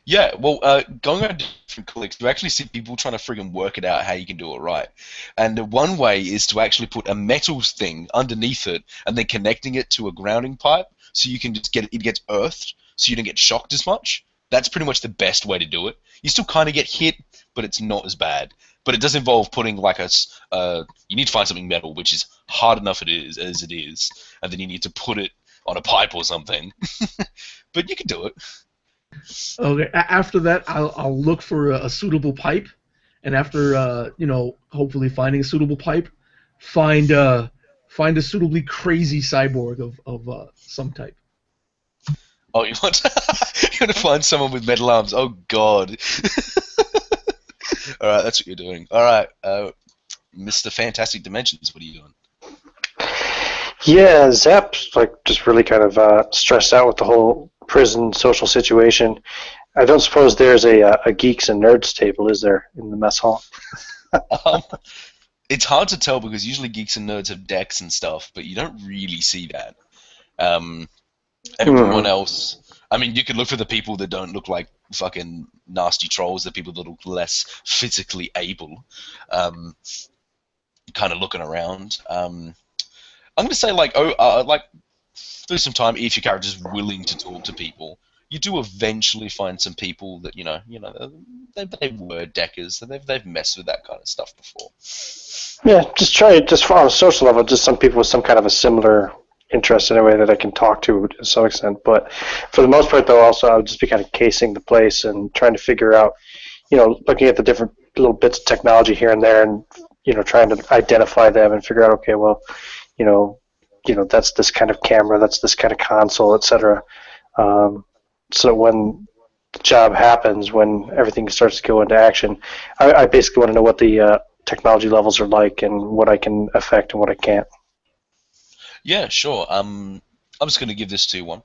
Yeah, well, going around different cliques, you actually see people trying to friggin' work it out how you can do it right. And the one way is to actually put a metal thing underneath it and then connecting it to a grounding pipe so you can just it gets earthed so you don't get shocked as much. That's pretty much the best way to do it. You still kind of get hit, but it's not as bad. But it does involve putting like you need to find something metal, which is hard enough as it is, and then you need to put it on a pipe or something. But you can do it. Okay. After that, I'll look for a suitable pipe, and after hopefully finding a suitable pipe, find find a suitably crazy cyborg of some type. Oh, you want to find someone with metal arms? Oh God! All right, that's what you're doing. All right, Mr. Fantastic Dimensions, what are you doing? Yeah, Zap's like just really kind of stressed out with the whole prison social situation. I don't suppose there's a geeks and nerds table, is there, in the mess hall? Um, it's hard to tell because usually geeks and nerds have decks and stuff, but you don't really see that. Everyone else, I mean, you could look for the people that don't look like fucking nasty trolls, the people that look less physically able, kind of looking around. I'm gonna say like through some time, if your character's willing to talk to people, you do eventually find some people that they were deckers, and they've messed with that kind of stuff before. Yeah, just on a social level, just some people with some kind of a similar interest in a way that I can talk to some extent. But for the most part, though, also I would just be kind of casing the place and trying to figure out, looking at the different little bits of technology here and there, and trying to identify them and figure out, okay, well, that's this kind of camera, that's this kind of console, etc. So when the job happens, when everything starts to go into action, I basically want to know what the technology levels are like and what I can affect and what I can't. Yeah, sure. I'm just going to give this to one.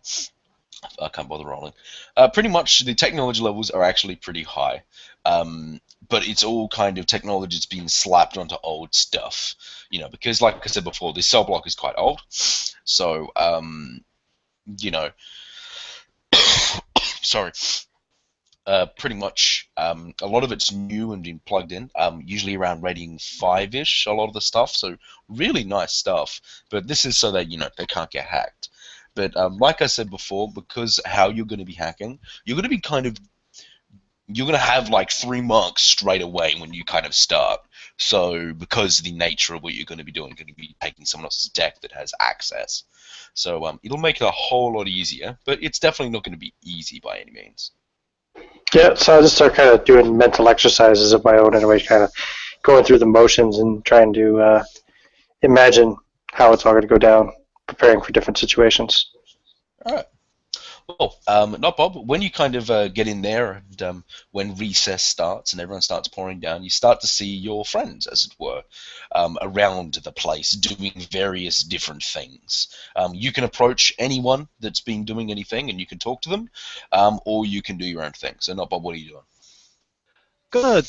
I can't bother rolling. Pretty much the technology levels are actually pretty high. But it's all kind of technology that's being slapped onto old stuff. Because like I said before, this cell block is quite old. So, sorry. Pretty much a lot of it's new and being plugged in, usually around rating 5-ish, a lot of the stuff, so really nice stuff, but this is so that, they can't get hacked. But like I said before, because how you're going to be hacking, you're going to have like 3 marks straight away when you kind of start, so because the nature of what you're going to be doing, you're going to be taking someone else's deck that has access. So it'll make it a whole lot easier, but it's definitely not going to be easy by any means. Yeah, so I just start kind of doing mental exercises of my own anyway, kind of going through the motions and trying to imagine how it's all going to go down, preparing for different situations. All right. Well, not Bob. When you kind of get in there and when recess starts and everyone starts pouring down, you start to see your friends, as it were, around the place doing various different things. You can approach anyone that's been doing anything and you can talk to them, or you can do your own thing. So, not Bob, what are you doing? Gonna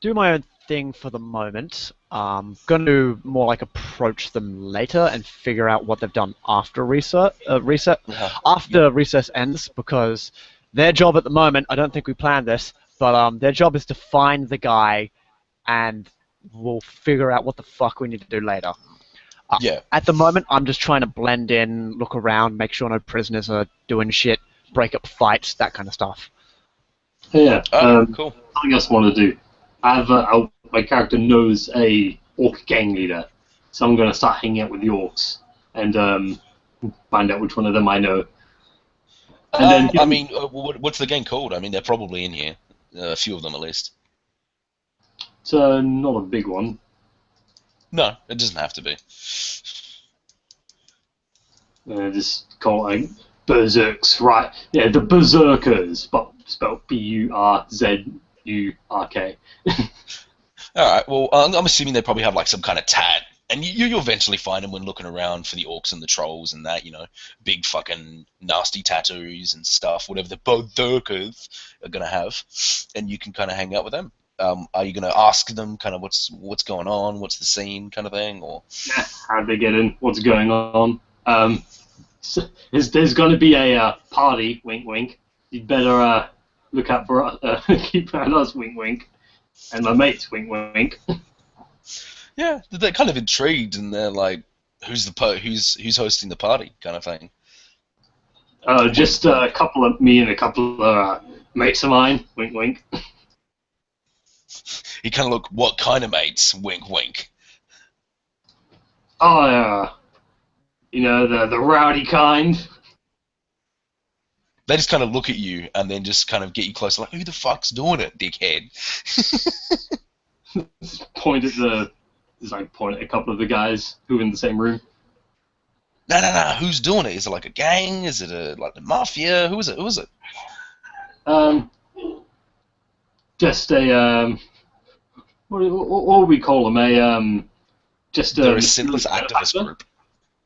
do my own thing for the moment. Gonna more like approach them later and figure out what they've done after recess ends, because their job at the moment, I don't think we planned this, but their job is to find the guy, and we'll figure out what the fuck we need to do later. Yeah. At the moment, I'm just trying to blend in, look around, make sure no prisoners are doing shit, break up fights, that kind of stuff. Yeah. Cool. Something else I want to do. My character knows a orc gang leader, so I'm going to start hanging out with the orcs and find out which one of them I know. And then, what's the gang called? I mean, they're probably in here. A few of them, at least. It's not a big one. No, it doesn't have to be. Just call it Berserks, right? Yeah, the Berserkers, but spelled Burzurk. Alright, well, I'm assuming they probably have like some kind of tat, and you'll eventually find them when looking around for the orcs and the trolls and that, big fucking nasty tattoos and stuff, whatever the Berserkers are going to have, and you can kind of hang out with them. Are you going to ask them kind of what's going on, what's the scene kind of thing, or? Yeah, how'd they get in, what's going on? So there's going to be a party, wink wink. You'd better look out for us, keep an eye on us, wink wink. And my mates, wink wink. Yeah, they're kind of intrigued, and they're like, "Who's hosting the party?" kind of thing. Just a couple of me and a couple of mates of mine, wink wink. You kind of look, what kind of mates? Wink wink. Oh, the rowdy kind. They just kind of look at you and then just kind of get you closer, like, who the fuck's doing it, dickhead? Point at a couple of the guys who are in the same room. No. Who's doing it? Is it like a gang? Is it like the mafia? Who is it? Who is it? Um, just a what do we call them? Just They're a a sinless activist group.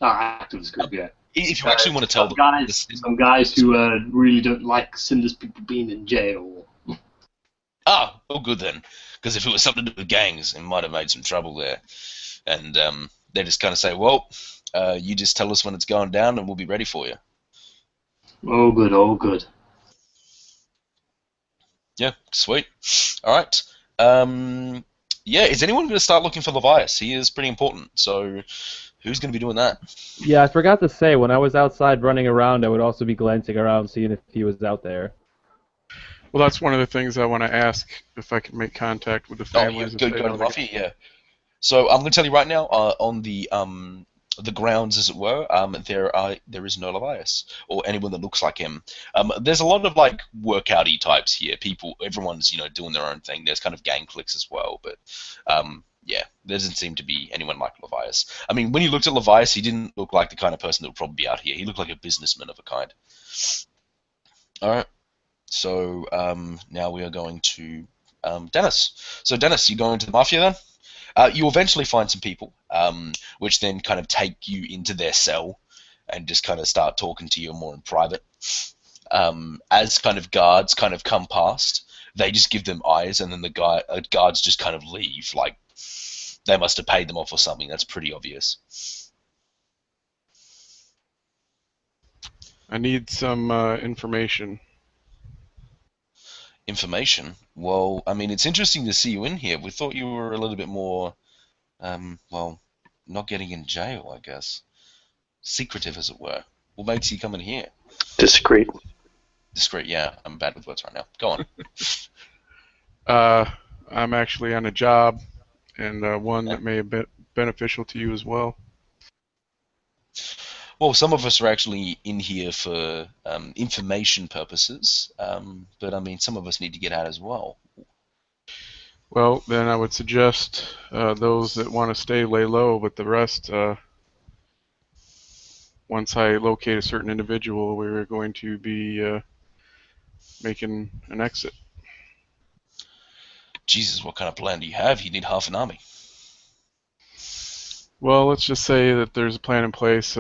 Activist group, yeah. If you actually want to tell them, Some guys who really don't like sinless people being in jail. oh, good then. Because if it was something to do with gangs, it might have made some trouble there. And they just kind of say, well, you just tell us when it's going down, and we'll be ready for you. Oh, good, oh, good. Yeah, sweet. All right. Yeah, is anyone going to start looking for Levias? He is pretty important. So, who's going to be doing that? Yeah, I forgot to say, when I was outside running around, I would also be glancing around, seeing if he was out there. Well, that's one of the things I want to ask, if I can make contact with the families. Go to the mafia, yeah. So I'm going to tell you right now, on the grounds, as it were, there is no Levias or anyone that looks like him. There's a lot of like workouty types here. Everyone's doing their own thing. There's kind of gang cliques as well, but yeah, there doesn't seem to be anyone like Levias. I mean, when you looked at Levias, he didn't look like the kind of person that would probably be out here. He looked like a businessman of a kind. All right. So now we are going to Dennis. So Dennis, you going to the mafia then? You eventually find some people, which then kind of take you into their cell and just kind of start talking to you more in private. As kind of guards kind of come past, they just give them eyes, and then the guards just kind of leave. Like they must have paid them off or something. That's pretty obvious. I need some information. Information? Well, I mean, it's interesting to see you in here. We thought you were a little bit more, well, not getting in jail, I guess. Secretive, as it were. What makes you come in here? Discreet. Discreet, yeah. I'm bad with words right now. Go on. I'm actually on a job, and one that may have been beneficial to you as well. Well, some of us are actually in here for information purposes, but I mean, some of us need to get out as well. Well, then I would suggest those that want to stay lay low, but the rest, once I locate a certain individual, we're going to be making an exit. Jesus, what kind of plan do you have? You need half an army. Well, let's just say that there's a plan in place.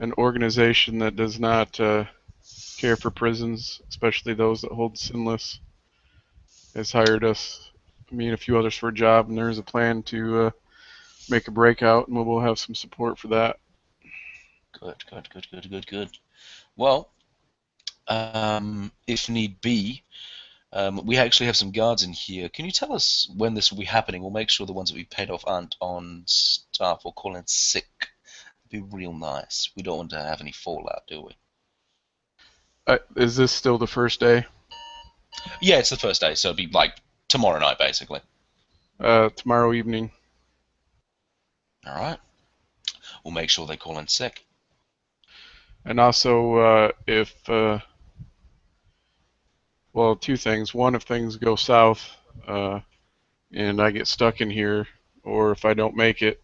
An organization that does not care for prisons, especially those that hold sinless, has hired us, me and a few others, for a job, and there is a plan to make a breakout, and we'll have some support for that. Good. Well, if need be, we actually have some guards in here. Can you tell us when this will be happening? We'll make sure the ones that we paid off aren't on staff or calling sick. It'd be real nice. We don't want to have any fallout, do we? Is this still the first day? Yeah, it's the first day, so it'll be like tomorrow night, basically. Tomorrow evening. All right. We'll make sure they call in sick. And also, well, two things. One, if things go south and I get stuck in here, or if I don't make it,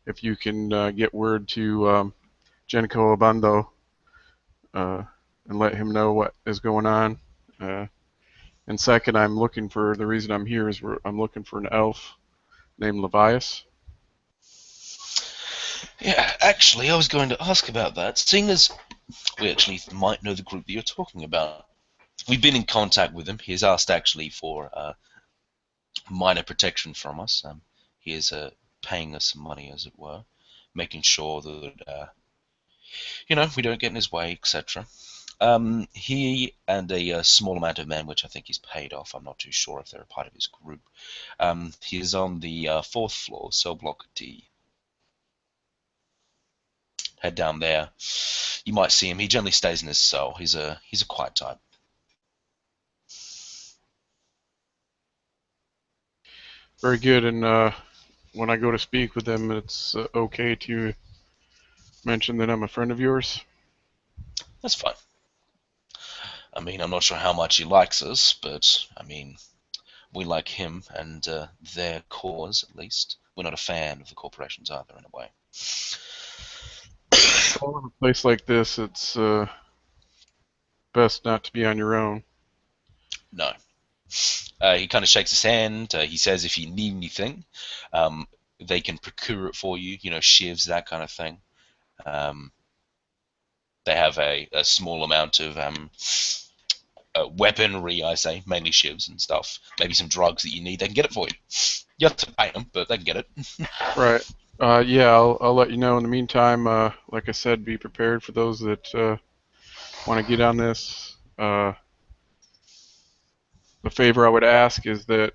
if you can get word to Genko Abando and let him know what is going on. And second, the reason I'm here is I'm looking for an elf named Levias. Yeah, actually, I was going to ask about that, seeing as we actually might know the group that you're talking about. We've been in contact with him. He has asked actually for minor protection from us. He is paying us some money, as it were, making sure that we don't get in his way, etc. He and a small amount of men, which I think he's paid off. I'm not too sure if they're a part of his group. He is on the 4th floor, cell block D. Head down there. You might see him. He generally stays in his cell. He's a quiet type. Very good. And when I go to speak with him, it's okay to mention that I'm a friend of yours? That's fine. I mean, I'm not sure how much he likes us, but, I mean, we like him and their cause, at least. We're not a fan of the corporations either, in a way. Well, in a place like this, it's best not to be on your own. No. He kind of shakes his hand. He says if you need anything, they can procure it for you. You know, shivs, that kind of thing. They have a small amount of weaponry, I say, mainly shivs and stuff. Maybe some drugs that you need. They can get it for you. You have to pay them, but they can get it. Right. Yeah, I'll let you know. In the meantime, like I said, be prepared for those that want to get on this. The favor I would ask is that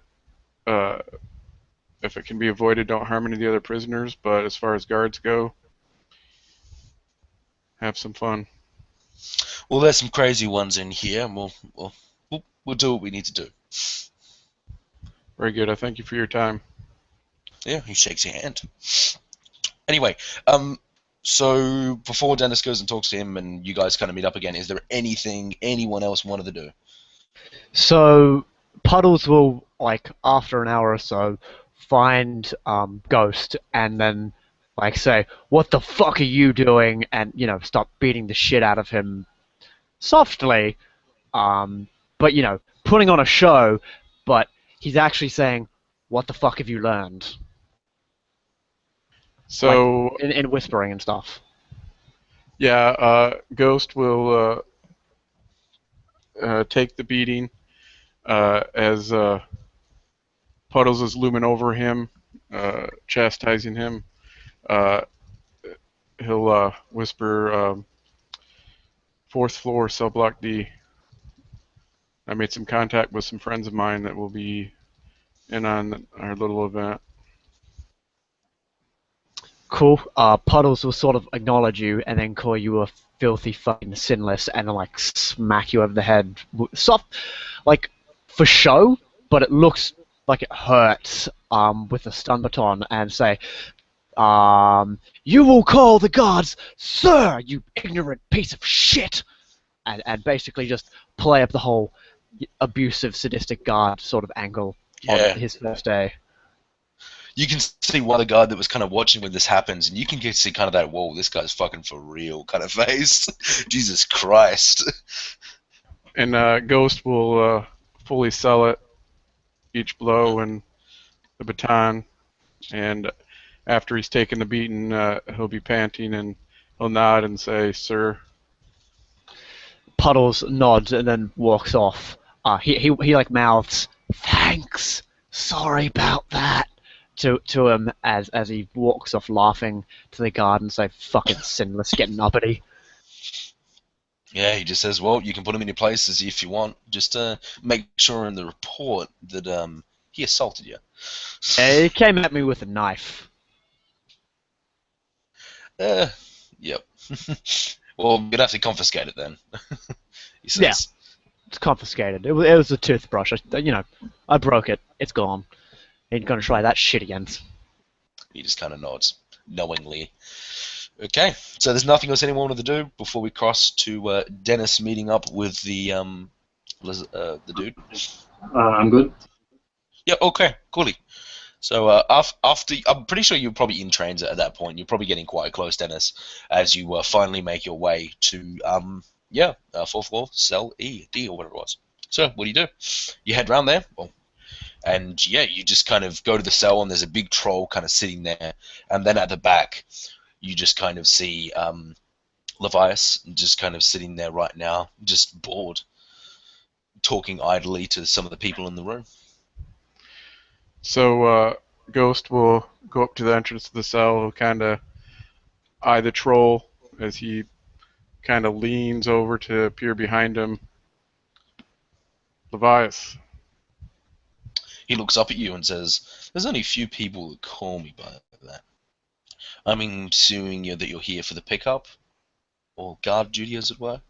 if it can be avoided, don't harm any of the other prisoners. But as far as guards go, have some fun. Well, there's some crazy ones in here, and we'll do what we need to do. Very good. I thank you for your time. Yeah, he shakes your hand. Anyway, so before Dennis goes and talks to him and you guys kind of meet up again, is there anything anyone else wanted to do? So Puddles will, like, after an hour or so, find Ghost and then, like, say, "What the fuck are you doing?" and, you know, start beating the shit out of him softly, but, you know, putting on a show, but he's actually saying, "What the fuck have you learned?" So, like, in whispering and stuff. yeah, Ghost will take the beating as Puddles is looming over him, chastising him. He'll whisper, "Fourth floor, cell block D. I made some contact with some friends of mine that will be in on our little event." Cool. Puddles will sort of acknowledge you and then call you a filthy fucking sinless and then, like, smack you over the head. Soft, like, for show, but it looks like it hurts with a stun baton and say, "You will call the gods, sir, you ignorant piece of shit!" And basically just play up the whole abusive, sadistic guard sort of angle on Yeah. his first day. You can see one other guy that was kind of watching when this happens, and you can see kind of that, whoa, this guy's fucking for real kind of face. Jesus Christ. And Ghost will fully sell it, each blow and the baton. And after he's taken the beating, he'll be panting and he'll nod and say, "Sir." Puddles nods and then walks off. He like mouths, "Thanks, sorry about that," to him as he walks off laughing to the guard and say, "Fucking sinless, getting uppity." Yeah, he just says, well, you can put him in your places if you want. Just make sure in the report that he assaulted you. He came at me with a knife. Yep. Well, you'd have to confiscate it then. He says. Yeah. It's confiscated. It was a toothbrush. I broke it. It's gone. Ain't gonna try that shit again. He just kind of nods, knowingly. Okay, so there's nothing else anyone wanted to do before we cross to Dennis meeting up with the dude. I'm good. Yeah. Okay. Coolly. So after, I'm pretty sure you're probably in transit at that point. You're probably getting quite close, Dennis, as you finally make your way to fourth floor, cell D or whatever it was. So what do? You head round there, and yeah, you just kind of go to the cell, and there's a big troll kind of sitting there, and then at the back, you just kind of see Levias just kind of sitting there right now, just bored, talking idly to some of the people in the room. So Ghost will go up to the entrance of the cell. He'll kind of eye the troll as he kind of leans over to peer behind him. "Levias." He looks up at you and says, "There's only a few people that call me by that. I'm assuming that you're here for the pickup, or guard duty, as it were."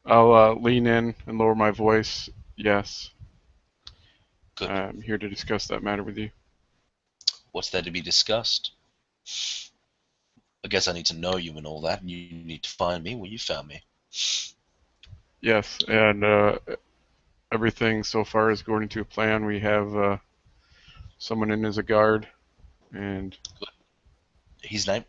I'll lean in and lower my voice. "Yes. Good. I'm here to discuss that matter with you." What's there to be discussed? I guess I need to know you and all that, and you need to find me where you found me. "Yes, and everything so far is according to a plan. We have someone in as a guard, and..." Good. His name?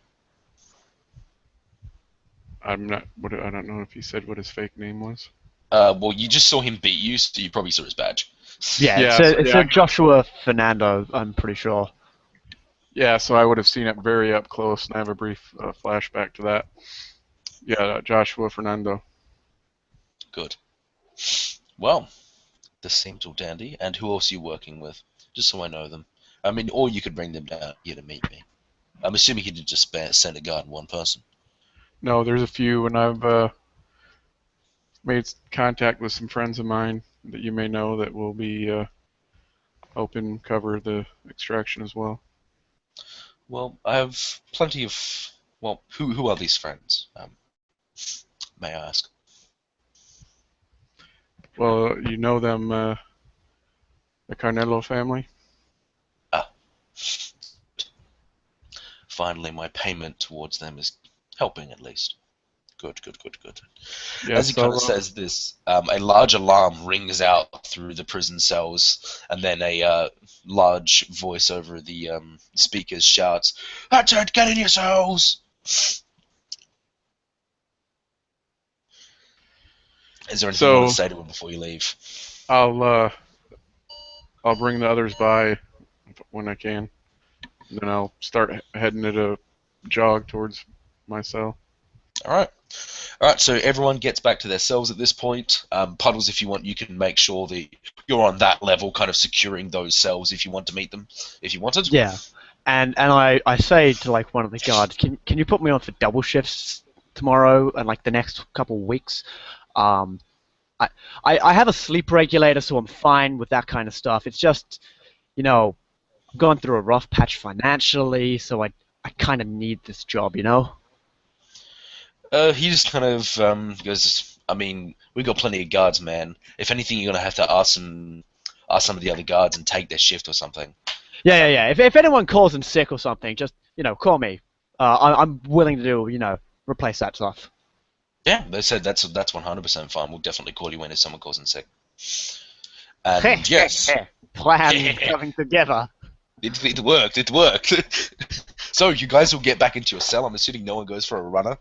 I'm not. I don't know if he said what his fake name was. Well, you just saw him beat you, so you probably saw his badge. Yeah, Yeah, it's a Joshua Fernando, I'm pretty sure. Yeah, so I would have seen it very up close, and I have a brief flashback to that. Yeah, Joshua Fernando. Good. Well, this seems all dandy. And who else are you working with? Just so I know them. I mean, or you could bring them down here to meet me. I'm assuming he did just send a guard one person. No, there's a few, and I've made contact with some friends of mine that you may know that will be helping cover the extraction as well. Well, I have plenty of... Well, who are these friends? May I ask? Well, you know them, the Carnello family? Ah. Finally, my payment towards them is helping at least. Good. Yeah, As he kind of says this, a large alarm rings out through the prison cells, and then a large voice over the speakers shouts, "That's it, get in your cells!" Is there anything you want to say to him before you leave? I'll bring the others by when I can. Then I'll start heading at a jog towards my cell. Alright, so everyone gets back to their cells at this point. Puddles, if you want, you can make sure that you're on that level, kind of securing those cells if you want to meet them, if you wanted. Yeah, and I say to like one of the guards, can you put me on for double shifts tomorrow and like the next couple of weeks? I have a sleep regulator, so I'm fine with that kind of stuff. It's just, I'm going through a rough patch financially, so I kind of need this job, He just kind of goes, I mean, we got plenty of guards, man. If anything, you're gonna have to ask some of the other guards and take their shift or something. Yeah. If anyone calls in sick or something, just call me. I'm willing to do replace that stuff. Yeah, they said that's 100% fine. We'll definitely call you in if someone calls in sick. And yes, plan coming together. it worked. So you guys will get back into your cell. I'm assuming no one goes for a runner.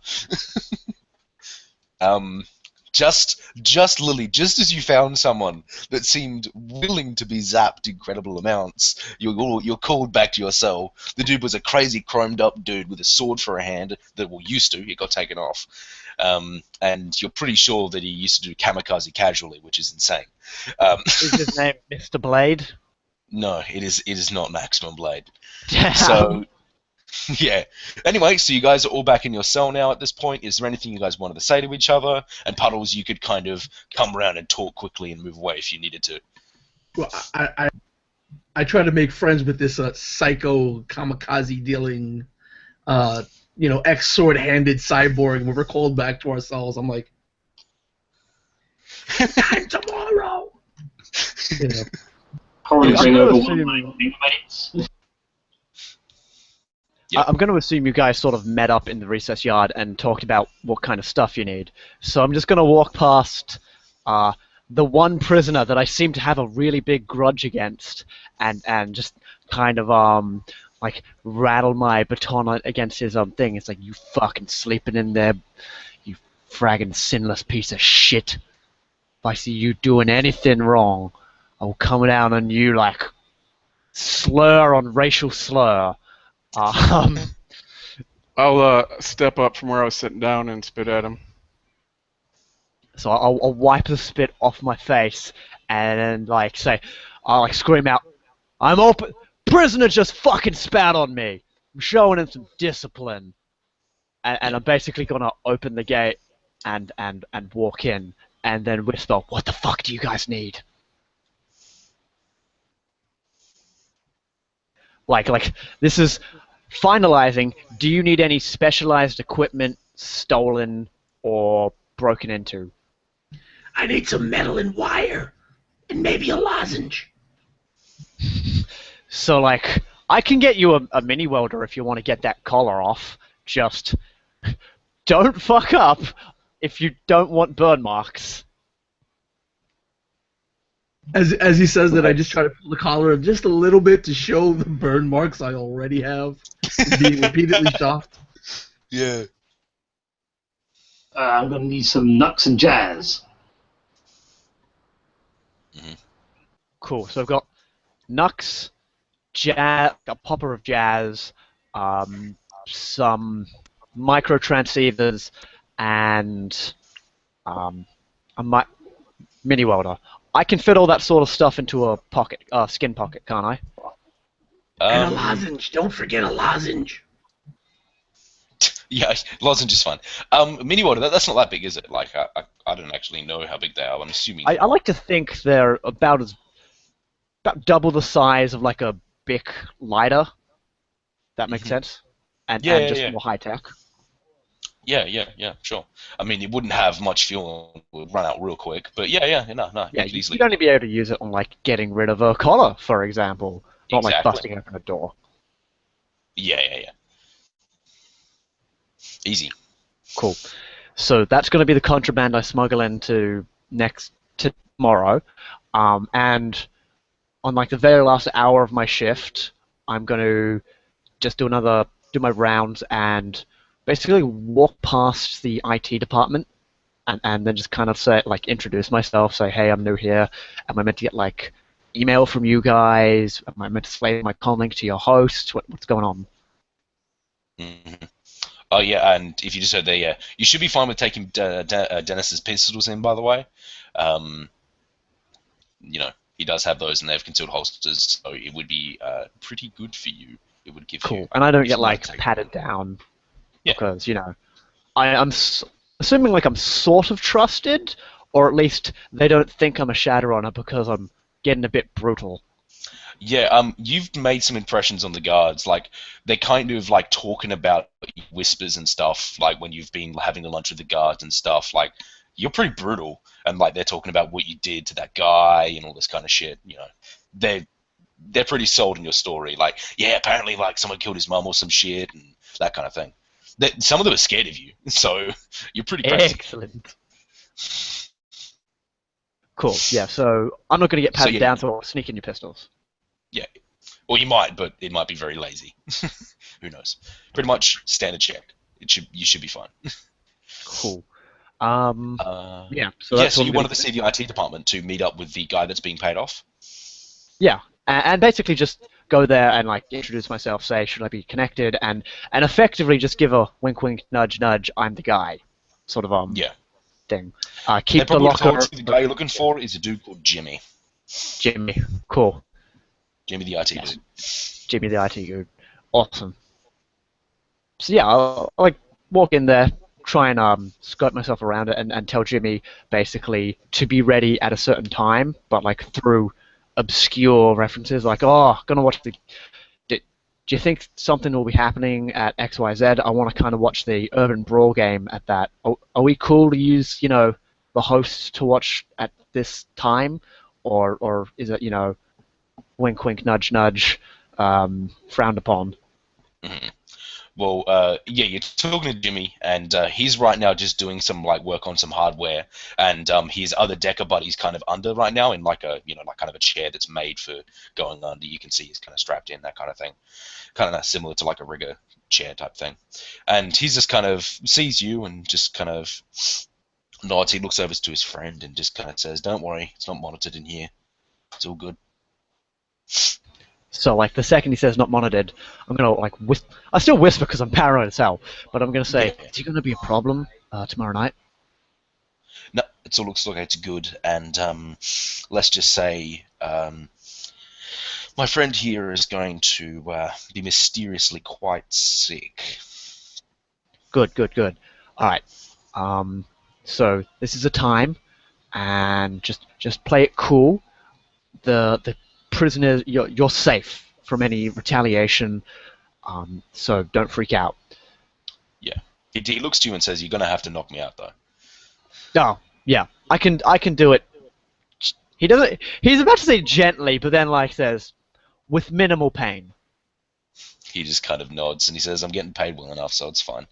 Just Lily, just as you found someone that seemed willing to be zapped incredible amounts, you're called back to your cell. The dude was a crazy chromed up dude with a sword for a hand that used to. It got taken off. And you're pretty sure that he used to do kamikaze casually, which is insane. Is his name Mr. Blade? No, it is not Maximum Blade. Damn. So, yeah. Anyway, so you guys are all back in your cell now at this point. Is there anything you guys wanted to say to each other? And Puddles, you could kind of come around and talk quickly and move away if you needed to. Well, I try to make friends with this psycho kamikaze dealing, ex-sword-handed cyborg. When we're called back to our cells, I'm like, time tomorrow. Probably I'm bring gonna over assume- one of my mates. Yep. I'm going to assume you guys sort of met up in the recess yard and talked about what kind of stuff you need. So I'm just going to walk past the one prisoner that I seem to have a really big grudge against, and just kind of like rattle my baton against his thing. It's like, you fucking sleeping in there, you fragging sinless piece of shit. If I see you doing anything wrong, I'll come down on you like slur on racial slur. I'll step up from where I was sitting down and spit at him. So I'll wipe the spit off my face and like say, I'll like scream out, "I'm open! Prisoner just fucking spat on me! I'm showing him some discipline." And I'm basically gonna open the gate and walk in and then whisper, "What the fuck do you guys need?" Like this is finalizing. Do you need any specialized equipment stolen or broken into? I need some metal and wire, and maybe a lozenge. So like, I can get you a mini welder if you want to get that collar off. Just don't fuck up if you don't want burn marks. As he says that, I just try to pull the collar up just a little bit to show the burn marks I already have, being repeatedly shocked. Yeah. I'm going to need some Nux and Jazz. Cool. So I've got Nux, jazz, a popper of jazz, some micro transceivers, and a mini welder. I can fit all that sort of stuff into a pocket, skin pocket, can't I? And a lozenge. Don't forget a lozenge. Yeah, lozenge is fine. Mini water, that's not that big, is it? Like, I don't actually know how big they are. I'm assuming. I like to think they're about double the size of like a Bic lighter. That makes sense. And just more high tech. Yeah, sure. I mean, it wouldn't have much fuel; it would run out real quick. But no, Yeah, you could easily. you'd only be able to use it on like getting rid of a collar, for example, not like Exactly. busting open a door. Yeah. Easy. Cool. So that's going to be the contraband I smuggle into tomorrow, and on like the very last hour of my shift, I'm going to just do my rounds and basically walk past the IT department and then just kind of say, like, introduce myself, say, hey, I'm new here. Am I meant to get like email from you guys? Am I meant to slave my comm link to your host? What's going on? Mm-hmm. Oh yeah, and if you just heard there, you should be fine with taking Dennis's pistols in. By the way, he does have those, and they have concealed holsters, so it would be pretty good for you. It would give Cool. you. And I don't get like patted down because I'm assuming like I'm sort of trusted, or at least they don't think I'm a Shadowrunner because I'm getting a bit brutal. Yeah, you've made some impressions on the guards. Like, they're kind of like talking about whispers and stuff. Like when you've been having a lunch with the guards and stuff. Like, you're pretty brutal, and like they're talking about what you did to that guy and all this kind of shit. They're pretty sold in your story. Like, yeah, apparently like someone killed his mum or some shit and that kind of thing. Some of them are scared of you, so you're pretty crazy. Excellent. Cool. Yeah. So I'm not going to get patted down, so I'll sneak in your pistols. Yeah. Or you might, but it might be very lazy. Who knows? Pretty much standard check. You should be fine. Cool. Yeah. So so you wanted to see the IT department to meet up with the guy that's being paid off? Yeah, and basically just go there and like introduce myself, say should I be connected, and effectively just give a wink, wink, nudge, nudge. I'm the guy, sort of thing. Keep the locker. The guy you're looking for is a dude called Jimmy. Jimmy, cool. Jimmy the IT dude. Jimmy the IT dude, awesome. So yeah, I'll like walk in there, try and skirt myself around it, and tell Jimmy basically to be ready at a certain time, but like through obscure references, like, gonna watch the. Do you think something will be happening at XYZ? I want to kind of watch the Urban Brawl game at that. Are we cool to use, the host to watch at this time, or is it, wink, wink, nudge, nudge, frowned upon? Mm-hmm. Well, you're talking to Jimmy, and he's right now just doing some like work on some hardware, and his other Decker buddy's kind of under right now in like a like kind of a chair that's made for going under. You can see he's kind of strapped in, that kind of thing, kind of similar to like a rigger chair type thing. And he's just kind of sees you and just kind of nods. He looks over to his friend and just kind of says, "Don't worry, it's not monitored in here. It's all good." So, like, the second he says not monitored, I'm going to, like, I still whisper because I'm paranoid as hell, but I'm going to say, is he going to be a problem tomorrow night? No, it all looks like it's good, and let's just say my friend here is going to be mysteriously quite sick. Good. All right. So, this is a time, and just play it cool. The prisoners, you're safe from any retaliation, so don't freak out. Yeah, he looks to you and says, "You're gonna have to knock me out, though." Oh, yeah, I can do it. He doesn't. He's about to say gently, but then like says, with minimal pain. He just kind of nods and he says, "I'm getting paid well enough, so it's fine."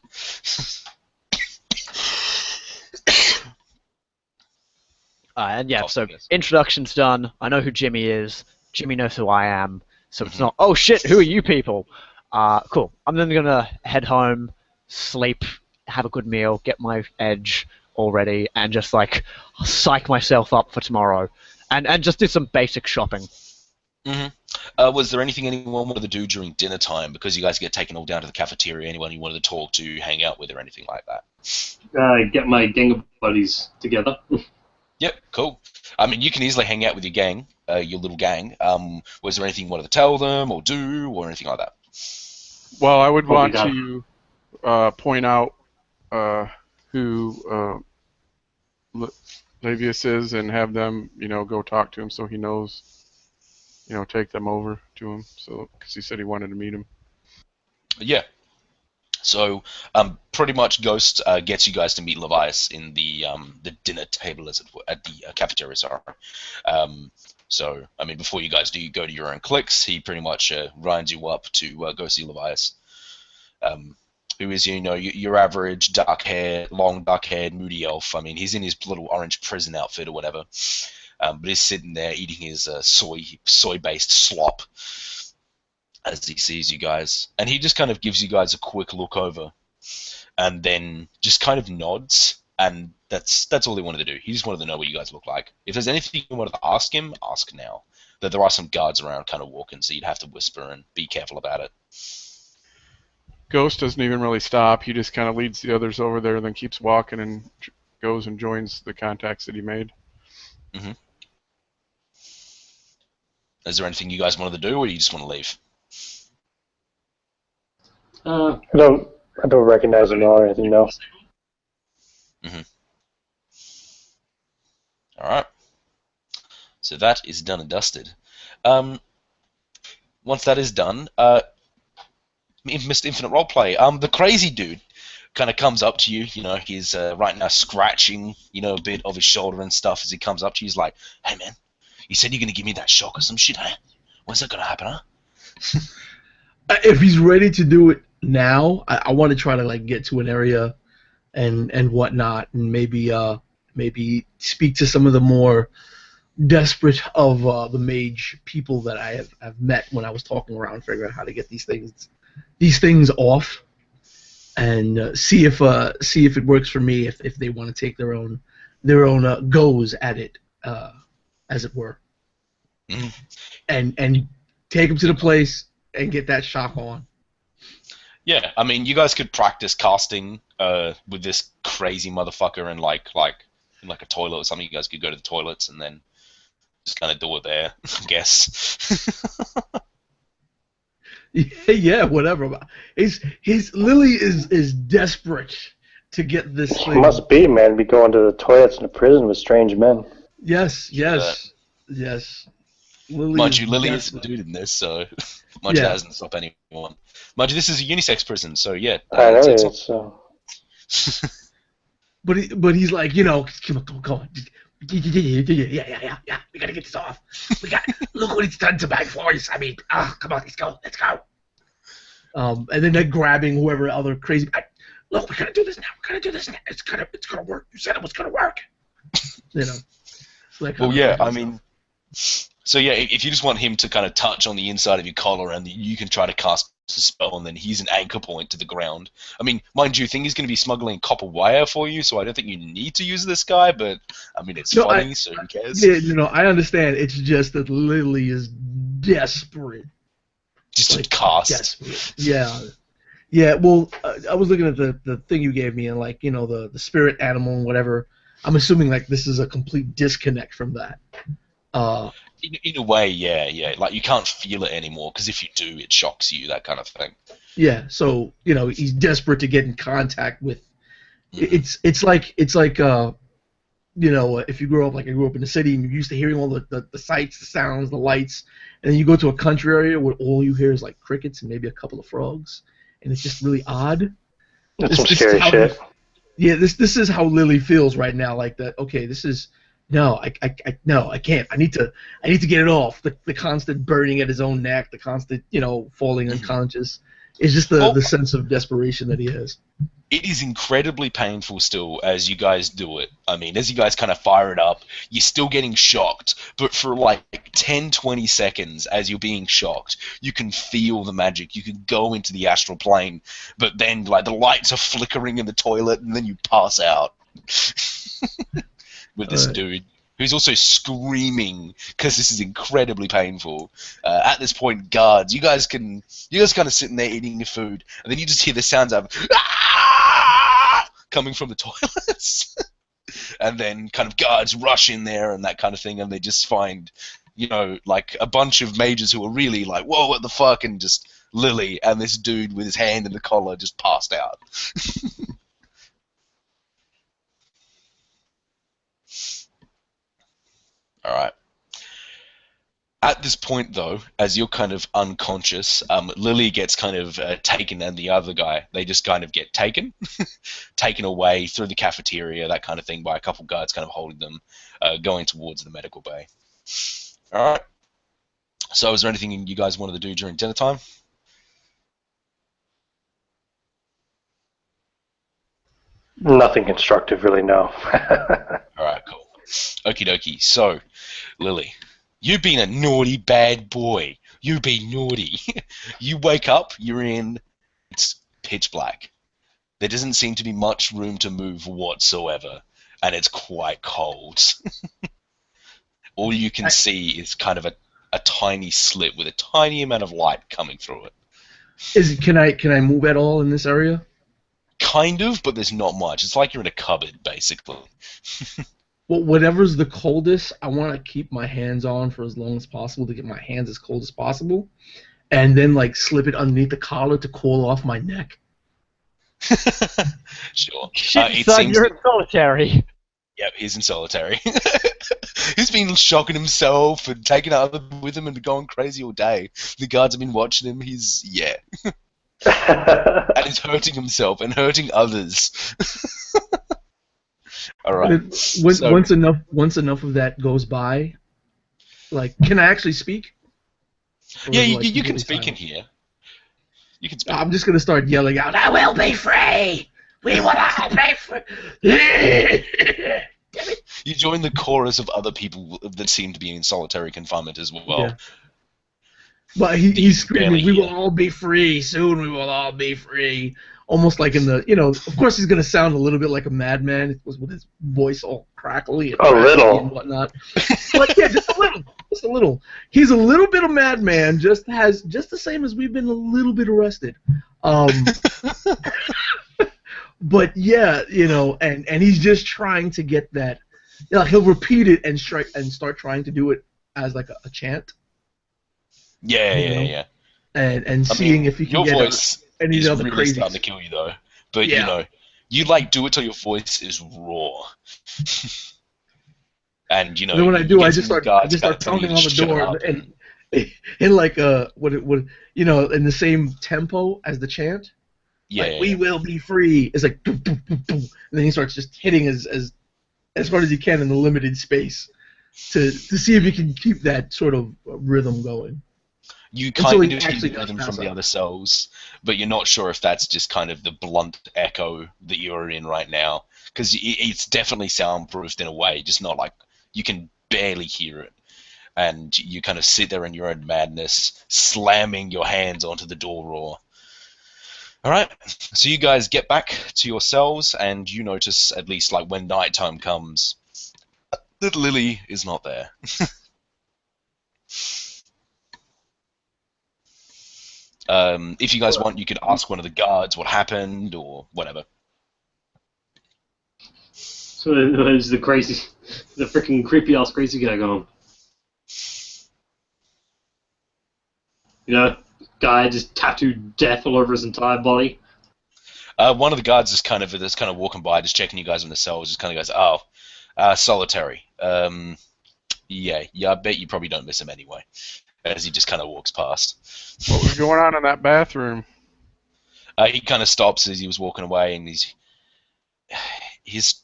And yeah, so introduction's done. I know who Jimmy is. Jimmy knows who I am. So it's not, oh shit, who are you people? Cool. I'm then gonna head home, sleep have a good meal, get my edge all ready, and just like psych myself up for tomorrow, and just do some basic shopping. Was there anything anyone wanted to do during dinner time? Because you guys get taken all down to the cafeteria. Anyone you wanted to talk to, hang out with, or anything like that? Get my gang of buddies together. Yep, cool. I mean, you can easily hang out with your gang, your little gang. Was there anything you wanted to tell them or do, or anything like that? Well, I would Probably want to point out who Lavius is and have them, go talk to him so he knows, take them over to him. So, because he said he wanted to meet him. Yeah. So, pretty much Ghost gets you guys to meet Levias in the dinner table, as it were, at the cafeteria. Sorry. So, I mean, before you guys do go to your own cliques, he pretty much rounds you up to go see Levias, who is, your average long dark-haired, moody elf. I mean, he's in his little orange prison outfit or whatever, but he's sitting there eating his soy-based slop as he sees you guys, and he just kind of gives you guys a quick look over, and then just kind of nods, and that's all he wanted to do. He just wanted to know what you guys look like. If there's anything you wanted to ask him, ask now. That there are some guards around kind of walking, so you'd have to whisper and be careful about it. Ghost doesn't even really stop. He just kind of leads the others over there, and then keeps walking and goes and joins the contacts that he made. Mm-hmm. Is there anything you guys wanted to do, or do you just want to leave? I don't recognize him or anything, no. Mm-hmm. All right. So that is done and dusted. Once that is done, Mr. Infinite Roleplay, the crazy dude kind of comes up to you. He's right now scratching, a bit of his shoulder and stuff as he comes up to you. He's like, "Hey, man, you said you're going to give me that shock or some shit, huh? When's that going to happen, huh?" If he's ready to do it now, I want to try to get to an area and whatnot, and maybe speak to some of the more desperate of the mage people that I have met when I was talking around, figuring out how to get these things off, and see if it works for me, if they want to take their own goes at it, as it were, and take them to the place and get that shock on. Yeah, I mean, you guys could practice casting with this crazy motherfucker in like a toilet or something. You guys could go to the toilets and then just kind of do it there, I guess. Yeah, whatever. Lily is desperate to get this She thing. must be, man. Be going to the toilets in a prison with strange men. Yes. Mind you, Lily is the dude in this, so that doesn't stop anyone. Mind you, this is a unisex prison, so yeah. I know it is. So. But he's like, come on. Yeah. We gotta get this off. Look what it's done to my voice. I mean, come on, let's go. And then they're grabbing whoever other crazy. Look, we're gonna do this now. It's gonna work. You said it was gonna work. Well, yeah. I mean, so yeah, if you just want him to kind of touch on the inside of your collar, and you can try to cast a spell, and then he's an anchor point to the ground. I mean, mind you, think he's going to be smuggling copper wire for you, so I don't think you need to use this guy. But I mean, it's funny, so who cares? Yeah, I understand. It's just that Lily is desperate. Just to cast. Desperate. Yeah. Well, I was looking at the thing you gave me, and the spirit animal and whatever. I'm assuming this is a complete disconnect from that. In a way, yeah. Like, you can't feel it anymore, because if you do, it shocks you, that kind of thing. Yeah, so, he's desperate to get in contact with... It's like if you grew up, like I grew up in the city, and you're used to hearing all the sights, the sounds, the lights, and then you go to a country area where all you hear is, crickets and maybe a couple of frogs, and it's just really odd. That's some scary shit. This is how Lily feels right now, like that, okay, this is... No, I can't. I need to get it off. The constant burning at his own neck, the constant, falling unconscious. It's just the sense of desperation that he has. It is incredibly painful still as you guys do it. I mean, as you guys kind of fire it up, you're still getting shocked, but for like 10, 20 seconds as you're being shocked, you can feel the magic. You can go into the astral plane, but then like the lights are flickering in the toilet and then you pass out with this dude who's also screaming because this is incredibly painful. At this point, guards, you guys kind of sitting there eating your food, and then you just hear the sounds of coming from the toilets, and then kind of guards rush in there and that kind of thing, and they just find, like a bunch of mages who are really like, whoa, what the fuck, and just Lily and this dude with his hand in the collar just passed out. All right. At this point, though, as you're kind of unconscious, Lily gets kind of taken, and the other guy, they just kind of get taken, taken away through the cafeteria, that kind of thing, by a couple guards kind of holding them, going towards the medical bay. All right. So, is there anything you guys wanted to do during dinner time? Nothing constructive, really, no. All right, cool. Okie dokie. So, Lily, you've been a naughty bad boy. You've been naughty. You wake up, it's pitch black. There doesn't seem to be much room to move whatsoever, and it's quite cold. All you can see is kind of a tiny slit with a tiny amount of light coming through it. Can I move at all in this area? Kind of, but there's not much. It's like you're in a cupboard, basically. Well, whatever's the coldest, I want to keep my hands on for as long as possible to get my hands as cold as possible, and then like slip it underneath the collar to cool off my neck. Sure. Shit, son, you're in solitary. Yep, he's in solitary. He's been shocking himself and taking others with him and going crazy all day. The guards have been watching him. And he's hurting himself and hurting others. All right. Once enough of that goes by, like, can I actually speak? Yeah, you can speak in here. You can speak. I'm just gonna start yelling out, "I will be free! We will all be free!" Damn it. You join the chorus of other people that seem to be in solitary confinement as well. Yeah. But he's screaming, "We will all be free! Soon we will all be free!" Almost like in the, of course he's going to sound a little bit like a madman with his voice all crackly and whatnot. But yeah, just a little. He's a little bit of madman, just the same as we've been a little bit arrested. But yeah, and he's just trying to get that. He'll repeat it and start trying to do it as like a chant. Yeah. And seeing if he can get voice any is other really crazy starting to kill you though. But you do it till your voice is raw. And then when I do, I just start pounding on the door and in like in the same tempo as the chant. Yeah. We will be free. It's like boom, boom, boom, boom. And then he starts just hitting as hard as he can in the limited space to see if he can keep that sort of rhythm going. You kind of hear rhythm from the other cells, but you're not sure if that's just kind of the blunt echo that you're in right now, because it's definitely soundproofed in a way, just not like you can barely hear it, and you kind of sit there in your own madness, slamming your hands onto the door raw. All right, so you guys get back to your cells, and you notice, at least like when nighttime comes, that Lily is not there. If you guys want, you could ask one of the guards what happened or whatever. So there's the freaking creepy ass crazy guy going. Guy just tattooed death all over his entire body. One of the guards is kind of walking by, just checking you guys in the cells. Just kind of goes, solitary. Yeah, I bet you probably don't miss him anyway. As he just kind of walks past. What was going on in that bathroom? He kind of stops as he was walking away, and he's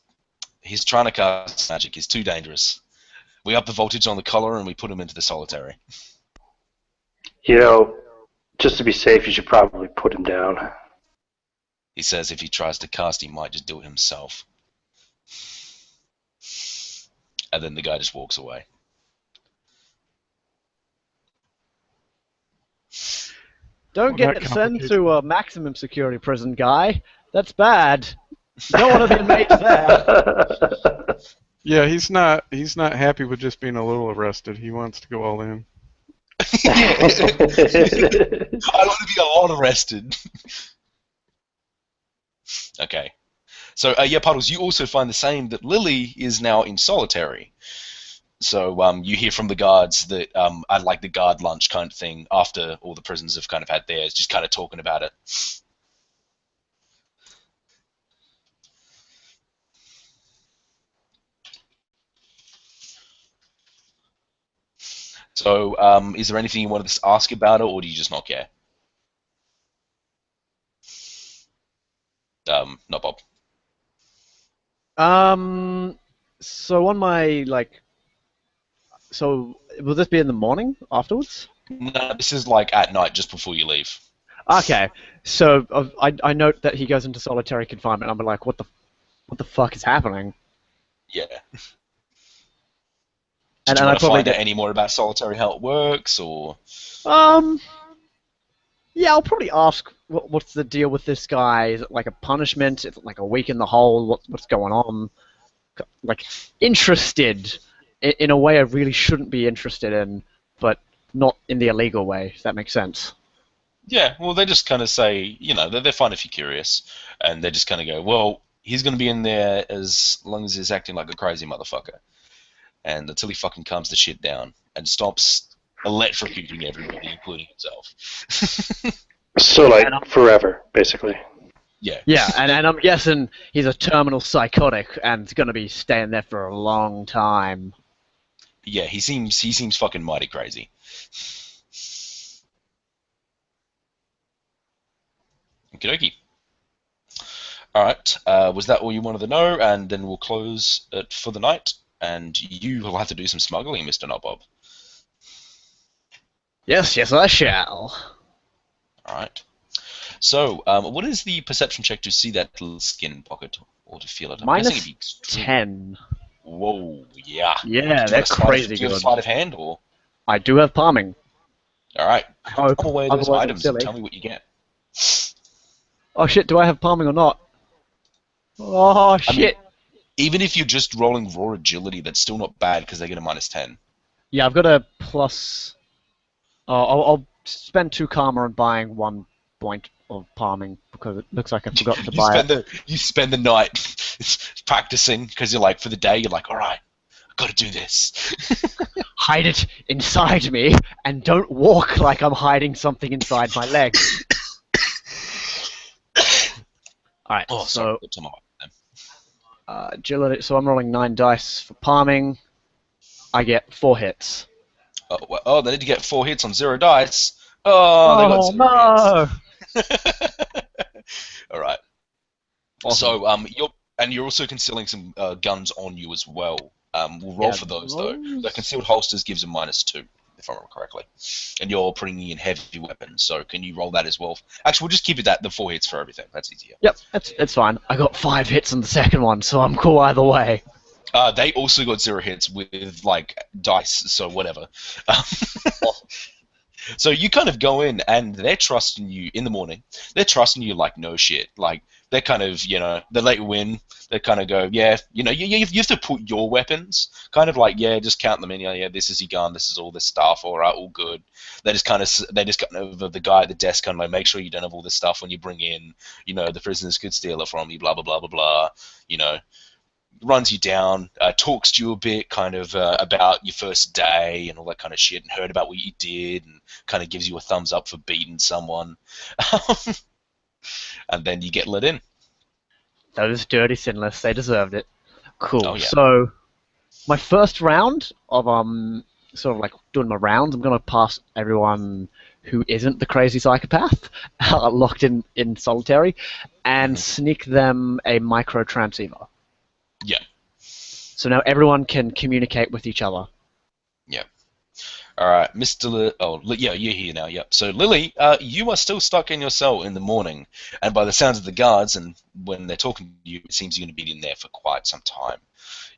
trying to cast magic. He's too dangerous. We up the voltage on the collar, and we put him into the solitary. Just to be safe, you should probably put him down. He says if he tries to cast, he might just do it himself. And then the guy just walks away. Don't Well, that get sent complicates to a maximum security prison, guy. That's bad. You don't want to be inmates there. Yeah, he's not happy with just being a little arrested. He wants to go all in. I want to be a lot arrested. Okay. So, yeah, Puddles, you also find the same, that Lily is now in solitary. So you hear from the guards that I'd like the guard lunch kind of thing after all the prisoners have kind of had theirs, just kind of talking about it. So is there anything you wanted to ask about it, or do you just not care? Not Bob. So on my, so will this be in the morning afterwards? No, this is like at night, just before you leave. Okay, so I note that he goes into solitary confinement. I'm like, what the fuck is happening? Yeah. And Do you I want to probably find out any more about solitary, how it works, or? Yeah, I'll probably ask what's the deal with this guy. Is it like a punishment? Is it like a week in the hole? What's going on? Like, interested in a way I really shouldn't be interested in, but not in the illegal way, if that makes sense. Yeah, well, they just kind of say, you know, they're fine if you're curious, and they just kind of go, well, he's going to be in there as long as he's acting like a crazy motherfucker, and until he fucking calms the shit down and stops electrocuting everybody, including himself. So, like, forever, basically. Yeah. Yeah, and I'm guessing he's a terminal psychotic and is going to be staying there for a long time. Yeah, he seems fucking mighty crazy. Okie dokie. Alright, was that all you wanted to know? And then we'll close it for the night, and you will have to do some smuggling, Mr. Nobbob. Yes, I shall. Alright. So, what is the perception check to see that little skin pocket, or to feel it? I'm guessing it'd be extreme. -10. Whoa, yeah. Yeah, they're crazy do you have good. a sleight of hand, or? I do have palming. Alright. Hope. Come away those Otherwise I'm items and silly. tell me what you get. Oh shit, do I have palming or not? Oh I mean, shit. even if you're just rolling raw agility, that's still not bad, because they get a -10. Yeah, I've got a plus... I'll spend 2 karma on buying 1 point of palming, because it looks like I forgot to buy it. You spend the night practicing, because you're like, for the day, you're like, alright, I've got to do this. Hide it inside me, and don't walk like I'm hiding something inside my leg. Alright, Oh, so... sorry. agility, so I'm rolling 9 dice for palming. I get 4 hits. Oh, they need to get 4 hits on 0 dice. Oh, they got 0 hits. All right. Awesome. So, you're also concealing some guns on you as well. We'll roll for those though. The concealed holsters gives a -2, if I remember correctly, and you're bringing in heavy weapons. So, can you roll that as well? Actually, we'll just keep it the 4 hits for everything. That's easier. Yep, it's fine. I got 5 hits on the second one, so I'm cool either way. They also got 0 hits with like dice, so whatever. So you kind of go in, and they're trusting you in the morning. They're trusting you like no shit. Like they're kind of, they let you in. They kind of go, yeah, you have to put your weapons, kind of like, yeah, just count them in. Yeah, this is your gun. This is all this stuff. All right, all good. They just kind of the guy at the desk kind of like, make sure you don't have all this stuff when you bring in. The prisoners could steal it from you. Blah blah blah blah blah. Runs you down, talks to you a bit, kind of about your first day and all that kind of shit, and heard about what you did, and kind of gives you a thumbs up for beating someone, and then you get let in. Those dirty sinless, they deserved it. Cool. Oh, yeah. So, my first round of sort of like doing my rounds, I'm gonna pass everyone who isn't the crazy psychopath locked in solitary, and sneak them a micro transceiver. Yeah. So now everyone can communicate with each other. Yeah. All right, Mr. Yeah, you're here now. Yep. So Lily, you are still stuck in your cell in the morning, and by the sounds of the guards and when they're talking to you, it seems you're going to be in there for quite some time.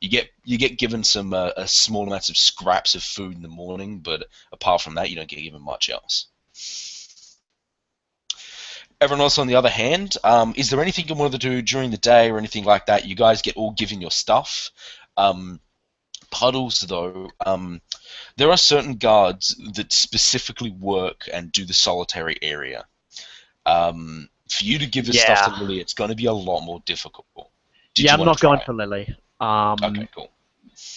You get given some a small amounts of scraps of food in the morning, but apart from that, you don't get given much else. Everyone else, on the other hand, is there anything you want to do during the day or anything like that? You guys get all given your stuff. Puddles, though, there are certain guards that specifically work and do the solitary area. For you to give the stuff to Yeah. Lily, it's going to be a lot more difficult. Did Yeah, you I'm want not to try going it? for Lily. Okay, cool.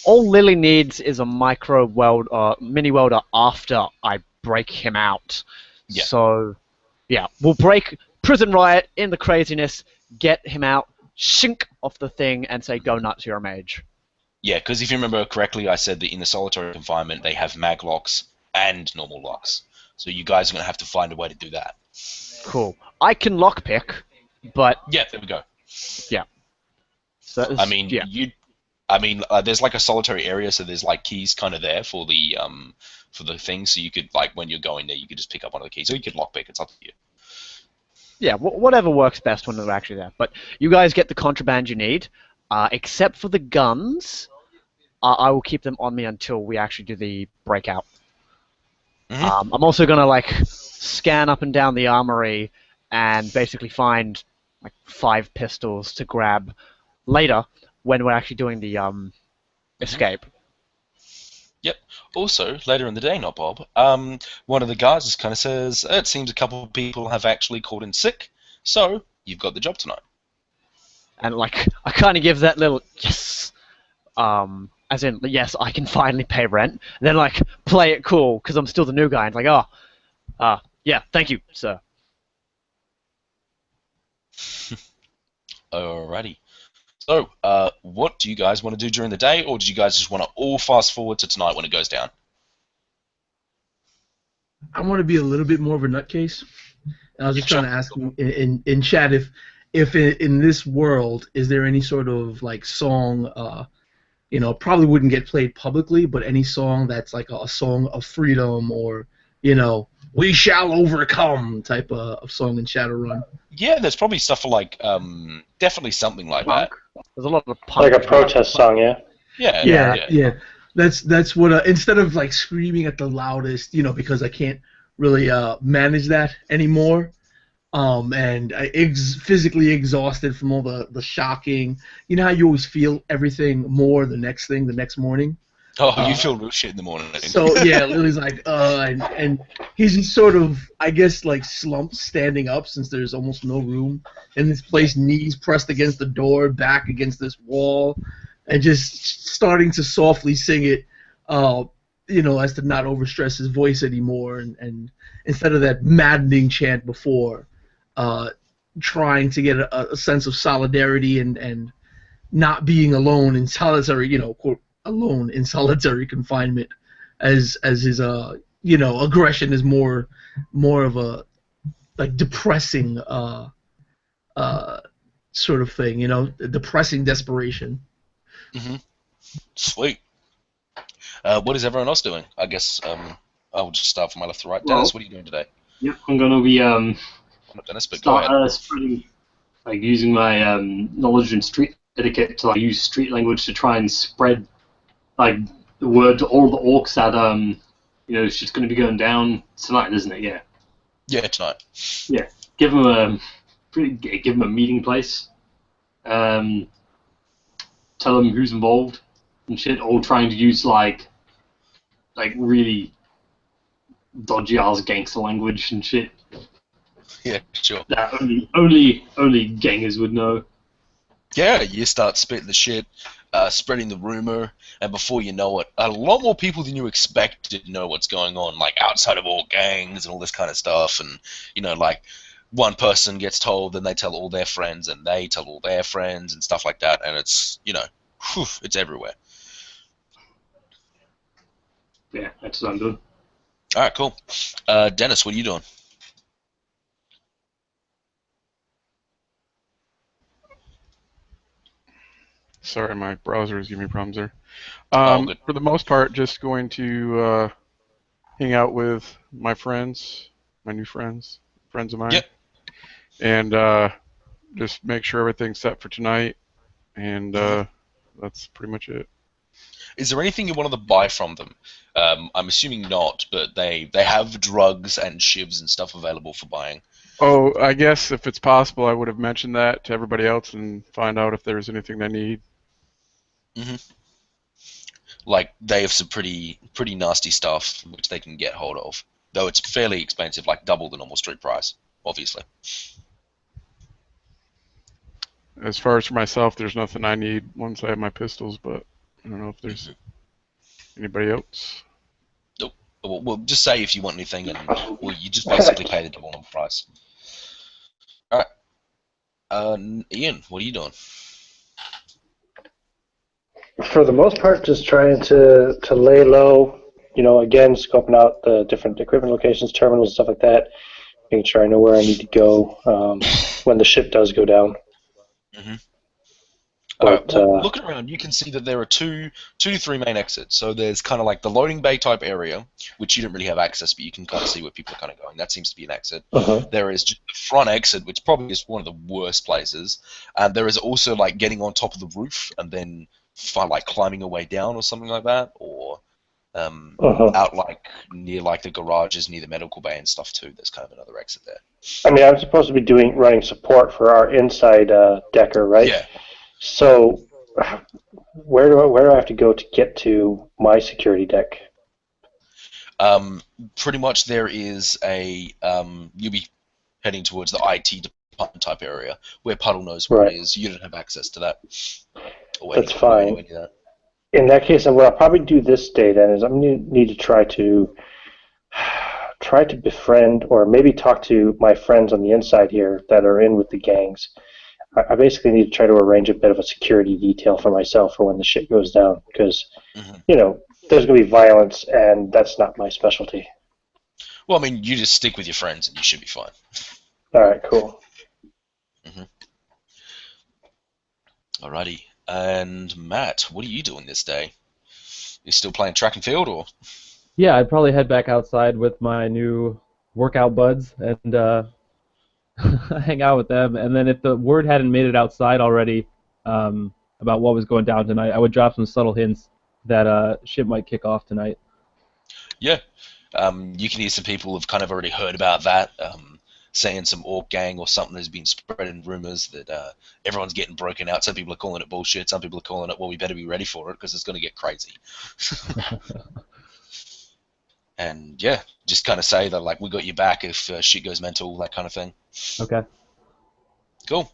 All Lily needs is a micro weld, mini welder after I break him out. Yeah. So, yeah, we'll break Prison Riot in the craziness, get him out, shink off the thing, and say, "Go nuts, you're a mage." Yeah, because if you remember correctly, I said that in the solitary confinement they have mag locks and normal locks. So you guys are going to have to find a way to do that. Cool. I can lockpick, but Yeah, there we go. yeah. So I mean, yeah. there's like a solitary area, so there's like keys kind of there for the thing. So you could, like, when you're going there, you could just pick up one of the keys, or you could lockpick. It's up to you. Yeah, whatever works best when they're actually there. But you guys get the contraband you need, except for the guns. I will keep them on me until we actually do the breakout. Mhm. I'm also gonna like scan up and down the armory and basically find like 5 pistols to grab later when we're actually doing the escape. Yep. Also, later in the day, not Bob. One of the guys just kind of says, "It seems a couple of people have actually called in sick, so you've got the job tonight." And like I kind of give that little yes, as in yes, I can finally pay rent. And then like play it cool because I'm still the new guy. And it's like yeah, thank you, sir. Alrighty. So, what do you guys want to do during the day, or do you guys just want to all fast forward to tonight when it goes down? I want to be a little bit more of a nutcase. And I was just Sure. trying to ask in chat if in this world is there any sort of like song, probably wouldn't get played publicly, but any song that's like a song of freedom or we shall overcome type of song in Shadowrun. Yeah, there's probably stuff for like, definitely something like that. There's a lot of punk. Like a protest song, yeah. Yeah. That's what instead of like screaming at the loudest, because I can't really manage that anymore. And physically exhausted from all the shocking. You know how you always feel everything more the next morning. Oh, you feel real shit in the morning. So yeah, Lily's like, and he's just sort of, I guess, like slumped standing up since there's almost no room in this place, knees pressed against the door, back against this wall, and just starting to softly sing it, as to not overstress his voice anymore, and instead of that maddening chant before, trying to get a sense of solidarity and not being alone in solitary, quote, alone in solitary confinement, as his aggression is more of a like depressing sort of thing, depressing desperation. Mm-hmm. Sweet. What is everyone else doing? I guess I'll just start from my left to right. Well, Dennis, what are you doing today? Yep, I'm gonna be I'm not Dennis, but go ahead. spreading, like using my knowledge in street etiquette to like use street language to try and spread like the word to all the orcs that it's just gonna be going down tonight, isn't it? Yeah. Yeah, tonight. Yeah. Give them a meeting place. Tell them who's involved and shit. All trying to use like really dodgy ass gangster language and shit Yeah, sure. that only gangers would know. Yeah, you start spitting the shit, spreading the rumor, and before you know it, a lot more people than you expected know what's going on, like outside of all gangs and all this kind of stuff, and like one person gets told, then they tell all their friends, and they tell all their friends, and stuff like that, and it's it's everywhere. Yeah, that's what I'm doing. All right, cool. Dennis, what are you doing? Sorry, my browser is giving me problems there. Oh, good. For the most part, just going to hang out with my friends, my new friends of mine. Yep. And just make sure everything's set for tonight. And that's pretty much it. Is there anything you wanted to buy from them? I'm assuming not, but they have drugs and shivs and stuff available for buying. Oh, I guess if it's possible, I would have mentioned that to everybody else and find out if there's anything they need. hmm Like, they have some pretty nasty stuff which they can get hold of. Though it's fairly expensive, like double the normal street price, obviously. As far as for myself, there's nothing I need once I have my pistols, but I don't know if there's anybody else. Well, just say if you want anything, and well, you just basically pay the double on price. All right. Ian, what are you doing? For the most part, just trying to lay low. Again, scoping out the different equipment locations, terminals, stuff like that. Making sure I know where I need to go when the ship does go down. Mm-hmm. But, well, looking around, you can see that there are two to three main exits. So there's kind of like the loading bay type area, which you don't really have access, but you can kind of see where people are kind of going. That seems to be an exit. There is just the front exit, which probably is one of the worst places. And there is also like getting on top of the roof and then like climbing a way down or something like that, or out like near like the garages near the medical bay and stuff too. There's kind of another exit there. I mean, I'm supposed to be running support for our inside decker, right? Yeah. So, where do I have to go to get to my security deck? Pretty much there is a you'll be heading towards the IT department type area where Puddle knows where it is. You don't have access to that. That's fine. In that case, what I'll probably do this day then is I'm going to need to try to befriend or maybe talk to my friends on the inside here that are in with the gangs. I basically need to try to arrange a bit of a security detail for myself for when the shit goes down, because, there's going to be violence, and that's not my specialty. Well, I mean, you just stick with your friends, and you should be fine. All right, cool. Alrighty. And Matt, what are you doing this day? You still playing track and field, or? Yeah, I'd probably head back outside with my new workout buds and hang out with them. And then if the word hadn't made it outside already about what was going down tonight, I would drop some subtle hints that shit might kick off tonight. Yeah. You can hear some people have kind of already heard about that, saying some orc gang or something has been spreading rumors that everyone's getting broken out. Some people are calling it bullshit. Some people are calling it, well, we better be ready for it because it's going to get crazy. And yeah, just kind of say that, like, we got your back if shit goes mental, that kind of thing. Okay. Cool.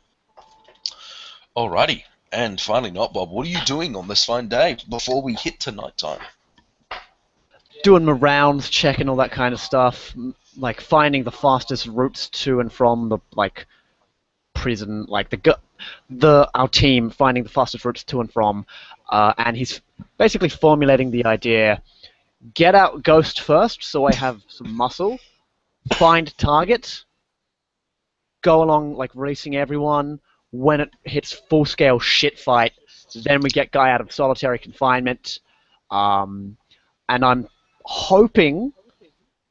Alrighty. And finally, not Bob, what are you doing on this fine day before we hit to nighttime? Doing my rounds, checking all that kind of stuff, like finding the fastest routes to and from the prison, like our team finding the fastest routes to and from, and he's basically formulating the idea: get out Ghost first, so I have some muscle. Find target. Go along like racing everyone. When it hits full-scale shit fight, then we get guy out of solitary confinement, and I'm hoping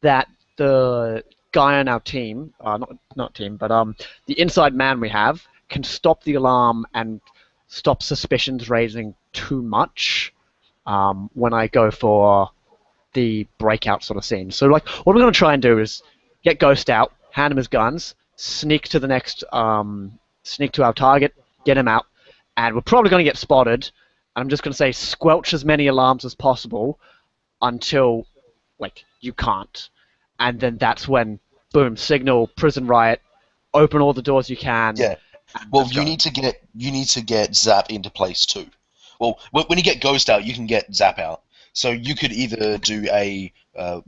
that the guy on our team, not team, but the inside man we have, can stop the alarm and stop suspicions raising too much when I go for the breakout sort of scene. So, like, what we're going to try and do is get Ghost out, hand him his guns, sneak to the next, sneak to our target, get him out, and we're probably going to get spotted. I'm just going to say squelch as many alarms as possible until, like, you can't. And then that's when, boom, signal, prison riot, open all the doors you can. Yeah. Well, you need to get Zap into place too. Well, when you get Ghost out, you can get Zap out. So you could either do a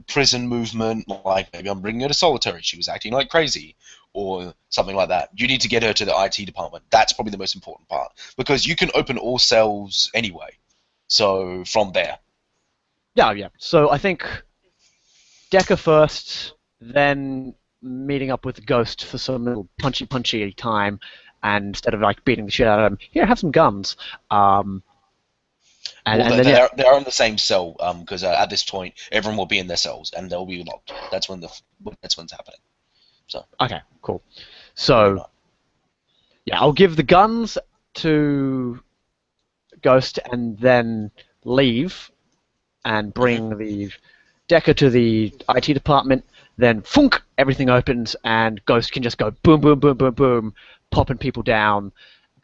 prison movement, like maybe I'm bringing her to solitary, she was acting like crazy, or something like that. You need to get her to the IT department. That's probably the most important part, because you can open all cells anyway. So from there. Yeah. So I think Decker first, then meeting up with Ghost for some little punchy time, and instead of like beating the shit out of him, here, have some guns. And And, Well, and then yeah, they're in the same cell because at this point everyone will be in their cells and they'll be locked. That's when it's happening. So okay, cool. really So not. yeah, I'll give the guns to Ghost and then leave and bring the Decker to the IT department. Then funk, everything opens and Ghost can just go boom, boom, boom, boom, boom, popping people down.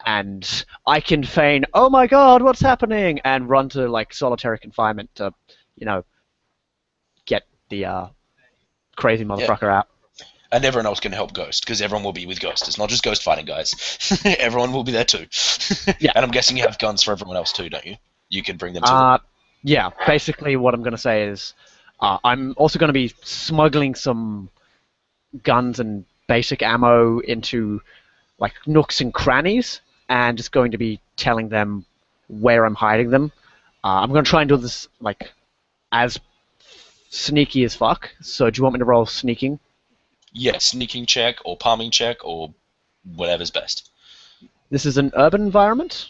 And I can feign, oh my god, what's happening? And run to like solitary confinement to, you know, get the crazy motherfucker out. And everyone else can help Ghost because everyone will be with Ghost. It's not just Ghost fighting guys. Everyone will be there too. Yeah. And I'm guessing you have guns for everyone else too, don't you? You can bring them to them. Yeah, basically what I'm going to say is I'm also going to be smuggling some guns and basic ammo into like nooks and crannies and just going to be telling them where I'm hiding them. I'm going to try and do this like as sneaky as fuck. So do you want me to roll sneaking? Yeah, sneaking check or palming check or whatever's best. This is an urban environment?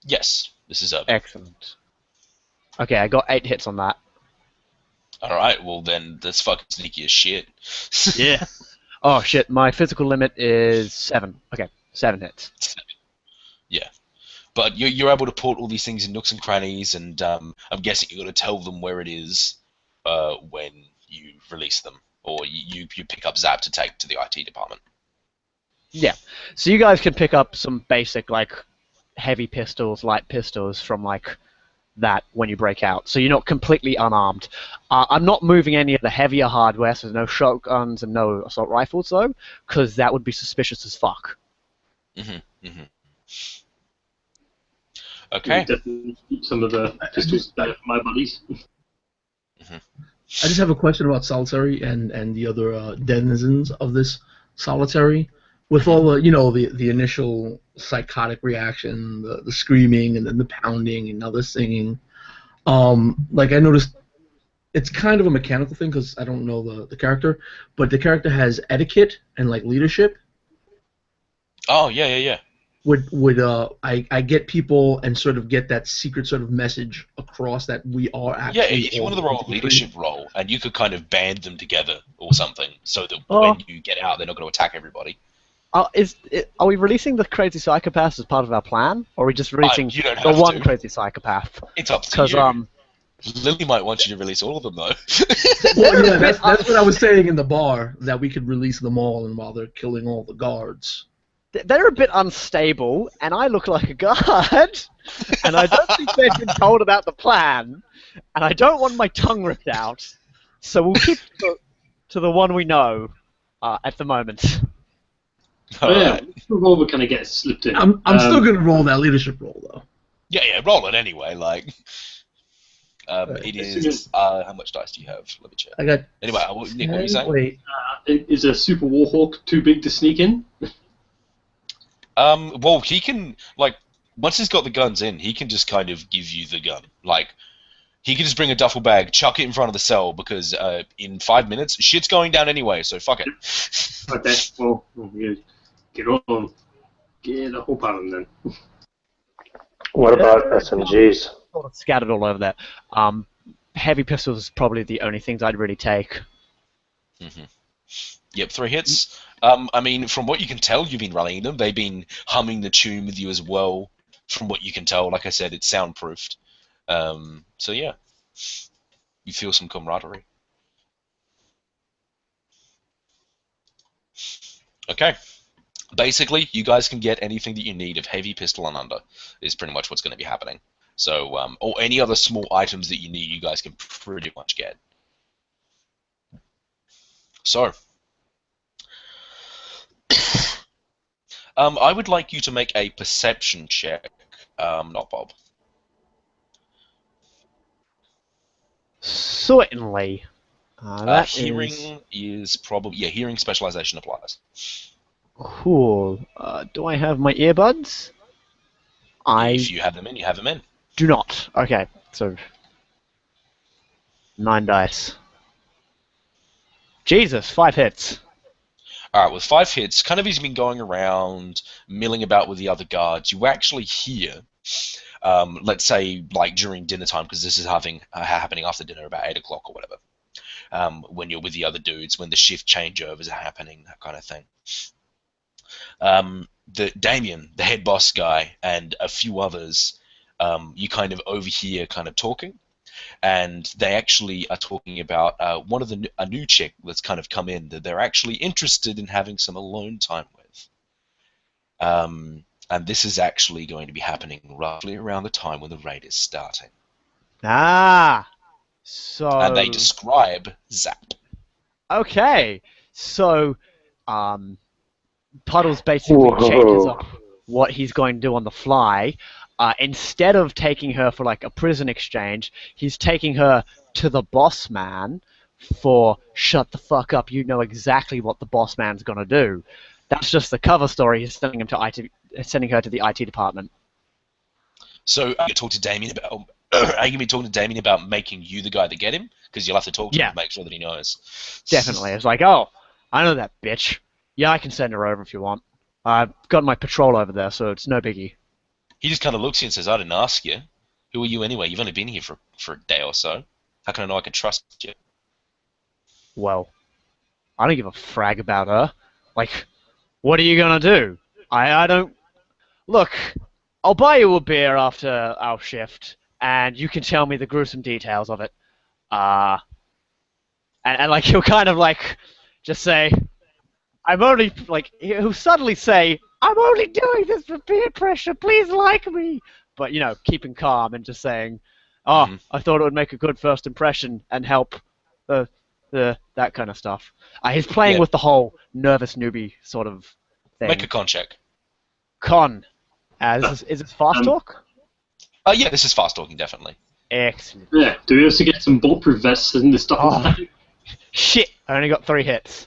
Yes, this is urban. Excellent. Okay, I got 8 hits on that. Alright, well then that's fucking sneaky as shit. Yeah. Oh shit, my physical limit is 7. Okay, 7 hits. Yeah. But you're able to put all these things in nooks and crannies, and I'm guessing you're going to tell them where it is when you release them, or you pick up Zap to take to the IT department. Yeah. So you guys can pick up some basic, like, heavy pistols, light pistols from, like, that when you break out. So you're not completely unarmed. I'm not moving any of the heavier hardware, so no shotguns and no assault rifles, though, because that would be suspicious as fuck. Okay. Definitely keep some of the pistols better for my buddies. I just have a question about solitary and the other denizens of this solitary. With all the, the initial psychotic reaction, the screaming, and then the pounding, and now the singing. Like I noticed, it's kind of a mechanical thing because I don't know the character, but the character has etiquette and like leadership. Oh yeah. Would I get people and sort of get that secret sort of message across that we are actually... Yeah, if you wanted to roll a leadership role, and you could kind of band them together or something, so that when you get out, they're not going to attack everybody. Are we releasing the crazy psychopaths as part of our plan, or are we just releasing you don't the have one to. crazy psychopath? It's up to Because you. Lily might want you to release all of them, though. Well, yeah, that's what I was saying in the bar, that we could release them all, and while they're killing all the guards. They're a bit unstable, and I look like a guard, and I don't think they've been told about the plan, and I don't want my tongue ripped out, so we'll keep to the one we know at the moment. Yeah, revolver kind of gets slipped in. I'm still going to roll that leadership role, though. Yeah, roll it anyway. Like, it is. How much dice do you have? Let me check. I got. Anyway, Nick, what were you saying? Wait. Is a Super Warhawk too big to sneak in? Well, he can, like, once he's got the guns in, he can just kind of give you the gun. Like, he can just bring a duffel bag, chuck it in front of the cell, because in 5 minutes, shit's going down anyway, so fuck it. Okay, well, get on. Get a whole pile of them then. What about SMGs? Sort of scattered all over there. Heavy pistols is probably the only things I'd really take. Yep, 3 hits. I mean, from what you can tell, you've been rallying them. They've been humming the tune with you as well. From what you can tell, like I said, it's soundproofed. So yeah, you feel some camaraderie. Okay. Basically, you guys can get anything that you need of heavy pistol and under, is pretty much what's going to be happening. So, or any other small items that you need, you guys can pretty much get. So, I would like you to make a perception check, not Bob. Certainly. Hearing is probably... Yeah, hearing specialization applies. Cool. Do I have my earbuds? If you have them in, you have them in. Do not. Okay, so 9 dice. Jesus, 5 hits. Alright, with 5 hits, kind of he's been going around, milling about with the other guards. You actually hear let's say like during dinner time, because this is happening after dinner about 8 o'clock or whatever. When you're with the other dudes, when the shift changeovers are happening, that kind of thing. The Damien, the head boss guy, and a few others, you kind of overhear kind of talking, and they actually are talking about a new chick that's kind of come in that they're actually interested in having some alone time with. And this is actually going to be happening roughly around the time when the raid is starting. Ah, so... And they describe Zap. Okay, so Puddles basically changes up what he's going to do on the fly. Instead of taking her for like a prison exchange, he's taking her to the boss man for shut the fuck up, you know exactly what the boss man's gonna do. That's just the cover story. He's sending him to sending her to the IT department. So are you talk to Damien about? Are you gonna be talking to Damien about making you the guy to get him? Because you'll have to talk to him to make sure that he knows. Definitely. It's like, oh, I know that bitch. Yeah, I can send her over if you want. I've got my patrol over there, so it's no biggie. He just kind of looks at you and says, "I didn't ask you. Who are you anyway? You've only been here for a day or so. How can I know I can trust you?" Well, I don't give a frag about her. Like, what are you gonna do? I don't... Look, I'll buy you a beer after our shift, and you can tell me the gruesome details of it. And like, he'll kind of like just say, I'm only, like, he'll suddenly say, I'm only doing this for peer pressure, please like me. But, you know, keeping calm and just saying, oh, I thought it would make a good first impression and help that kind of stuff. He's playing with the whole nervous newbie sort of thing. Make a con check. Con. Is this fast talk? Yeah, this is fast talking, definitely. Excellent. Yeah, do we also get some bulletproof vests and this stuff? Oh, shit, I only got 3 hits.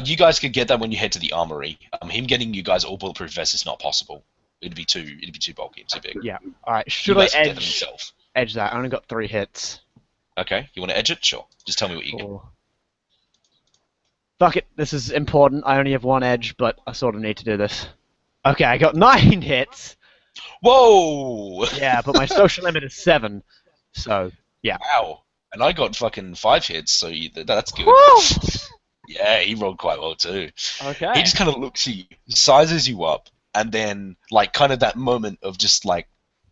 You guys could get that when you head to the armory. Him getting you guys all bulletproof vests is not possible. It'd be too bulky, too big. Yeah. All right. Should I edge that? I only got 3 hits. Okay. You want to edge it? Sure. Just tell me what you get. Fuck it. This is important. I only have 1 edge, but I sort of need to do this. Okay, I got 9 hits. Whoa! Yeah, but my social limit is 7. So, yeah. Wow. And I got fucking 5 hits, so that's good. Woo! Yeah, he rolled quite well too. Okay. He just kind of looks at you, sizes you up, and then, like, kind of that moment of just, like,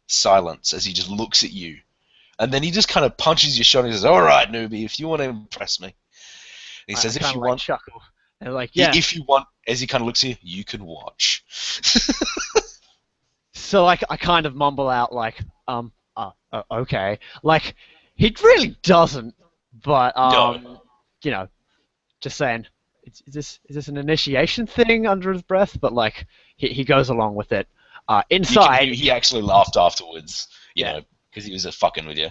silence as he just looks at you. And then he just kind of punches your shoulder and says, all right, newbie, if you want to impress me. And he says, if you want... chuckle. And like, yeah. If you want, as he kind of looks at you, you can watch. So, like, I kind of mumble out, like, okay. Like, he really doesn't, but, No. you know, just saying, is this an initiation thing under his breath? But, like, he goes along with it. Inside... He actually laughed afterwards, you know, because he was fucking with you.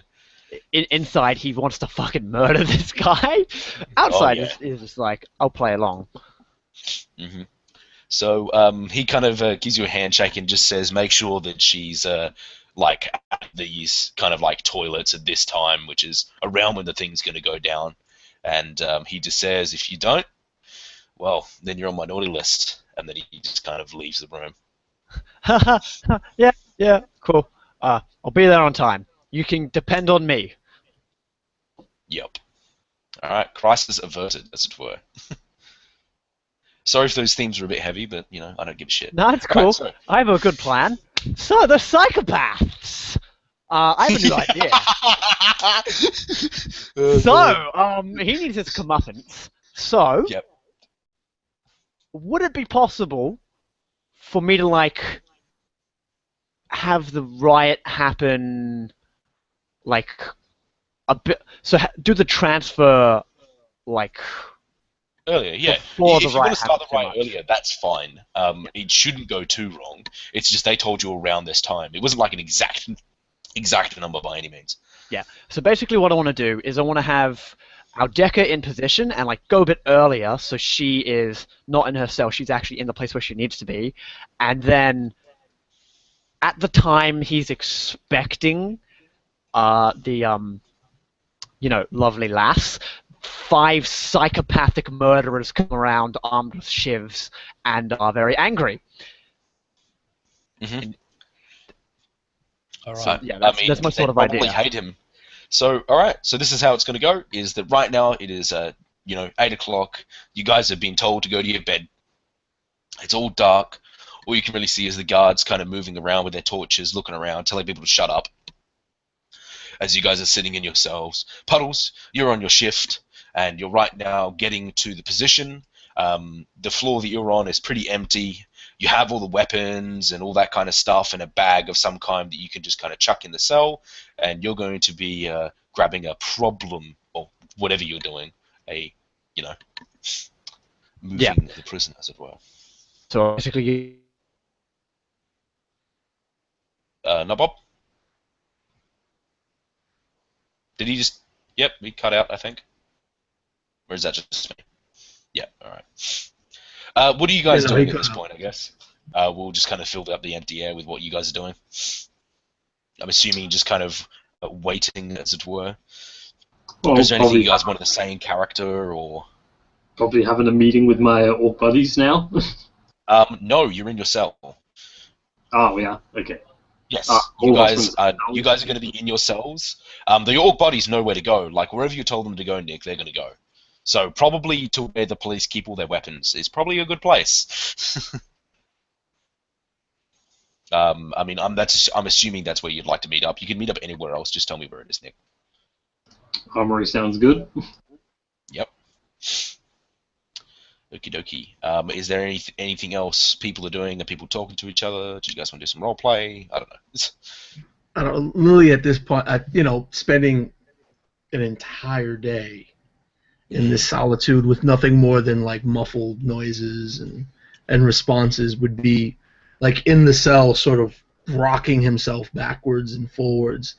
Inside, he wants to fucking murder this guy. Outside, he's just like, I'll play along. Mm-hmm. So he kind of gives you a handshake and just says, make sure that she's like at these kind of like toilets at this time, which is around when the thing's going to go down. And he just says, if you don't, well, then you're on my naughty list. And then he just kind of leaves the room. Yeah, cool. I'll be there on time. You can depend on me. Yep. All right, crisis averted, as it were. Sorry if those themes are a bit heavy, but, you know, I don't give a shit. No, it's cool. Right, so... I have a good plan. So, the psychopaths! I have a new idea. So, he needs his comeuppance. So, would it be possible for me to, like, have the riot happen, like, a bit... So, do the transfer, like... Earlier, yeah. If you want to start the riot earlier, that's fine. It shouldn't go too wrong. It's just they told you around this time. It wasn't like an exact number by any means. Yeah. So basically what I want to do is I want to have our Deca in position and like go a bit earlier so she is not in her cell. She's actually in the place where she needs to be. And then at the time he's expecting the lovely lass, 5 psychopathic murderers come around armed with shivs and are very angry. Mm-hmm. All So, right. yeah, I that's mean, my they sort of probably idea. hate him. So, all right. So this is how it's going to go. Is that right now? It is 8 o'clock. You guys have been told to go to your bed. It's all dark. All you can really see is the guards kind of moving around with their torches, looking around, telling people to shut up. As you guys are sitting in your cells, Puddles, you're on your shift, and you're right now getting to the position. The floor that you're on is pretty empty. You have all the weapons and all that kind of stuff in a bag of some kind that you can just kind of chuck in the cell, and you're going to be grabbing a problem or whatever you're doing, you know, Yeah. moving the prison, as it were. So basically, No, Bob? Did he just... Yep, he cut out, I think. Or is that just me? Yeah, alright. What are you guys Yeah, no, doing he at cut this out. point, I guess? We'll just kind of fill up the empty air with what you guys are doing. I'm assuming just kind of waiting, as it were. Well, Is there anything probably, you guys want to say in character, or... probably having a meeting with my orc buddies now. No, you're in your cell. Oh, yeah, okay. Yes, all you of us guys in are. cells. You guys are going to be in your cells. The orc bodies know where to go. Like wherever you told them to go, Nick, they're going to go. So probably to where the police keep all their weapons is probably a good place. I mean, I'm assuming that's where you'd like to meet up. You can meet up anywhere else. Just tell me where it is, Nick. Armory sounds good. Yep. Okie dokie. Is there anything else people are doing? Are people talking to each other? Do you guys want to do some role play? I don't know. I don't know, Lily at this point, spending an entire day in this solitude with nothing more than like muffled noises and responses would be like in the cell, sort of rocking himself backwards and forwards,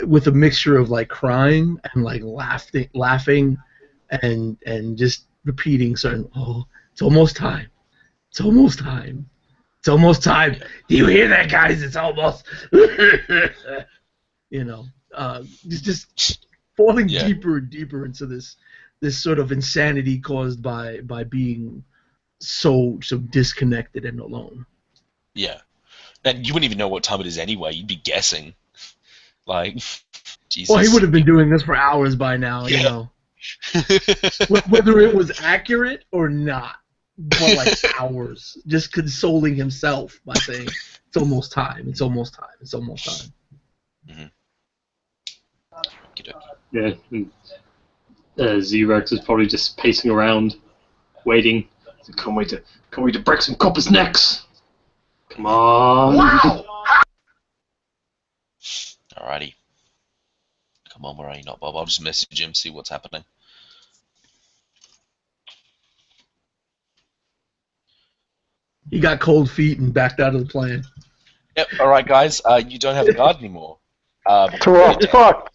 with a mixture of like crying and like laughing, and just repeating certain. Oh, it's almost time. It's almost time. It's almost time. Do you hear that, guys? It's almost. Just falling Yeah. deeper and deeper into this sort of insanity caused by being so disconnected and alone. Yeah. And you wouldn't even know what time it is anyway. You'd be guessing. Like, Jesus. Well, he would have been doing this for hours by now, Yeah. Whether it was accurate or not, but like hours, just consoling himself by saying, "It's almost time. It's almost time. It's almost time." Yeah. Z-Rex is probably just pacing around, waiting. Can't wait to break some coppers' necks. Come on. Wow! Alrighty. Come on, where are you not, Bob? I'll just message him, see what's happening. He got cold feet and backed out of the plan. Yep, alright, guys. You don't have a guard anymore. To what? Fuck.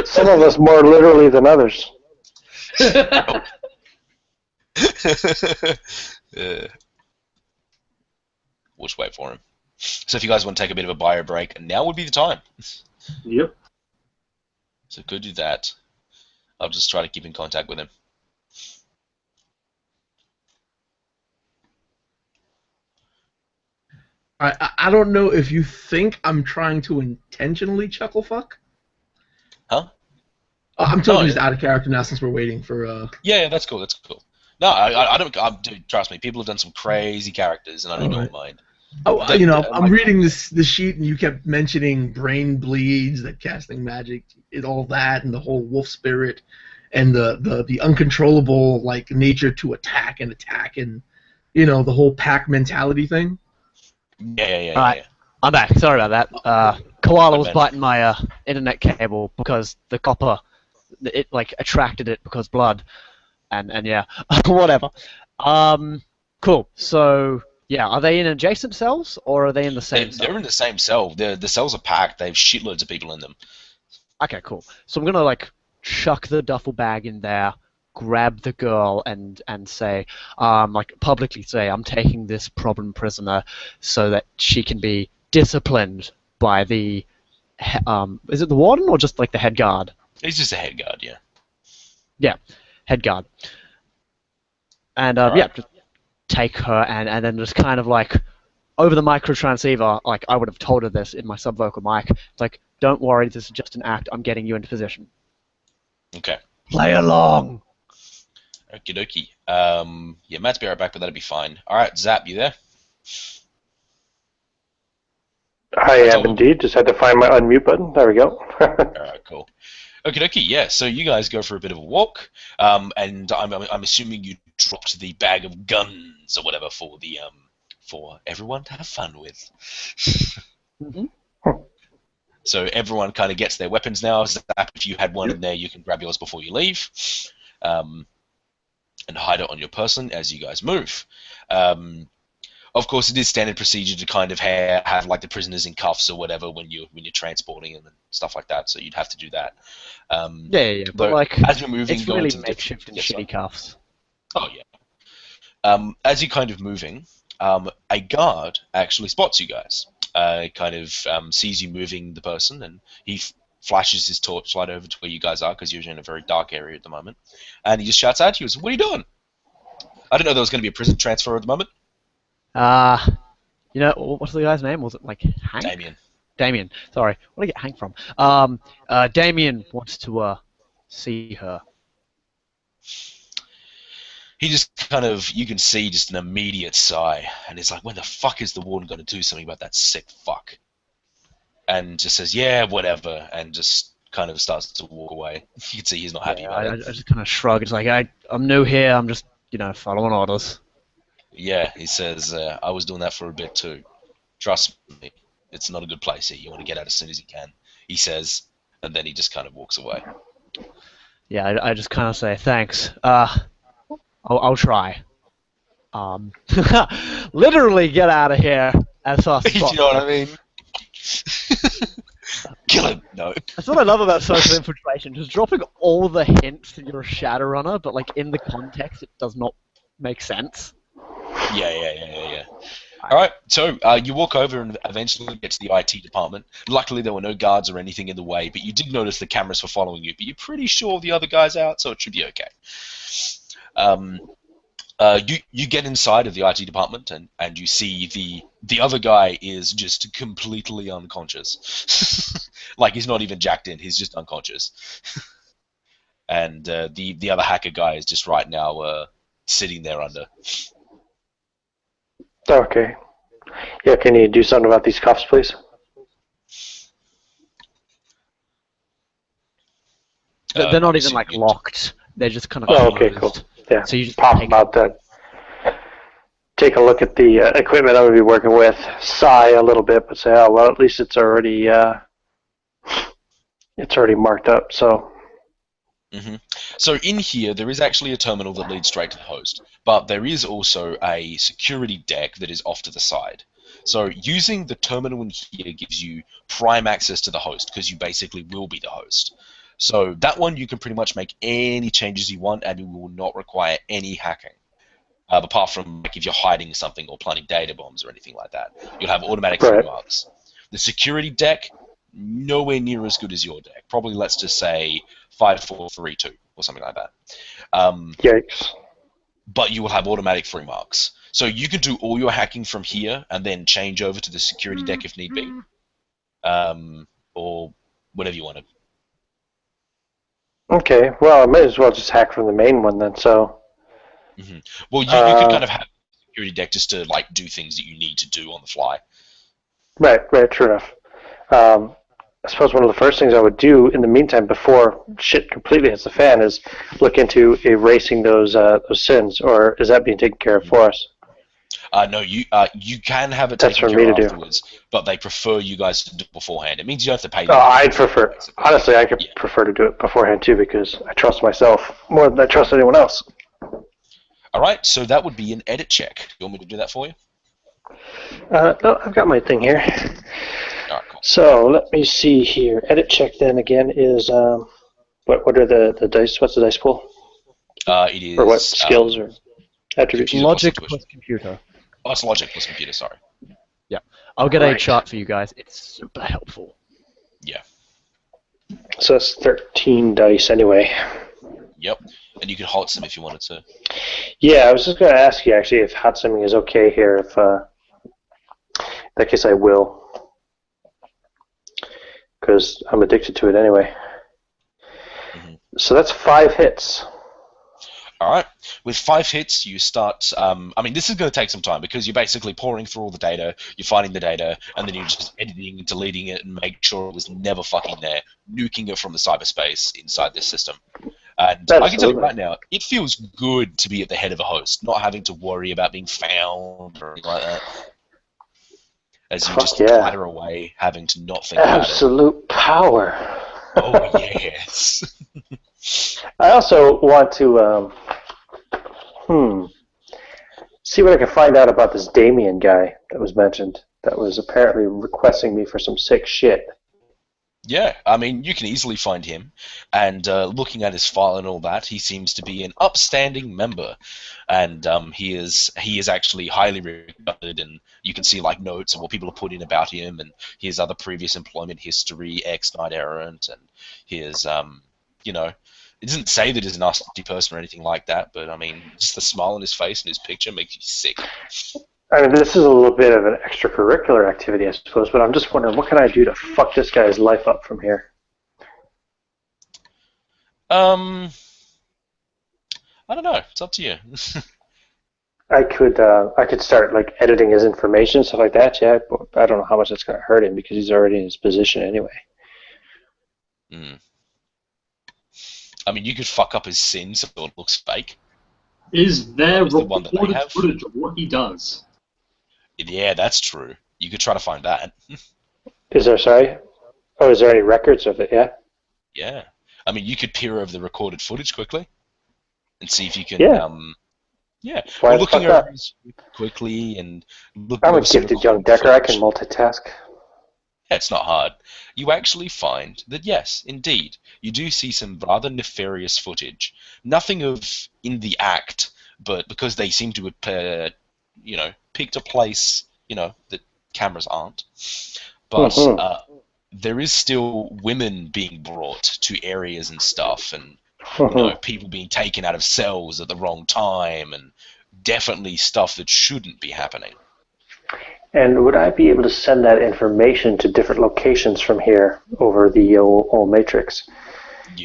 Some of us more literally than others. We'll just wait for him. So if you guys want to take a bit of a bio break, now would be the time. Yep. So go do that. I'll just try to keep in contact with him. I don't know if you think I'm trying to intentionally chuckle fuck. Huh? I'm talking No, just out of character now since we're waiting for. Yeah, that's cool. That's cool. No, I don't. Dude, trust me. People have done some crazy characters, and I don't Alright. mind. Oh, I'm like- reading the sheet, and you kept mentioning brain bleeds, that casting magic, all that, and the whole wolf spirit, and the uncontrollable like nature to attack, and the whole pack mentality thing. Yeah. Alright. I'm back. Sorry about that. Koala was man. biting my internet cable because the copper, it like attracted it because blood, and yeah, whatever. Cool. So yeah, are they in adjacent cells or are they in the same cell? They're in the same cell. The cells are packed. They have shitloads of people in them. Okay, cool. So I'm gonna like chuck the duffel bag in there, grab the girl, and say, like publicly say, I'm taking this problem prisoner so that she can be disciplined by the, is it the warden or just like the head guard? He's just a head guard, yeah. Yeah, head guard. And Alright. yeah, just take her and then just kind of like over the micro transceiver, like I would have told her this in my subvocal mic. It's like, don't worry, this is just an act. I'm getting you into position. Okay. Play along. Okie dokie. Yeah, Matt's be right back, but that'll be fine. All right, Zap, you there? I am indeed. Just had to find my unmute button. There we go. All right, cool. Okie dokie. Yeah. So you guys go for a bit of a walk, and I'm assuming you dropped the bag of guns or whatever for the for everyone to have fun with. So everyone kind of gets their weapons now. Zap, if you had one in there, you can grab yours before you leave, and hide it on your person as you guys move. Of course, it is standard procedure to kind of have like the prisoners in cuffs or whatever when you're transporting them and stuff like that. So you'd have to do that. Yeah. But like, as you're moving, it's really makeshift and shitty cuffs. Oh yeah. As you're kind of moving, a guard actually spots you guys. Kind of sees you moving the person, and he flashes his torchlight over to where you guys are because you're in a very dark area at the moment. And he just shouts out to you, "What are you doing?" I didn't know there was going to be a prison transfer at the moment. You know, what's the guy's name? Was it like Hank? Damien. Sorry. Where did I get Hank from? Damien wants to see her. He just kind of, you can see just an immediate sigh, and it's like, when the fuck is the warden going to do something about that sick fuck? And just says, yeah, whatever, and just kind of starts to walk away. You can see he's not happy about it. I just kind of shrug. It's like, I'm new here. I'm just, following orders. Yeah, he says, I was doing that for a bit too. Trust me, it's not a good place here. You want to get out as soon as you can, he says, and then he just kind of walks away. Yeah, I just kind of say, thanks. I'll try. Literally get out of here as fast as possible. You know what I mean? Kill him! No. That's what I love about social infiltration, just dropping all the hints that you're a Shadowrunner, but like in the context it does not make sense. Yeah. Alright, so you walk over and eventually get to the IT department. Luckily there were no guards or anything in the way, but you did notice the cameras were following you, but you're pretty sure the other guy's out, so it should be okay. You get inside of the IT department and you see the other guy is just completely unconscious. Like he's not even jacked in, he's just unconscious. And the other hacker guy is just right now sitting there under. Okay. Yeah, can you do something about these cuffs, please? They're not even like locked. They're just kind of. Oh, okay, cool. Yeah. So you just pop them out then. Take a look at the equipment I'm going to be working with. Sigh a little bit, but say, oh well, at least it's already marked up. So. So in here, there is actually a terminal that leads straight to the host, but there is also a security deck that is off to the side. So using the terminal in here gives you prime access to the host, because you basically will be the host. So that one you can pretty much make any changes you want, and it will not require any hacking. Apart from like, if you're hiding something or planting data bombs or anything like that. You'll have automatic remarks. The security deck, nowhere near as good as your deck. Probably, let's just say 5432 or something like that. Yikes. But you will have automatic free marks. So you can do all your hacking from here and then change over to the security deck if need be. Or whatever you want to. Okay, well, I might as well just hack from the main one then, so... Well, you can kind of have the security deck just to like do things that you need to do on the fly. Right, true enough. I suppose one of the first things I would do in the meantime, before shit completely hits the fan, is look into erasing those sins, or is that being taken care of for us? No, you can have it taken care of afterwards, but they prefer you guys to do it beforehand. It means you don't have to pay them. I'd prefer, honestly, I could prefer to do it beforehand too, because I trust myself more than I trust anyone else. Alright, so that would be an edit check. You want me to do that for you? No, I've got my thing here. Alright, cool. So, let me see here. Edit check then again is, what are the dice? What's the dice pool? It is... Or what skills or attributes? Logic plus computer. Oh, it's logic plus computer, sorry. Yeah. I'll get a chart for you guys. It's super helpful. Yeah. So that's 13 dice anyway. Yep. And you can hot sim if you wanted to. Yeah, I was just going to ask you actually if hot simming is okay here. that case, I will. Because I'm addicted to it anyway. So that's 5 hits. All right. With 5 hits, you start. I mean, this is going to take some time because you're basically pouring through all the data, you're finding the data, and then you're just editing and deleting it and make sure it was never fucking there, nuking it from the cyberspace inside this system. And I can tell you right now, it feels good to be at the head of a host, not having to worry about being found or anything like that. As you just clatter away, having to not think about it. Absolute power. Oh, yes. I also want to see what I can find out about this Damien guy that was mentioned, that was apparently requesting me for some sick shit. Yeah, I mean, you can easily find him, and looking at his file and all that, he seems to be an upstanding member, and he is actually highly regarded, and you can see like notes of what people have put in about him, and his other previous employment history, ex-knight errant, and his you know, it doesn't say that he's a nasty person or anything like that, but I mean, just the smile on his face and his picture makes you sick. I mean, this is a little bit of an extracurricular activity, I suppose, but I'm just wondering, what can I do to fuck this guy's life up from here? I don't know. It's up to you. I could start like editing his information, stuff like that, yeah, but I don't know how much that's going to hurt him because he's already in his position anyway. I mean, you could fuck up his sin so it looks fake. Is there recorded footage of what he does? Yeah, that's true. You could try to find that. Is there, sorry? Oh, is there any records of it, yeah? Yeah. I mean, you could peer over the recorded footage quickly and see if you can... Yeah. Well, looking over his quickly and... I'm a gifted young Decker. I can multitask. Yeah, it's not hard. You actually find that, yes, indeed, you do see some rather nefarious footage. Nothing of in the act, but because they seem to have, picked a place, that cameras aren't. But there is still women being brought to areas and stuff, and people being taken out of cells at the wrong time, and definitely stuff that shouldn't be happening. And would I be able to send that information to different locations from here over the old Matrix?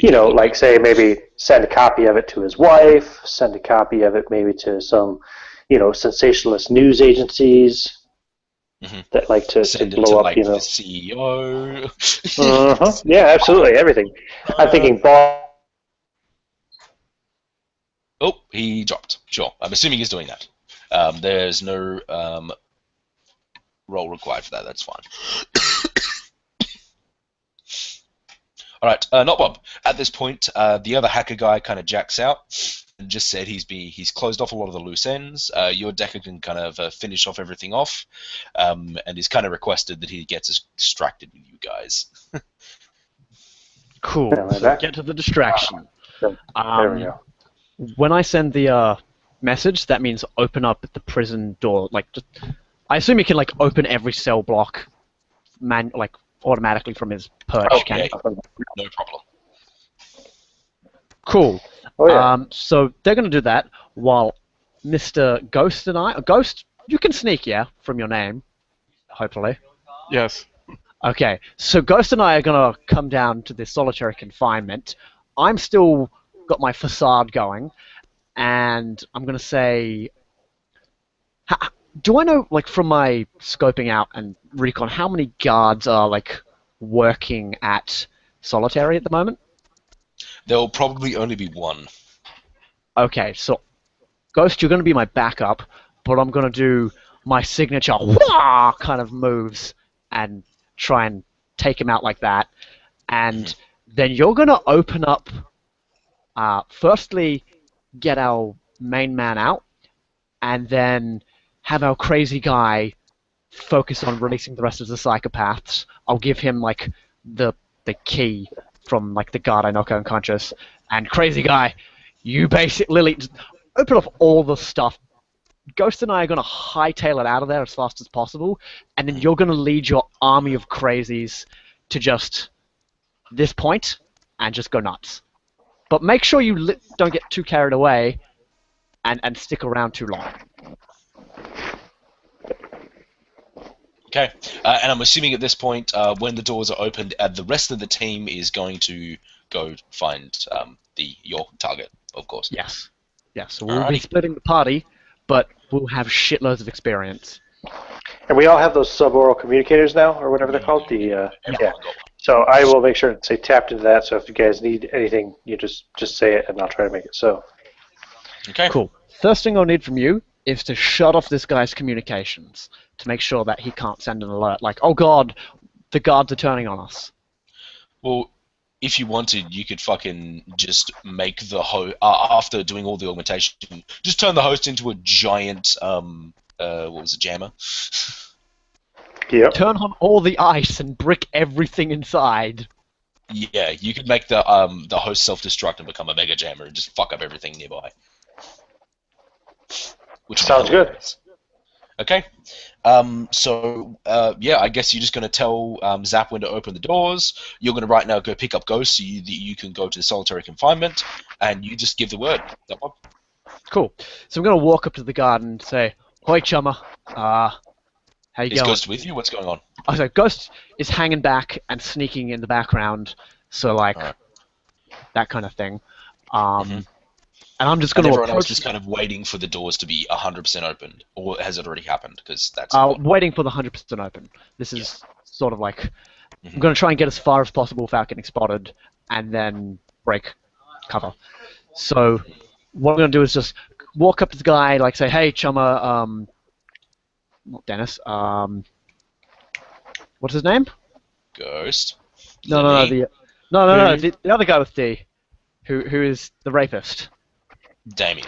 Like say maybe send a copy of it to his wife, send a copy of it maybe to some, sensationalist news agencies that like to blow up, the CEO. Yeah, absolutely, everything. I'm thinking Oh, he dropped. Sure. I'm assuming he's doing that. There's no roll required for that. That's fine. All right, not Bob. At this point, the other hacker guy kind of jacks out and just said he's closed off a lot of the loose ends. Your Decker can kind of finish off everything off, and he's kind of requested that he gets distracted with you guys. Cool. So get to the distraction. There we go. When I send the message, that means open up the prison door. I assume he can open every cell block, automatically from his perch. Okay. No problem. Cool. Oh, yeah. So they're going to do that while Mr. Ghost and I... Ghost, you can sneak, yeah, from your name, hopefully. Yes. Okay, so Ghost and I are going to come down to this solitary confinement. I'm still got my facade going, and I'm going to say... Do I know, from my scoping out and recon, how many guards are, working at Solitary at the moment? There'll probably only be one. Okay, so, Ghost, you're going to be my backup, but I'm going to do my signature wah kind of moves and try and take him out like that. And then you're going to open up, firstly, get our main man out, and then have our crazy guy focus on releasing the rest of the psychopaths. I'll give him the key from the guard I knock unconscious. And crazy guy, you basically just open up all the stuff. Ghost and I are going to hightail it out of there as fast as possible, and then you're going to lead your army of crazies to just this point and just go nuts. But make sure you don't get too carried away and stick around too long. Okay, and I'm assuming at this point, when the doors are opened, the rest of the team is going to go find your target, of course. Yes. Yes. So we'll be Alrighty. splitting the party, but we'll have shitloads of experience. And we all have those suboral communicators now, or whatever they're called. Everyone got one. So I will make sure to say tapped into that. So if you guys need anything, you just say it, and I'll try to make it so. Okay. Cool. First thing I'll need from you is to shut off this guy's communications to make sure that he can't send an alert like, oh god, the guards are turning on us. Well, if you wanted, you could fucking just make the host, after doing all the augmentation, just turn the host into a giant, what was it, jammer? Yep. Turn on all the ice and brick everything inside. Yeah, you could make the host self-destruct and become a mega jammer and just fuck up everything nearby. Which would be Sounds good. hilarious. Okay. So I guess you're just going to tell Zap when to open the doors. You're going to right now go pick up Ghost so you can go to the solitary confinement, and you just give the word. That one. Cool. So I'm going to walk up to the guard and say, "Hoi, chummer. How you Is going?" Ghost with you? What's going on? Oh, so Ghost is hanging back and sneaking in the background, so like Alright. that kind of thing. And I'm just And going to everyone else approach. is kind of waiting for the doors to be 100% opened, or has it already happened? Because that's Waiting for the 100% open. This is sort of like I'm going to try and get as far as possible without getting spotted, and then break cover. So what I'm going to do is just walk up to the guy, like say, "Hey, chummer, not Dennis. What's his name? Ghost. No, Lemmy, the other guy with D, who is the rapist. Damien.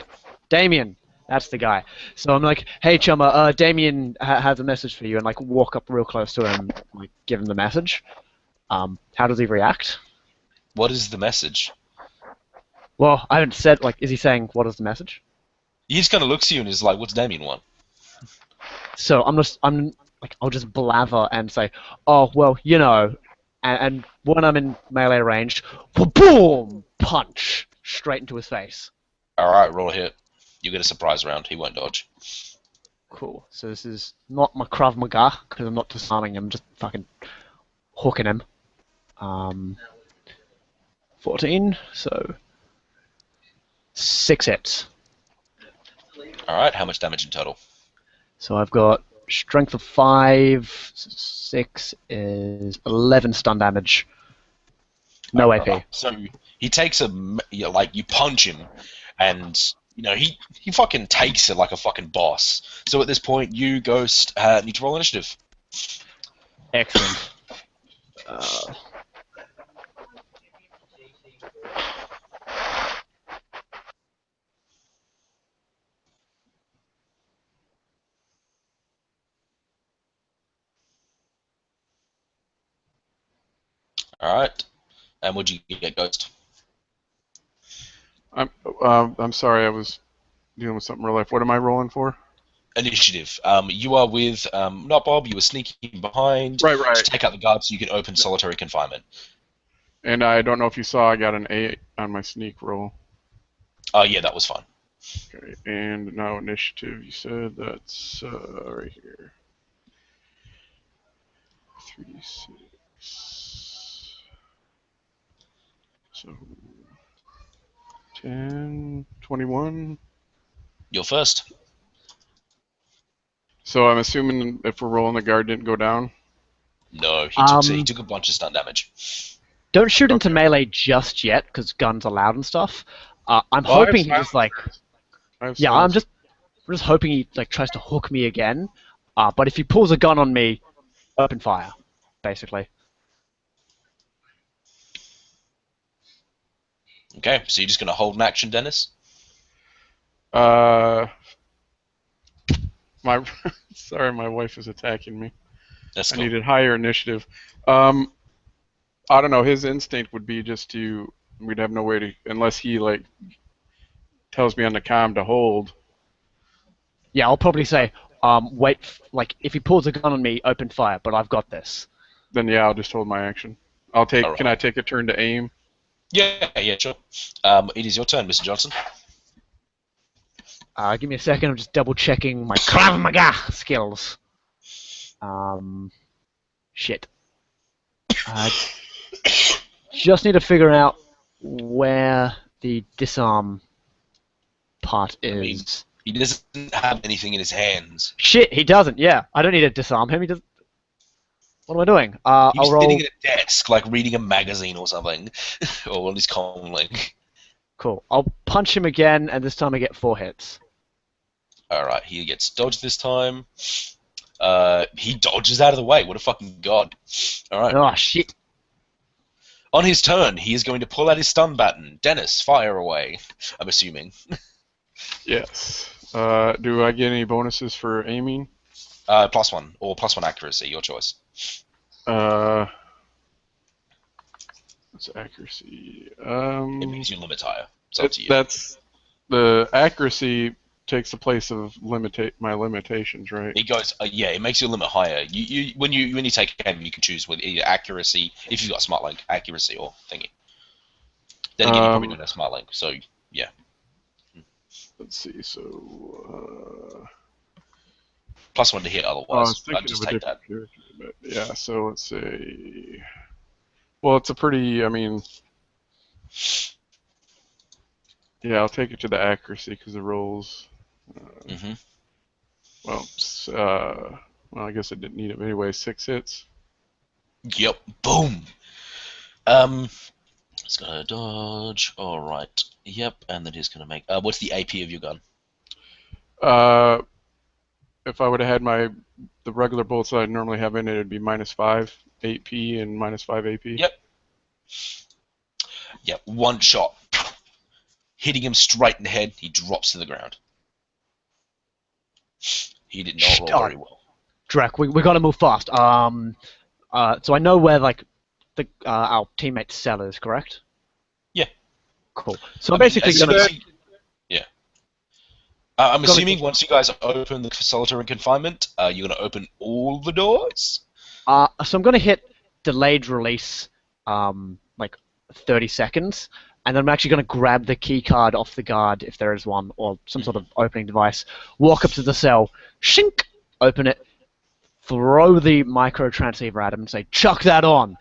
Damien, that's the guy. So I'm like, "Hey, chummer, Damien has a message for you," and like walk up real close to him, like give him the message. How does he react? What is the message? Well, I haven't said, like, is he saying, what is the message? He just kind of looks at you and is like, "What's Damien want?" So I'll just blather and say, "Oh, well, you know," and when I'm in melee range, boom, punch straight into his face. Alright, roll a hit. You get a surprise round. He won't dodge. Cool. So this is not my Krav Maga, because I'm not disarming him, just fucking hooking him. 14, so 6 hits. Alright, how much damage in total? So I've got strength of 5, 6 is 11 stun damage. No AP. So he takes you punch him, and he fucking takes it like a fucking boss. So at this point, you, Ghost, need to roll initiative. Excellent. Alright. And what'd you get, Ghost? I'm sorry, I was dealing with something in real life. What am I rolling for? Initiative. You are with not Bob. You were sneaking behind. Right. To take out the guard so you can open solitary confinement. And I don't know if you saw, I got an 8 on my sneak roll. Oh yeah, that was fine. Okay, and now initiative, you said that's right here. 3d6. So 10, 21. You're first. So I'm assuming if we're rolling, the guard didn't go down? No, he took a bunch of stun damage. Don't shoot into melee just yet, because guns are loud and stuff. I'm hoping he just like... Yeah, I'm just hoping he like tries to hook me again. But if he pulls a gun on me, open fire, basically. Okay, so you're just gonna hold an action, Dennis? Sorry, my wife is attacking me. That's I cool. needed higher initiative. I don't know. His instinct would be just to. We'd have no way to, unless he like tells me on the comm to hold. Yeah, I'll probably say, wait, like if he pulls a gun on me, open fire. But I've got this. Then yeah, I'll just hold my action. I'll take. Alright. Can I take a turn to aim? Yeah, sure. It is your turn, Mr. Johnson. Give me a second. I'm just double checking my Krav Maga skills. Shit. Just need to figure out where the disarm part is. I mean, he doesn't have anything in his hands. Shit, he doesn't. Yeah, I don't need to disarm him. He does. What am I doing? He I'll was roll. sitting at a desk, like reading a magazine or something, or on his comm link. Cool. I'll punch him again, and this time I get 4 hits. All right, he gets dodged this time. He dodges out of the way. What a fucking god! All right. Oh shit. On his turn, he is going to pull out his stun baton. Dennis, fire away. I'm assuming. Yes. Do I get any bonuses for aiming? +1 or +1 accuracy, your choice. What's accuracy? It makes your limit higher. It's up to you. That's the accuracy takes the place of my limitations, right? It goes, yeah, it makes your limit higher. When you take aim, you can choose with either accuracy, if you've got smart link, accuracy or thingy. Then again, you probably don't have smart link, so yeah. Let's see. So. +1 to hit I otherwise. was I'd thinking just of a take different that. character, but yeah. So let's say. Well, it's a pretty. I mean. Yeah, I'll take it to the accuracy because the rolls. Well, I guess I didn't need it anyway. 6 hits. Yep. Boom. It's gonna dodge. All right. Yep. And then he's gonna make. What's the AP of your gun? If I would have had the regular bullets that I normally have in it, it'd be -5 AP and -5 AP. Yep. Yep. One shot, hitting him straight in the head. He drops to the ground. He did not roll very well. Drek, we gotta move fast. So I know where like our teammate's cell is, correct? Yeah. Cool. So I'm basically gonna. Yeah. I'm assuming once you guys open the solitary confinement, you're gonna open all the doors. So I'm gonna hit delayed release, like 30 seconds, and then I'm actually gonna grab the key card off the guard if there is one, or some sort of opening device. Walk up to the cell, shink, open it, throw the micro transceiver at him, and say, "Chuck that on."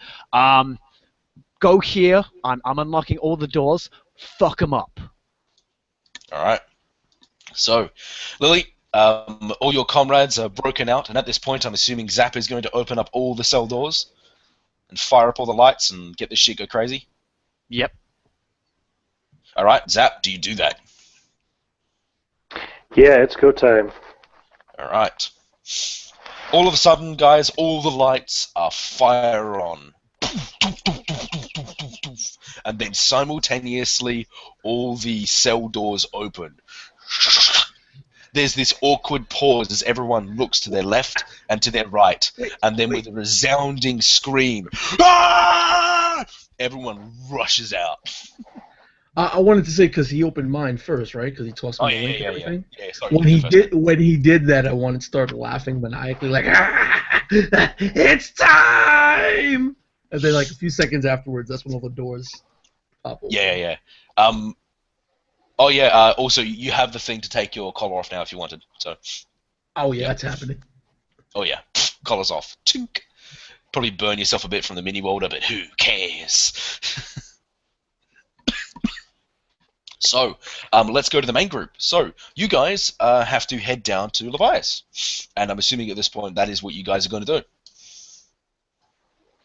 Go here. I'm unlocking all the doors. Fuck him up. All right. So, Lily, all your comrades are broken out, and at this point, I'm assuming Zap is going to open up all the cell doors and fire up all the lights and get this shit go crazy. Yep. All right, Zap, do you do that? Yeah, it's go time. All right. All of a sudden, guys, all the lights are fire on. And then simultaneously, all the cell doors open. There's this awkward pause as everyone looks to their left and to their right, and then with a resounding scream, "Ah!" everyone rushes out. I wanted to say because he opened mine first, right? Because he tossed me the link and everything. Yeah, sorry, When he did that, I wanted to start laughing maniacally, like, "Ah, it's time!" And then, like a few seconds afterwards, that's when all the doors pop open. Yeah. Also, you have the thing to take your collar off now if you wanted. So. Oh yeah, that's happening. Oh yeah, collar's off. Tink. Probably burn yourself a bit from the mini welder, but who cares? So, let's go to the main group. So, you guys have to head down to Levias, and I'm assuming at this point that is what you guys are going to do.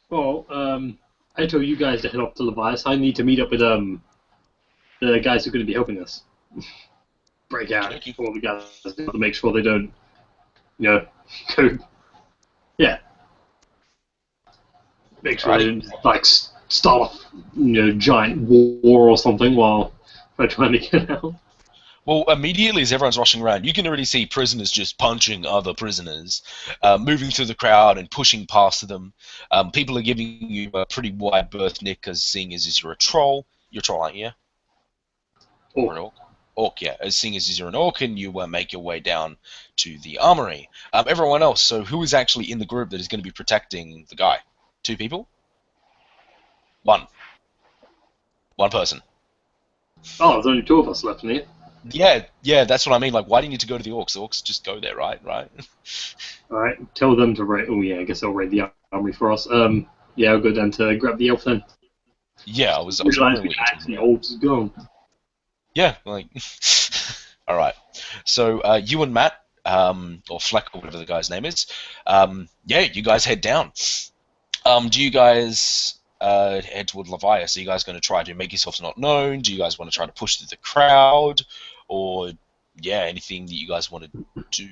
Well, I told you guys to head up to Levias. I need to meet up with the guys who are going to be helping us. Breakout. All the guys to make sure they don't, go. Yeah. Make sure they don't like start off, giant war or something while they're trying to get out. Well, immediately as everyone's rushing around, you can already see prisoners just punching other prisoners, moving through the crowd and pushing past them. People are giving you a pretty wide berth, Nick, because seeing as you're a troll. You're a troll, aren't you? Or an orc? Orc, yeah. As seeing as you're an orc, and you make your way down to the armory. Everyone else, so who is actually in the group that is going to be protecting the guy? 2 people? 1. 1 person. Oh, there's only 2 of us left in here. Yeah, that's what I mean. Like, why do you need to go to the orcs? The orcs just go there, right? Alright, tell them to raid. Oh, yeah, I guess they'll raid the army for us. Yeah, I'll go down to grab the elf then. Yeah, I was Realize wondering we what you were talking the about. orcs is gone. Yeah, like, all right. So you and Matt, or Fleck, or whatever the guy's name is, yeah, you guys head down. Do you guys head toward Levias? Are you guys going to try to make yourselves not known? Do you guys want to try to push through the crowd, or yeah, anything that you guys want to do?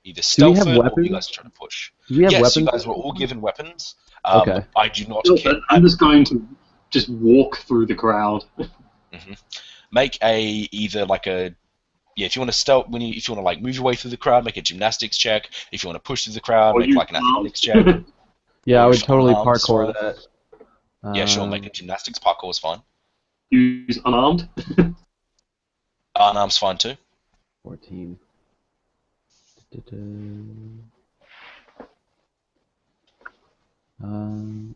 Either Do we stealth have it, or weapons? you guys try to push. Do we have Yes, you weapons? guys were all given weapons. Okay. I do not care. I'm just going to just walk through the crowd. Make either like a if you want to stealth if you want to like move your way through the crowd, make a gymnastics check. If you want to push through the crowd, Or make use like an arms. athletics check. Yeah, I Or would if totally unarmed is parkour fine. that. Yeah, sure. Make a gymnastics parkour is fine. Use unarmed. Unarmed's fine too. 14.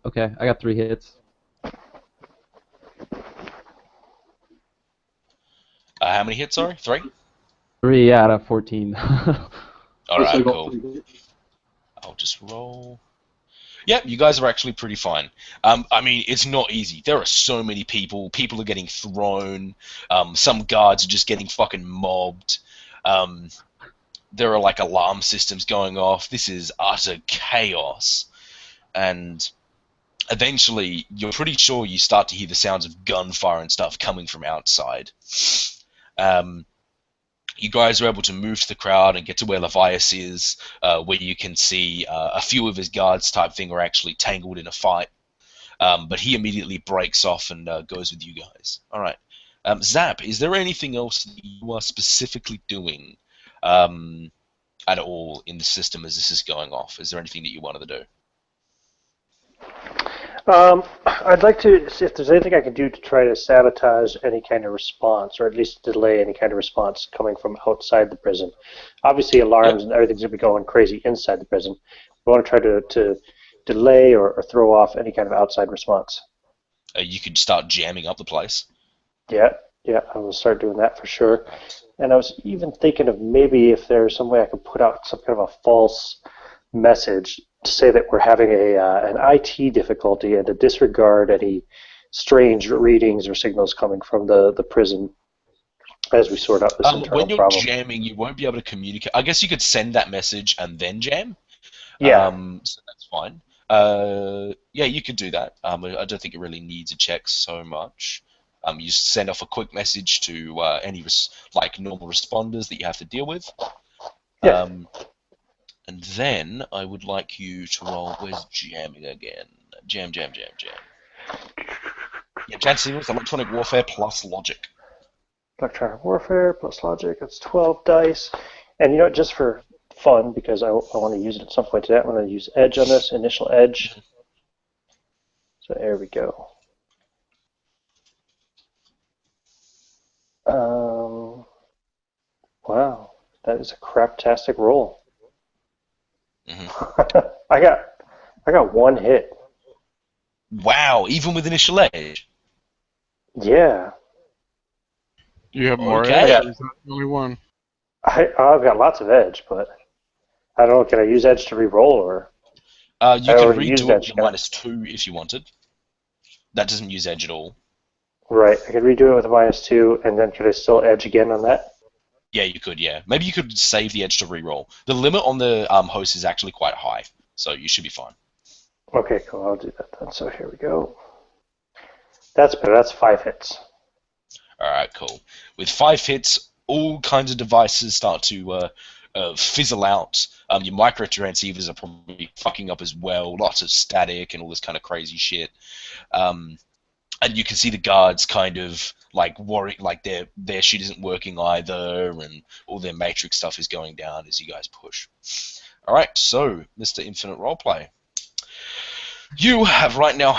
Okay, I got 3 hits. How many hits? Sorry, 3. 3, yeah, out of 14. All Also right, got cool. 3 hits. I'll just roll. Yeah, you guys are actually pretty fine. I mean, it's not easy. There are so many people. People are getting thrown. Some guards are just getting fucking mobbed. There are like alarm systems going off. This is utter chaos. And eventually, you're pretty sure you start to hear the sounds of gunfire and stuff coming from outside. You guys are able to move to the crowd and get to where Levias is, where you can see a few of his guards type thing are actually tangled in a fight. But he immediately breaks off and goes with you guys. All right. Zap, is there anything else that you are specifically doing at all in the system as this is going off? Is there anything that you wanted to do? I'd like to see if there's anything I can do to try to sabotage any kind of response, or at least delay any kind of response coming from outside the prison. Obviously, alarms and everything's going to be going crazy inside the prison. We want to try to delay or throw off any kind of outside response. You could start jamming up the place. Yeah, I will start doing that for sure. And I was even thinking of maybe if there's some way I could put out some kind of a false message to say that we're having an IT difficulty and to disregard any strange readings or signals coming from the prison as we sort out this internal when you're problem. jamming, you won't be able to communicate. I guess you could send that message and then jam. Yeah. So that's fine. Yeah, you could do that. I don't think it really needs a check so much. You just send off a quick message to any like normal responders that you have to deal with. Yeah. And then I would like you to roll. Where's jamming again? Jam. Yeah, Jan Seals, electronic warfare plus logic. Electronic warfare plus logic, that's 12 dice. And you know what, just for fun, because I want to use it at some point today, I'm going to use edge on this, initial edge. So there we go. Wow, that is a craptastic roll. I got 1 hit. Wow, even with initial edge. Yeah. You have more Okay. edge, or is that the only one? I've got lots of edge, but I don't know, can I use edge to re-roll, or? You I can already used redo it edge, with can I? -2 if you wanted. That doesn't use edge at all. Right, I could redo it with a -2, and then could I still edge again on that? Yeah, you could, yeah. Maybe you could save the edge to reroll. The limit on the host is actually quite high, so you should be fine. Okay, cool, I'll do that then. So here we go. That's better, that's 5 hits. Alright, cool. With 5 hits, all kinds of devices start to fizzle out. Your micro transceivers are probably fucking up as well. Lots of static and all this kind of crazy shit. And you can see the guards kind of like worry, like their shit isn't working either, and all their matrix stuff is going down as you guys push. All right, so Mr. Infinite Roleplay, you have right now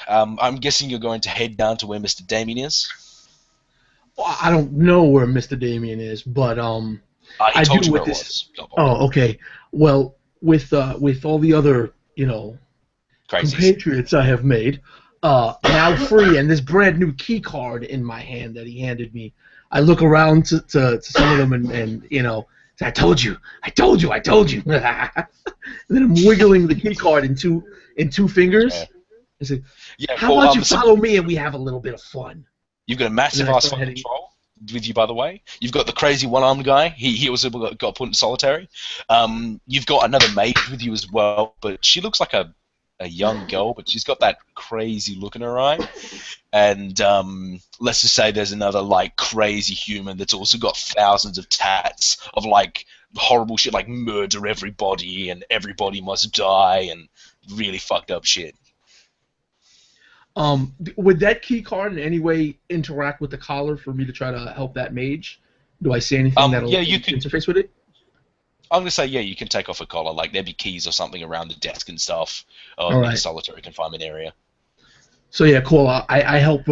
I'm guessing you're going to head down to where Mr. Damien is. Well, I don't know where Mr. Damien is, but He I told do you where with it this. was. Oh, okay. Well, with all the other Crazies. compatriots I have made, now free, and this brand new key card in my hand that he handed me, I look around to some of them and say, I told you. and then I'm wiggling the key card in two fingers. Yeah. I say, Yeah. how about you follow me and we have a little bit of fun? You've got a And massive then I ass start fucking heading. troll with you, by the way. You've got the crazy one-armed guy. He also got put in solitary. You've got another mage with you as well, but she looks like a young girl, but she's got that crazy look in her eye. And let's just say there's another like crazy human that's also got thousands of tats of like horrible shit, like murder everybody and everybody must die and really fucked up shit. Would that key card in any way interact with the collar for me to try to help that mage? Do I see anything that'll yeah, you could. interface with it? I'm gonna say yeah, you can take off a collar. Like there'd be keys or something around the desk and stuff, or All in a right. solitary confinement area. So yeah, cool. I help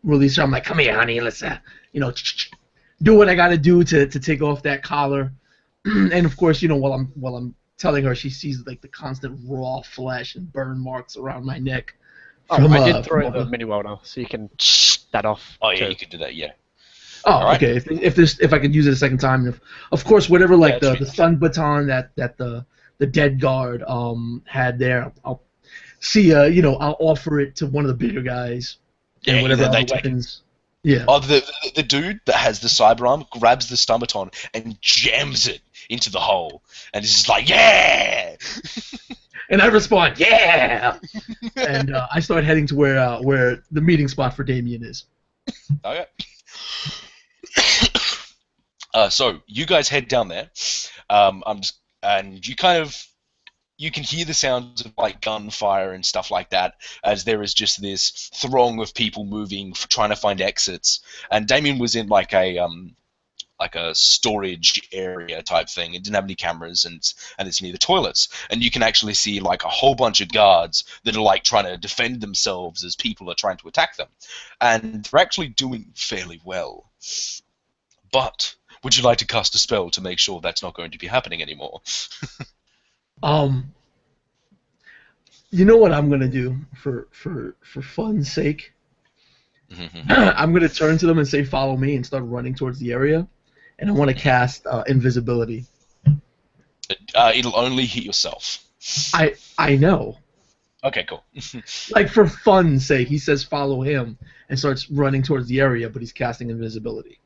release her. I'm like, come here, honey. Let's do what I got to do to take off that collar. And of course, while I'm telling her, she sees like the constant raw flesh and burn marks around my neck. I did throw the mini welder, so you can that off. Oh yeah, too. you could do that. Yeah. Oh, Alright. okay. If I could use it a second time, of course whatever like Yeah, the stun baton that the dead guard had there, I'll see I'll offer it to one of the bigger guys Yeah, and whatever they other take it. weapons. Yeah. Oh, the dude that has the cyber arm grabs the stun baton and jams it into the hole, and it's just like yeah. And I respond, yeah, and I start heading to where the meeting spot for Damien is. Okay. So you guys head down there. And you can hear the sounds of like gunfire and stuff like that as there is just this throng of people moving, trying to find exits. And Damien was in like a storage area type thing. It didn't have any cameras, and it's near the toilets. And you can actually see like a whole bunch of guards that are like trying to defend themselves as people are trying to attack them. And they're actually doing fairly well. But would you like to cast a spell to make sure that's not going to be happening anymore? You know what I'm gonna do for fun's sake? I'm gonna turn to them and say, "Follow me," and start running towards the area. And I want to cast invisibility. It'll only hit yourself. I know. Okay, cool. Like for fun's sake, he says follow him and starts running towards the area, but he's casting invisibility.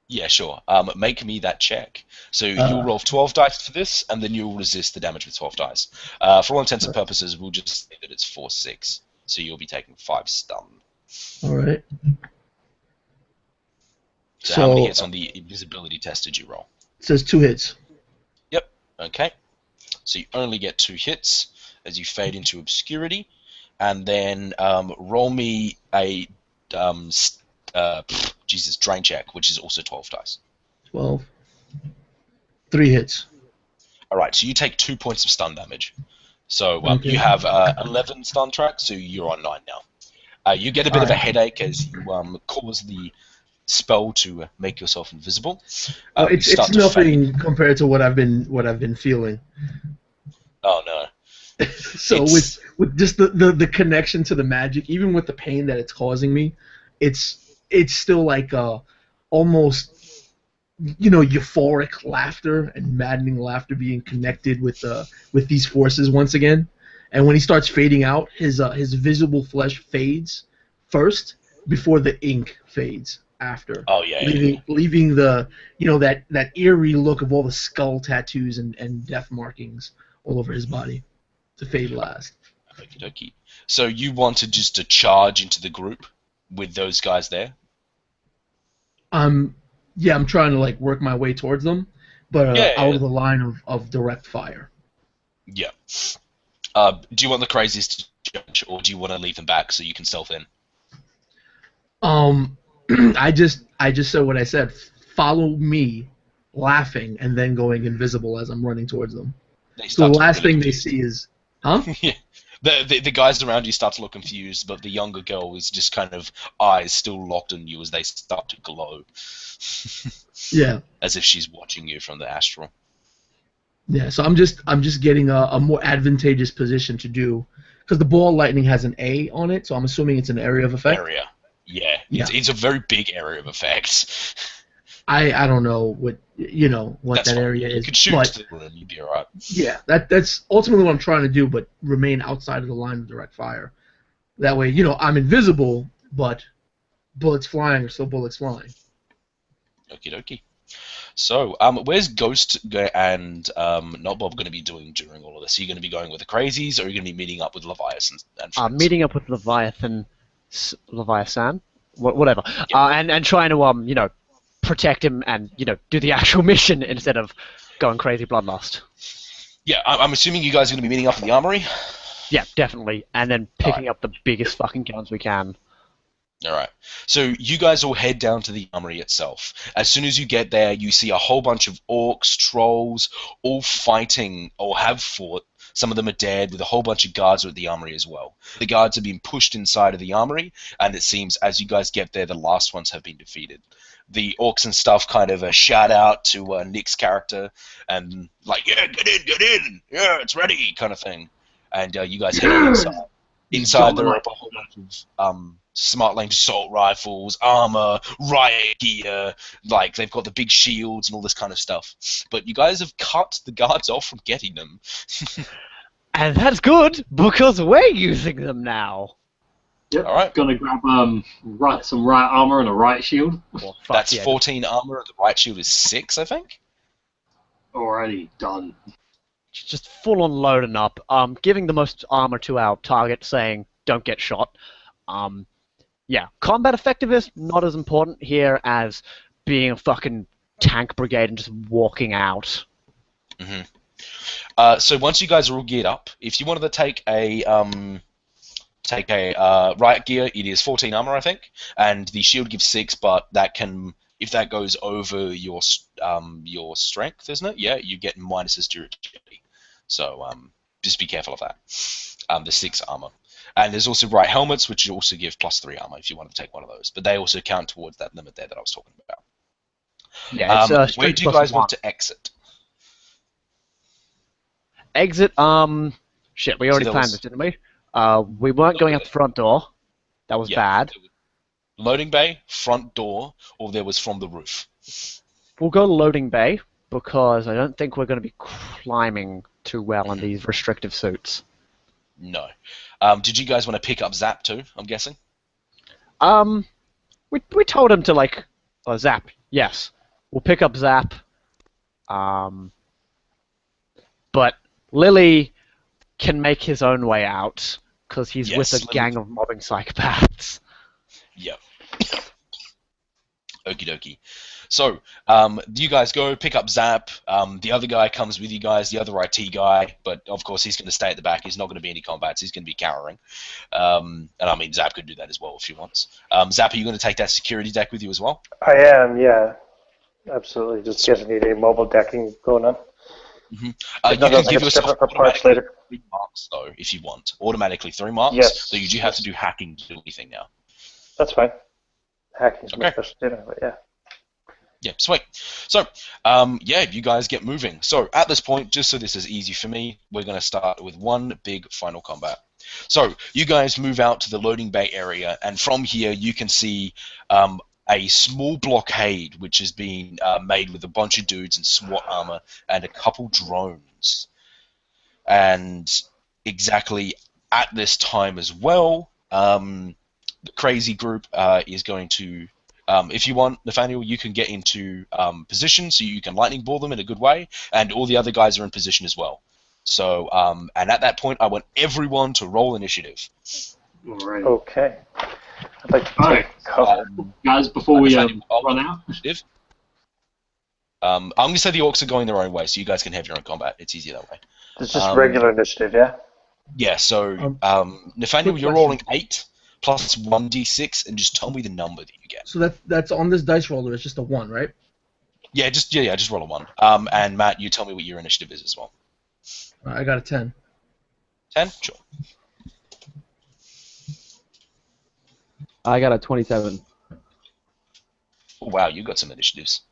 Yeah, sure. Make me that check. So you'll roll 12 dice for this, and then you'll resist the damage with 12 dice. For all intents and purposes, we'll just say that it's 4-6. So you'll be taking 5 stun. All right. So how many hits on the invisibility test did you roll? It says 2 hits. Yep. Okay. So you only get 2 hits as you fade into obscurity, and then roll me a drain check, which is also 12 dice. 12. 3 hits. All right. So you take 2 points of stun damage. So Okay. you have 11 stun tracks, so you're on 9 now. You get a bit of a headache as you cause the spell to make yourself invisible. It's nothing compared to what I've been feeling. Oh no. So with just the connection to the magic, even with the pain that it's causing me, it's still like almost euphoric laughter and maddening laughter being connected with these forces once again. And when he starts fading out, his visible flesh fades first before the ink fades after. Oh yeah. Leaving the that eerie look of all the skull tattoos and death markings all over his body to fade last. Okie dokie. So you wanted just to charge into the group with those guys there? Yeah, I'm trying to like work my way towards them, but out of the line of direct fire. Yeah. Do you want the craziest to judge, or do you want to leave them back so you can stealth in? I just said what I said. Follow me, laughing, and then going invisible as I'm running towards them. So the last thing they see is, huh? Yeah. The guys around you start to look confused, but the younger girl is just kind of eyes still locked on you as they start to glow. Yeah. As if she's watching you from the astral. Yeah, so I'm just getting a more advantageous position to do, because the ball lightning has an A on it, so I'm assuming it's an area of effect. Area. Yeah, Yeah. it's a very big area of effect. I don't know what That's that fine. area You is, could shoot but into the room, you'd be alright. yeah, that's ultimately what I'm trying to do, but remain outside of the line of direct fire. That way, I'm invisible, but bullets flying are still bullets flying. Okie dokie. So, where's Ghost and Not Bob going to be doing during all of this? Are you going to be going with the crazies, or are you going to be meeting up with Leviathan and friends? Meeting up with Leviathan, whatever, Yep. and trying to protect him and do the actual mission instead of going crazy bloodlust. Yeah, I'm assuming you guys are going to be meeting up in the armory. Yeah, definitely, and then picking up the biggest fucking guns we can. Alright, so you guys all head down to the armory itself. As soon as you get there, you see a whole bunch of orcs, trolls, all fighting, or have fought. Some of them are dead, with a whole bunch of guards at the armory as well. The guards have been pushed inside of the armory, and it seems as you guys get there, the last ones have been defeated. The orcs and stuff kind of shout out to Nick's character, and like, yeah, get in, yeah, it's ready, kind of thing. And you guys head inside. Inside there are a whole bunch of smart range assault rifles, armor, riot gear, like they've got the big shields and all this kind of stuff. But you guys have cut the guards off from getting them. And that's good, because we're using them now. Yep. Alright. Gonna grab some riot armor and a riot shield. Well, fuck That's yeah. 14 armor, and the riot shield is 6, I think? Alrighty done. Just full on loading up, giving the most armor to our target, saying don't get shot. Yeah, combat effectiveness not as important here as being a fucking tank brigade and just walking out. Mm-hmm. So once you guys are all geared up, if you wanted to take a riot gear, it is 14 armor, I think, and the shield gives 6, but that can, if that goes over your strength, isn't it? Yeah, you get minuses to your agility. So just be careful of that. The 6 armor. And there's also riot helmets, which also give +3 armor if you want to take one of those. But they also count towards that limit there that I was talking about. Yeah, it's where do you guys want to exit? Exit, shit, we already that planned was- this, didn't we? We weren't going out the front door. That was bad. Loading bay, front door, or there was from the roof. We'll go to loading bay, because I don't think we're going to be climbing too well in these restrictive suits. No. Did you guys want to pick up Zap too, I'm guessing? We told him to, Zap, yes. We'll pick up Zap. But Lily can make his own way out, because he's with a gang of mobbing psychopaths. Yep. Okie dokie. So, you guys go, pick up Zap, the other guy comes with you guys, the other IT guy, but of course he's going to stay at the back, he's not going to be any combats, he's going to be cowering. And I mean, Zap could do that as well if he wants. Zap, are you going to take that security deck with you as well? I am, yeah. Absolutely. Just doesn't need any mobile decking going on. Mm-hmm. You can give yourself for parts later. 3 marks, though, if you want. Automatically 3 marks, yes. So you do have to do hacking to do anything now. That's fine. Hacking is my Okay. specialty, but yeah. Yeah, sweet. So, yeah, you guys get moving. So, at this point, just so this is easy for me, we're going to start with one big final combat. So, you guys move out to the loading bay area, and from here you can see a small blockade which has been made with a bunch of dudes in SWAT armor and a couple drones. And exactly at this time as well, the crazy group is going to... if you want, Nathaniel, you can get into position so you can lightning ball them in a good way, and all the other guys are in position as well. So, and at that point, I want everyone to roll initiative. Alright. Okay. I'd like to Alright. take cover. Guys, before we Nathaniel, run out, Initiative. I'm going to say the orcs are going their own way, so you guys can have your own combat. It's easier that way. It's just regular initiative, yeah? Yeah, so, Nathaniel, quick you're question. rolling 8 plus 1d6, and just tell me the number that you get. So that's on this dice roller. It's just a 1, right? Yeah, just roll a 1. And Matt, you tell me what your initiative is as well. I got a 10. 10? Sure. I got a 27. Oh, wow, you got some initiatives.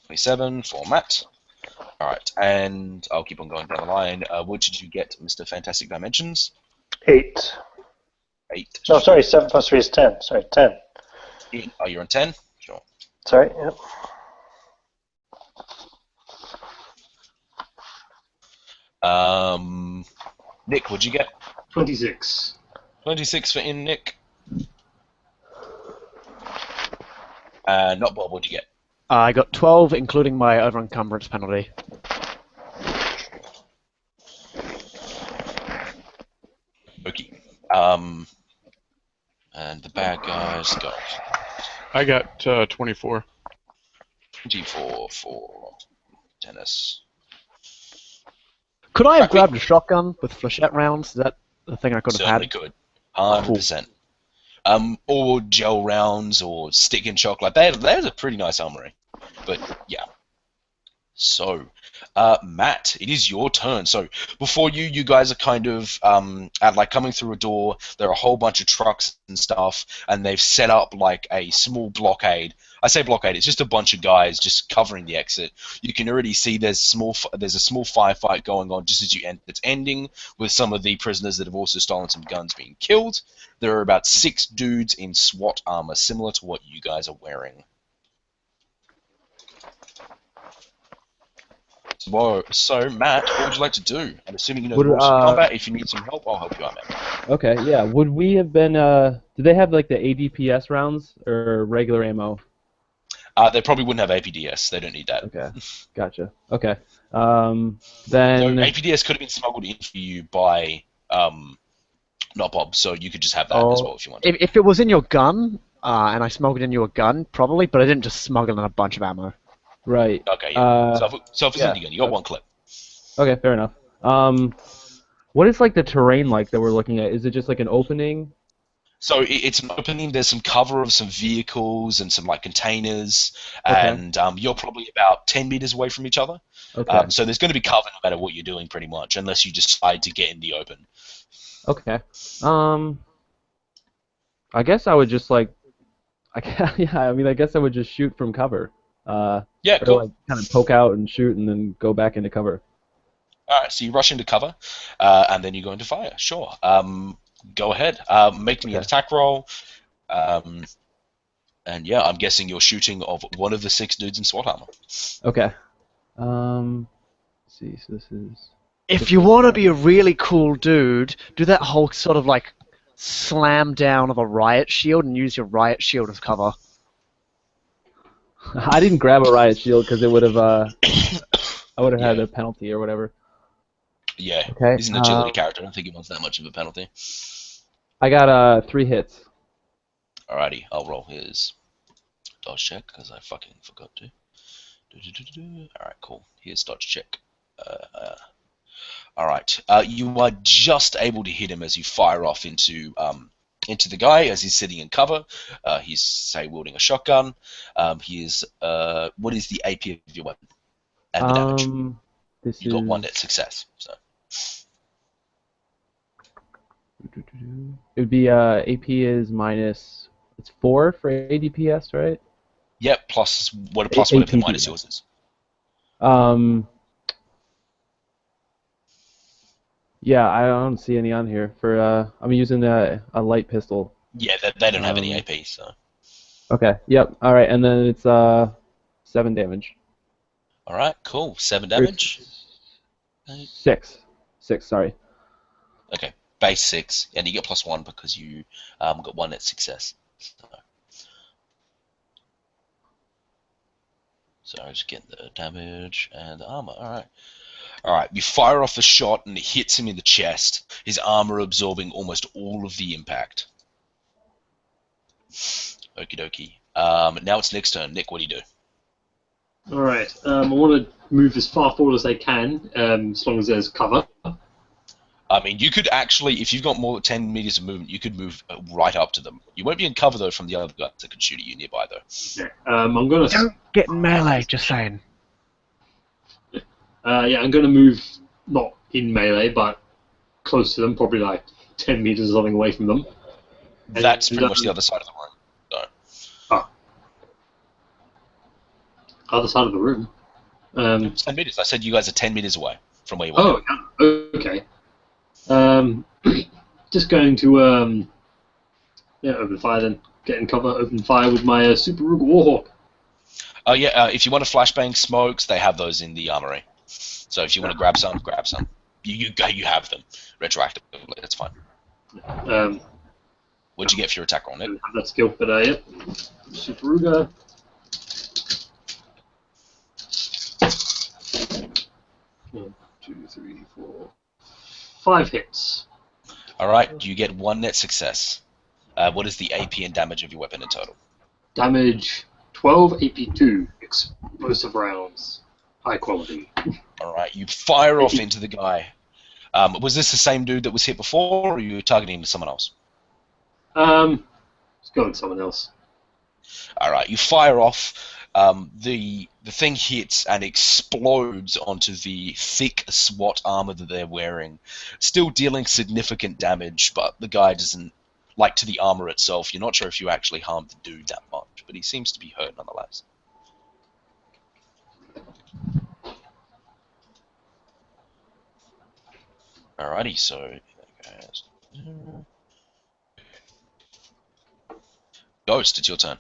27 for Matt. Alright, and I'll keep on going down the line. What did you get, Mr. Fantastic Dimensions? 8. 8. No, sorry, 7 plus 3 is 10. Sorry, 10. Oh, you're on 10? Sure. Sorry, yep. Nick, what'd you get? 26. 26 for in Nick. Not Bob, what'd you get? I got 12, including my over-encumbrance penalty. Okay. And the bad guys got I got 24. 24 for Dennis. Could I have Cracky. grabbed a shotgun with flechette rounds? Is that the thing I could have Certainly had? could. 100%. Or gel rounds or stick and shock. Like, there's a pretty nice armory. But, yeah. So, Matt, it is your turn. So, before you guys are kind of coming through a door. There are a whole bunch of trucks and stuff, and they've set up like a small blockade. I say blockade; it's just a bunch of guys just covering the exit. You can already see there's a small firefight going on just as you enter. It's ending with some of the prisoners that have also stolen some guns being killed. There are about 6 dudes in SWAT armor, similar to what you guys are wearing. So, Matt, what would you like to do? I'm assuming you know the rules of combat. If you need some help, I'll help you out, Matt. Okay, yeah. Would we have been? Do they have like the ADPS rounds or regular ammo? They probably wouldn't have APDS. They don't need that. Okay, gotcha. Okay. So Then APDS could have been smuggled in for you by not Bob, so you could just have that as well if you want. If it was in your gun, and I smuggled in your gun, probably, but I didn't just smuggle in a bunch of ammo. right. Okay, yeah. So if it's yeah. in your gun, you got 1 clip. Okay, fair enough. What is like the terrain like that we're looking at? Is it just like an opening? So it's an opening. There's some cover of some vehicles and some like containers, Okay. and you're probably about 10 meters away from each other. Okay. So there's going to be cover no matter what you're doing, pretty much, unless you decide to get in the open. Okay. I guess I would just like, yeah. I mean, I guess I would just shoot from cover. Yeah, Or cool. like kind of poke out and shoot and then go back into cover. All right, so you rush into cover, and then you go into fire. Sure. Go ahead. Make me an attack roll. And yeah, I'm guessing you're shooting of one of the 6 dudes in SWAT armor. Okay. Let's see. So this is. If you want to be a really cool dude, do that whole sort of like slam down of a riot shield and use your riot shield as cover. I didn't grab a riot shield because it would have. I would have had a penalty or whatever. Yeah, Okay, he's an agility character. I don't think he wants that much of a penalty. I got 3 hits. Alrighty, I'll roll his dodge check because I fucking forgot to. Alright, cool. Here's dodge check. Alright, you are just able to hit him as you fire off into the guy as he's sitting in cover. He's, say, wielding a shotgun. He is, what is the AP of your weapon? And the damage. This You got 1 net success. So. It would be AP is minus. It's 4 for ADPS, right? Yep, plus whatever the minus yours is. Yeah, I don't see any on here. For I'm using a light pistol. Yeah, they don't have any AP, so. Okay. Yep. All right, and then it's 7 damage. All right, cool. 7 damage. 6. Sorry. Okay, base 6, and you get +1 because you got 1 net success. So just getting the damage and the armor. All right. You fire off the shot, and it hits him in the chest. His armor absorbing almost all of the impact. Okie dokie. Now it's Nick's turn. Nick, what do you do? Alright, I want to move as far forward as I can, as long as there's cover. I mean, you could actually, if you've got more than 10 meters of movement, you could move right up to them. You won't be in cover, though, from the other guys that could shoot at you nearby, though. Yeah, I'm going to... Don't get in melee, just saying. Yeah, I'm going to move, not in melee, but close to them, probably like 10 meters or something away from them. That's pretty much the other side of the room. Other side of the room? 10 meters. I said you guys are 10 meters away from where you were. Oh, yeah. Okay. Just going to Yeah, open fire then. Get in cover, open fire with my Super Ruger Warhawk. Oh yeah, if you want to flashbang smokes, they have those in the armory. So if you want to grab some, grab some. You have them retroactively. That's fine. What'd you get for your attack roll, Nick? I don't have that skill, but yep. Super Ruger. One, 2, 3, 4, 5 hits. All right, you get 1 net success. What is the AP and damage of your weapon in total? Damage 12 AP2. Explosive rounds. High quality. All right, you fire off into the guy. Was this the same dude that was hit before, or are you targeting someone else? Let's go with someone else. All right, you fire off. The thing hits and explodes onto the thick SWAT armor that they're wearing, still dealing significant damage. But the guy doesn't like to the armor itself. You're not sure if you actually harmed the dude that much, but he seems to be hurt nonetheless. Alrighty, so Ghost, it's your turn.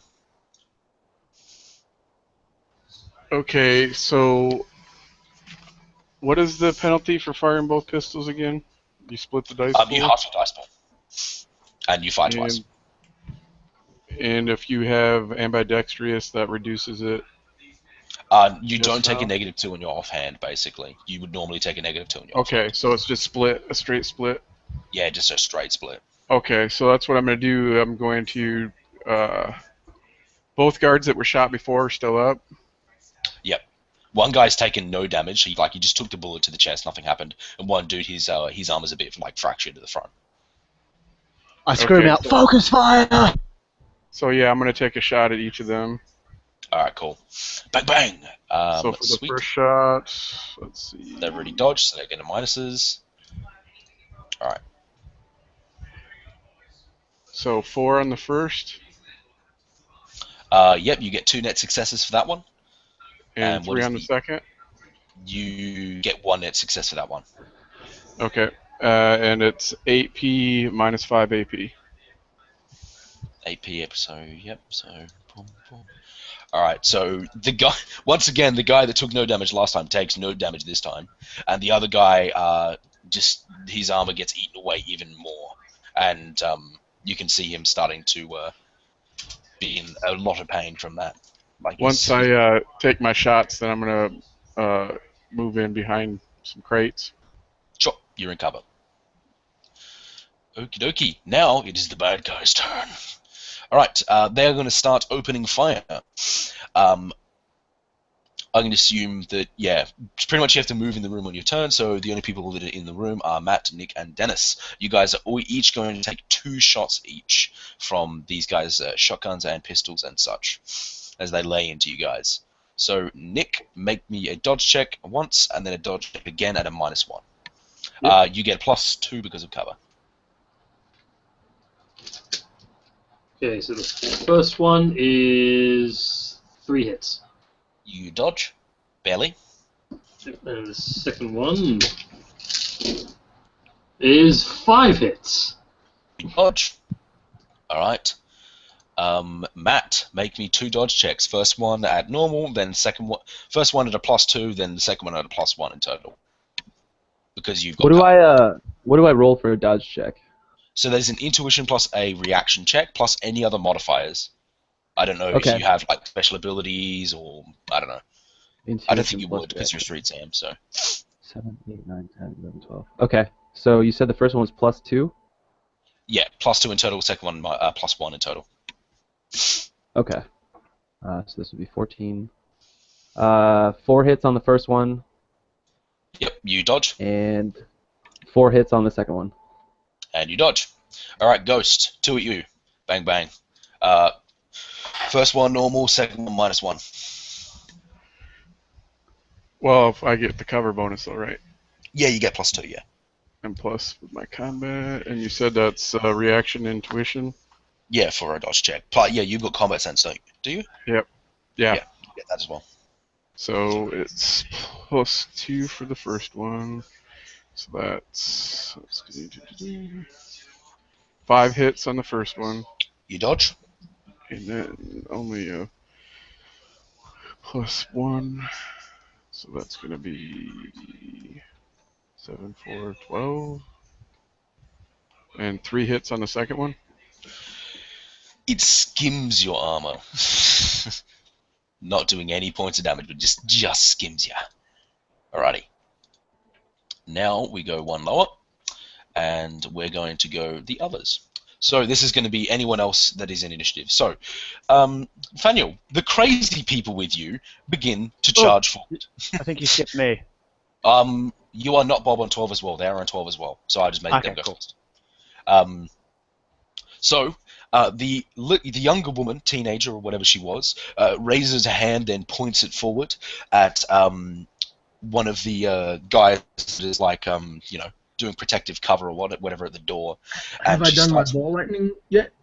Okay, so what is the penalty for firing both pistols again? You split the dice You pool? half your dice pool, and you fire twice. And if you have ambidextrous, that reduces it. You don't take a now? -2 on your offhand, basically. You would normally take a -2 on your Okay, so it's just split, a straight split. Yeah, just a straight split. Okay, so that's what I'm going to do. I'm going to... both guards that were shot before are still up. Yep. One guy's taken no damage. He just took the bullet to the chest, nothing happened. And one dude, his armor's a bit fractured to the front. I scream out, focus fire! So yeah, I'm going to take a shot at each of them. All right, cool. Bang bang. So for the sweet. first shot, let's see. They've already dodged, so they're getting minuses. All right. So 4 on the first. Yep, you get 2 net successes for that one. And 3 on the second. You get 1 net success for that one. Okay. And it's 8p minus 5 AP. 8p episode, yep, so... Boom, boom. Alright, so the guy... Once again, the guy that took no damage last time takes no damage this time. And the other guy, just... His armor gets eaten away even more. And you can see him starting to be in a lot of pain from that. Once I take my shots, then I'm going to move in behind some crates. Sure, you're in cover. Okie dokie. Now it is the bad guy's turn. Alright, they're going to start opening fire. I'm going to assume that, yeah, pretty much you have to move in the room on your turn, so the only people that are in the room are Matt, Nick, and Dennis. You guys are each going to take 2 shots each from these guys' shotguns and pistols and such, as they lay into you guys. So, Nick, make me a dodge check once, and then a dodge check again at a -1. Yep. You get +2 because of cover. Okay, so the first one is 3 hits. You dodge, barely. And the second one is 5 hits. You dodge. Alright. Matt, make me 2 dodge checks. First one at normal, then first one at a +2, then the second one at a +1 in total. Because you've got. What do I roll for a dodge check? So there's an intuition plus a reaction check plus any other modifiers. I don't know if you have like special abilities or I don't know. Intuition I don't think you would because you're street Sam. So. 7, 8, 9, 10, 11, 12. Okay, so you said the first one was +2. Yeah, +2 in total. Second one +1 in total. Okay. So this would be 14. 4 hits on the first one. Yep, you dodge. And 4 hits on the second one. And you dodge. Alright, Ghost, 2 at you. Bang, bang. First one normal, second one -1. Well, if I get the cover bonus, though, right? Yeah, you get +2, yeah. And plus with my combat, and you said that's reaction intuition? Yeah, for a dodge check. Yeah, you've got combat sense, don't you? Do you? Yep. Yeah. Yeah, you get that as well. So it's +2 for the first one. So that's 5 hits on the first one. You dodge. And then only a +1. So that's going to be 7, 4, 12. And 3 hits on the second one. It skims your armor. Not doing any points of damage, but just skims you. Alrighty. Now we go one lower, and we're going to go the others. So this is going to be anyone else that is in initiative. So, Faniel, the crazy people with you begin to charge forward. I think you skipped me. You are not Bob on 12 as well. They are on 12 as well. So I just made them go Cool. first. The younger woman, teenager or whatever she was, raises a hand and points it forward at one of the guys that is like, doing protective cover or whatever at the door. Have I done my ball lightning yet?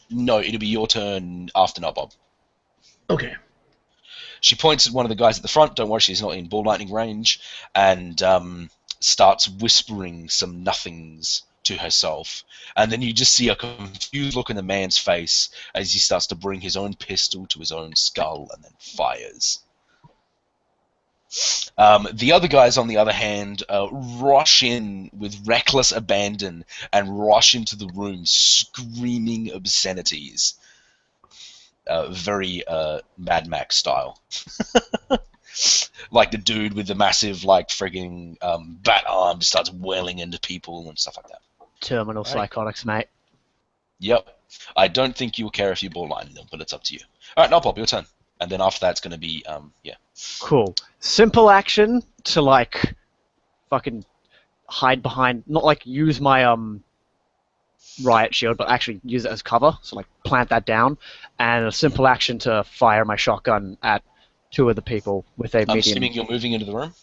No, it'll be your turn after not Bob. Okay. She points at one of the guys at the front. Don't worry, she's not in ball lightning range, and starts whispering some nothings to herself. And then you just see a confused look in the man's face as he starts to bring his own pistol to his own skull and then fires. The other guys, on the other hand, rush in with reckless abandon and rush into the room screaming obscenities. Very Mad Max style. Like the dude with the massive, like, frigging bat arm just starts wailing into people and stuff like that. Terminal psychotics, mate. Yep. I don't think you'll care if you ball line them, but it's up to you. Alright, now Bob, your turn. And then after that, it's going to be, Cool. Simple action to, like, fucking hide behind, not, like, use my, riot shield, but actually use it as cover. So, like, plant that down. And a simple action to fire my shotgun at 2 of the people with a medium... I'm assuming you're moving into the room?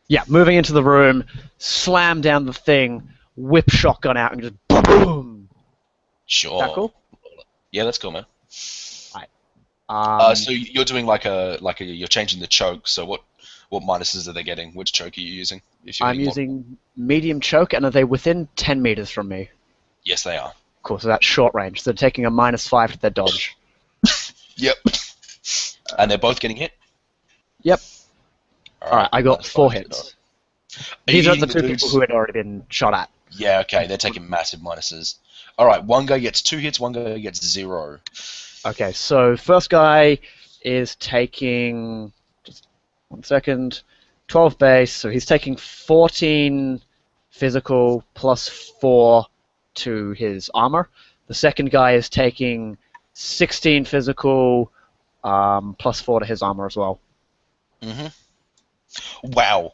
Yeah, moving into the room, slam down the thing, whip shotgun out, and just boom! Sure. Is that cool? Yeah, that's cool, man. So you're doing you're changing the choke. So what minuses are they getting? Which choke are you using? I'm using medium choke, and are they within 10 meters from me? Yes, they are. Cool, so that's short range. So they're taking a -5 to their dodge. Yep. And they're both getting hit? Yep. Alright, I got 4 hits. These are the 2 dudes? people who had already been shot at. Yeah, okay, they're taking massive minuses. Alright, one guy gets 2 hits, one guy gets 0. Okay, so first guy is taking, just 1 second, 12 base, so he's taking 14 physical +4 to his armor. The second guy is taking 16 physical +4 to his armor as well. Wow.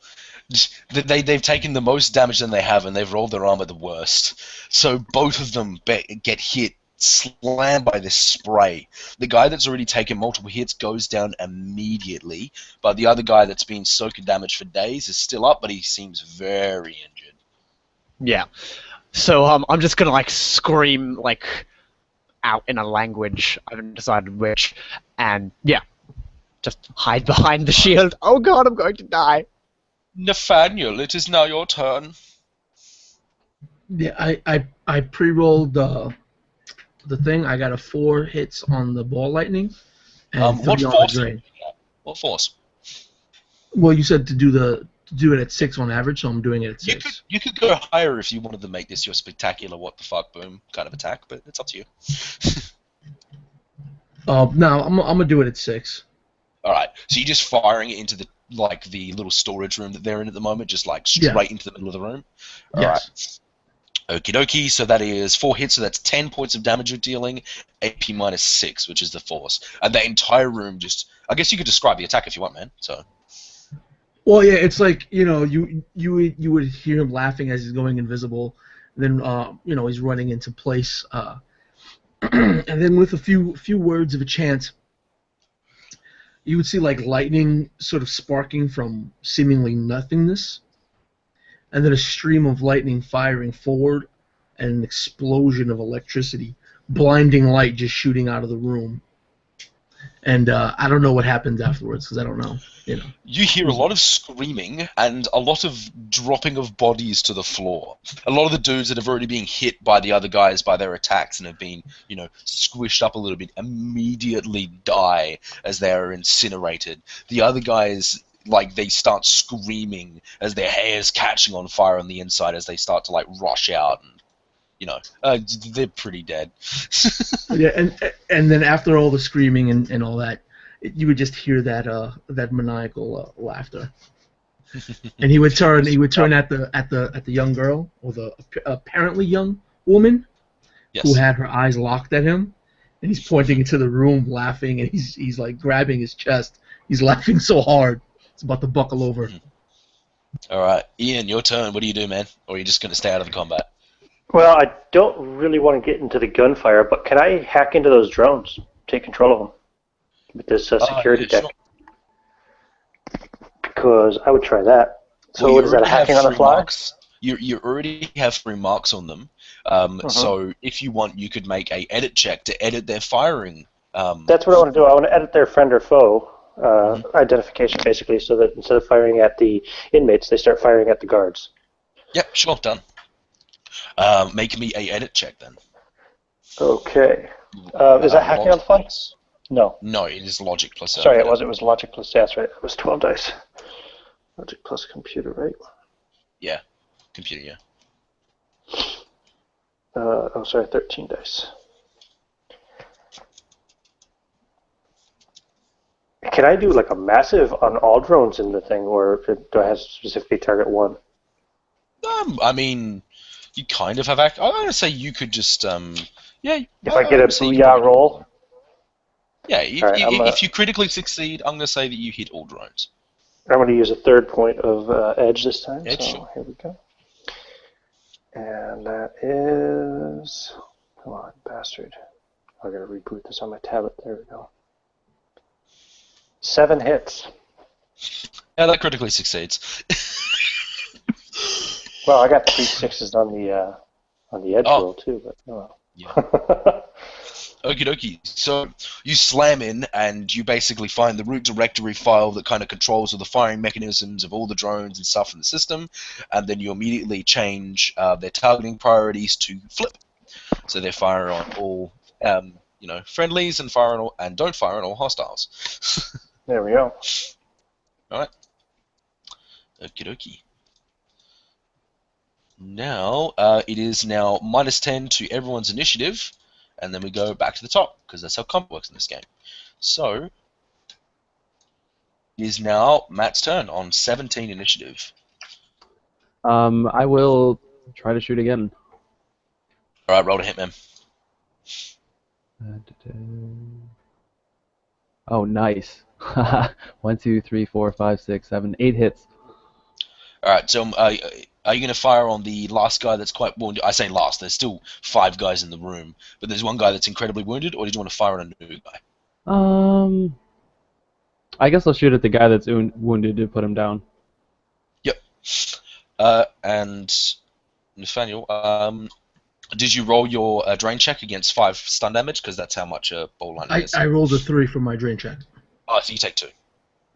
They've taken the most damage than they have, and they've rolled their armor the worst. So both of them get hit, slammed by this spray. The guy that's already taken multiple hits goes down immediately, but the other guy that's been soaking damage for days is still up, but he seems very injured. Yeah. So I'm just gonna like scream like out in a language. I haven't decided which, and yeah, just hide behind the shield. Oh god, I'm going to die. Nathaniel, it is now your turn. Yeah, I pre-rolled the thing. I got a 4 hits on the ball lightning. And What 3 on force? the drain. What force? Well, you said to do it at 6 on average, so I'm doing it at 6. You could go higher if you wanted to make this your spectacular what the fuck boom kind of attack, but it's up to you. No, I'm gonna do it at 6. All right, so you're just firing it into the little storage room that they're in at the moment, just like straight into the middle of the room. All Yes. right. Okie dokie. So that is 4 hits. So that's 10 points of damage you're dealing. AP -6, which is the force, and the entire room just. I guess you could describe the attack if you want, man. So. Well, yeah, it's like you would hear him laughing as he's going invisible, then he's running into place, and then with a few words of a chant, you would see like lightning sort of sparking from seemingly nothingness, and then a stream of lightning firing forward, and an explosion of electricity, blinding light just shooting out of the room. And I don't know what happens afterwards because I don't know. You know. You hear a lot of screaming and a lot of dropping of bodies to the floor. A lot of the dudes that have already been hit by the other guys by their attacks and have been, squished up a little bit immediately die as they are incinerated. The other guys, they start screaming as their hair's catching on fire on the inside as they start to, rush out. And, they're pretty dead. Yeah, and then after all the screaming and all that, you would just hear that maniacal laughter. And he would turn at the young girl, or the apparently young woman, Yes. who had her eyes locked at him, and he's pointing into the room, laughing, and he's like grabbing his chest. He's laughing so hard, it's about to buckle over. All right, Ian, your turn. What do you do, man? Or are you just going to stay out of the combat? Well, I don't really want to get into the gunfire, but can I hack into those drones, take control of them with this security yeah, tech? Because I would try that. So what is that, hacking on the fly? You already have 3 marks on them. So if you want, you could make a edit check to edit their firing. That's what I want to do. I want to edit their friend or foe identification, basically, so that instead of firing at the inmates, they start firing at the guards. Yep, sure, done. Make me a edit check then. Okay. Is that hacking on the fly? No. No, it is logic plus. Sorry, it was logic plus. That's right. It was 12 dice. Logic plus computer, right? Yeah, computer. Yeah. Sorry, 13 dice. Can I do a massive on all drones in the thing, or do I have to specifically target one? I mean, you kind of have. I'm gonna say you could just. Yeah. If I get a booyah roll. Yeah, right, if you critically succeed, I'm gonna say that you hit all drones. I'm going to use a 3rd point of edge this time. Edge, so sure. Here we go. And that is... Come on, bastard. I got to reboot this on my tablet. There we go. 7 hits. Yeah, that critically succeeds. Well, I got 3 6s on the edge roll too, but oh. Yeah. Okie dokie. So you slam in and you basically find the root directory file that kind of controls all the firing mechanisms of all the drones and stuff in the system, and then you immediately change their targeting priorities to flip. So they fire on all, friendlies and fire on all, and don't fire on all hostiles. There we go. All right. Okie dokie. Now it is now -10 to everyone's initiative. And then we go back to the top, because that's how combat works in this game. So, it is now Matt's turn on 17 initiative. I will try to shoot again. Alright, roll to hit, man. Oh, nice. 1, 2, 3, 4, 5, 6, 7, 8 hits. Alright, so are you going to fire on the last guy that's quite wounded? I say last, there's still 5 guys in the room, but there's one guy that's incredibly wounded, or did you want to fire on a new guy? I guess I'll shoot at the guy that's wounded to put him down. Yep. And Nathaniel, did you roll your drain check against 5 stun damage? Because that's how much a bowl line is. I rolled a 3 for my drain check. Oh, so you take 2.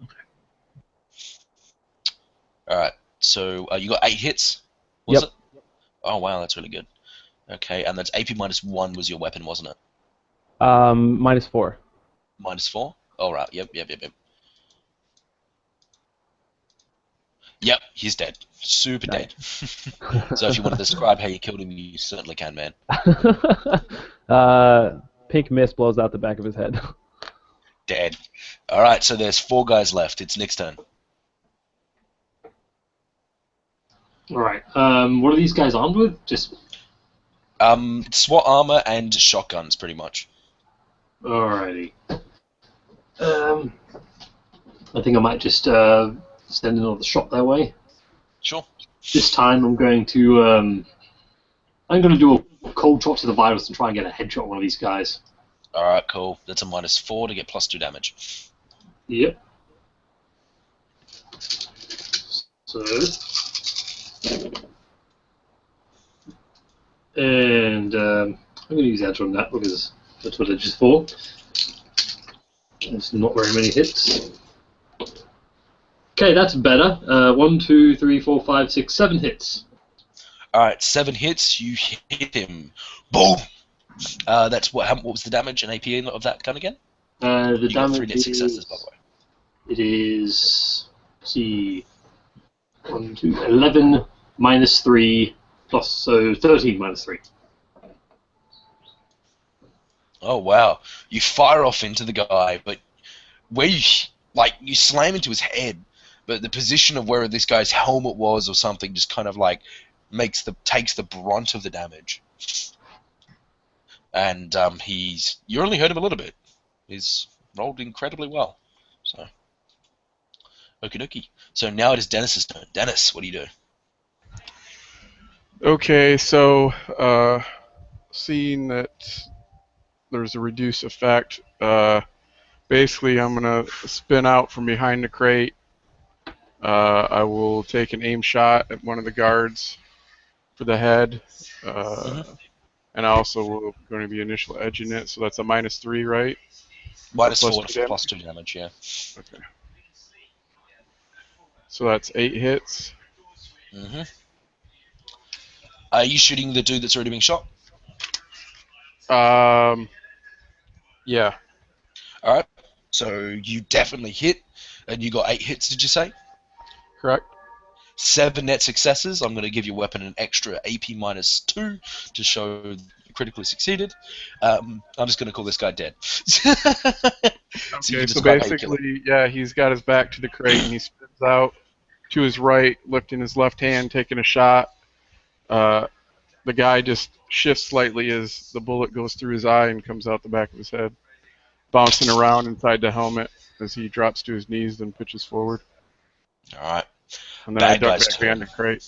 Okay. Alright, so you got 8 hits, was Yep. it? Oh wow, that's really good. Okay, and that's AP -1 was your weapon, wasn't it? -4. -4? Alright, yep. Yep, he's dead. Super dead. So if you want to describe how you killed him, you certainly can, man. Pink mist blows out the back of his head. Dead. Alright, so there's 4 guys left. It's Nick's turn. Alright, what are these guys armed with? Just... SWAT armor and shotguns, pretty much. Alrighty. I think I might just send another shot their way. Sure. This time I'm going to do a cold shot to the virus and try and get a headshot on one of these guys. Alright, cool. That's a -4 to get +2 damage. Yep. So... And I'm going to use edge on that because that's what edge is for. It's not very many hits. Okay, that's better. 1, 2, 3, 4, 5, 6, 7 hits. Alright, 7 hits, you hit him. Boom! That's what was the damage and AP of that gun again? The You got 3 damage net successes, by the way. It is, let's see, 1, 2, 11 minus 3 plus, so 13 minus 3. Oh wow! You fire off into the guy, but where you slam into his head, but the position of where this guy's helmet was or something just kind of like takes the brunt of the damage, and you only hurt him a little bit. He's rolled incredibly well, so okie dokie. So now it is Dennis's turn. Dennis, what do you do? Okay, so seeing that there's a reduce effect, basically I'm gonna spin out from behind the crate. I will take an aim shot at one of the guards for the head, and I also will going to be initial edging it. So that's a -3, right? -4 for +2 damage. Yeah. Okay. So that's 8 hits. Are you shooting the dude that's already been shot? Yeah. All right. So you definitely hit, and you got 8 hits. Did you say? Correct. 7 net successes. I'm going to give your weapon an extra AP -2 to show you critically succeeded. I'm just going to call this guy dead. Okay, so basically, yeah, he's got his back to the crate and he spins out to his right, lifting his left hand, taking a shot. The guy just shifts slightly as the bullet goes through his eye and comes out the back of his head, bouncing around inside the helmet as he drops to his knees, then pitches forward. All right. And then I duck back behind the crate.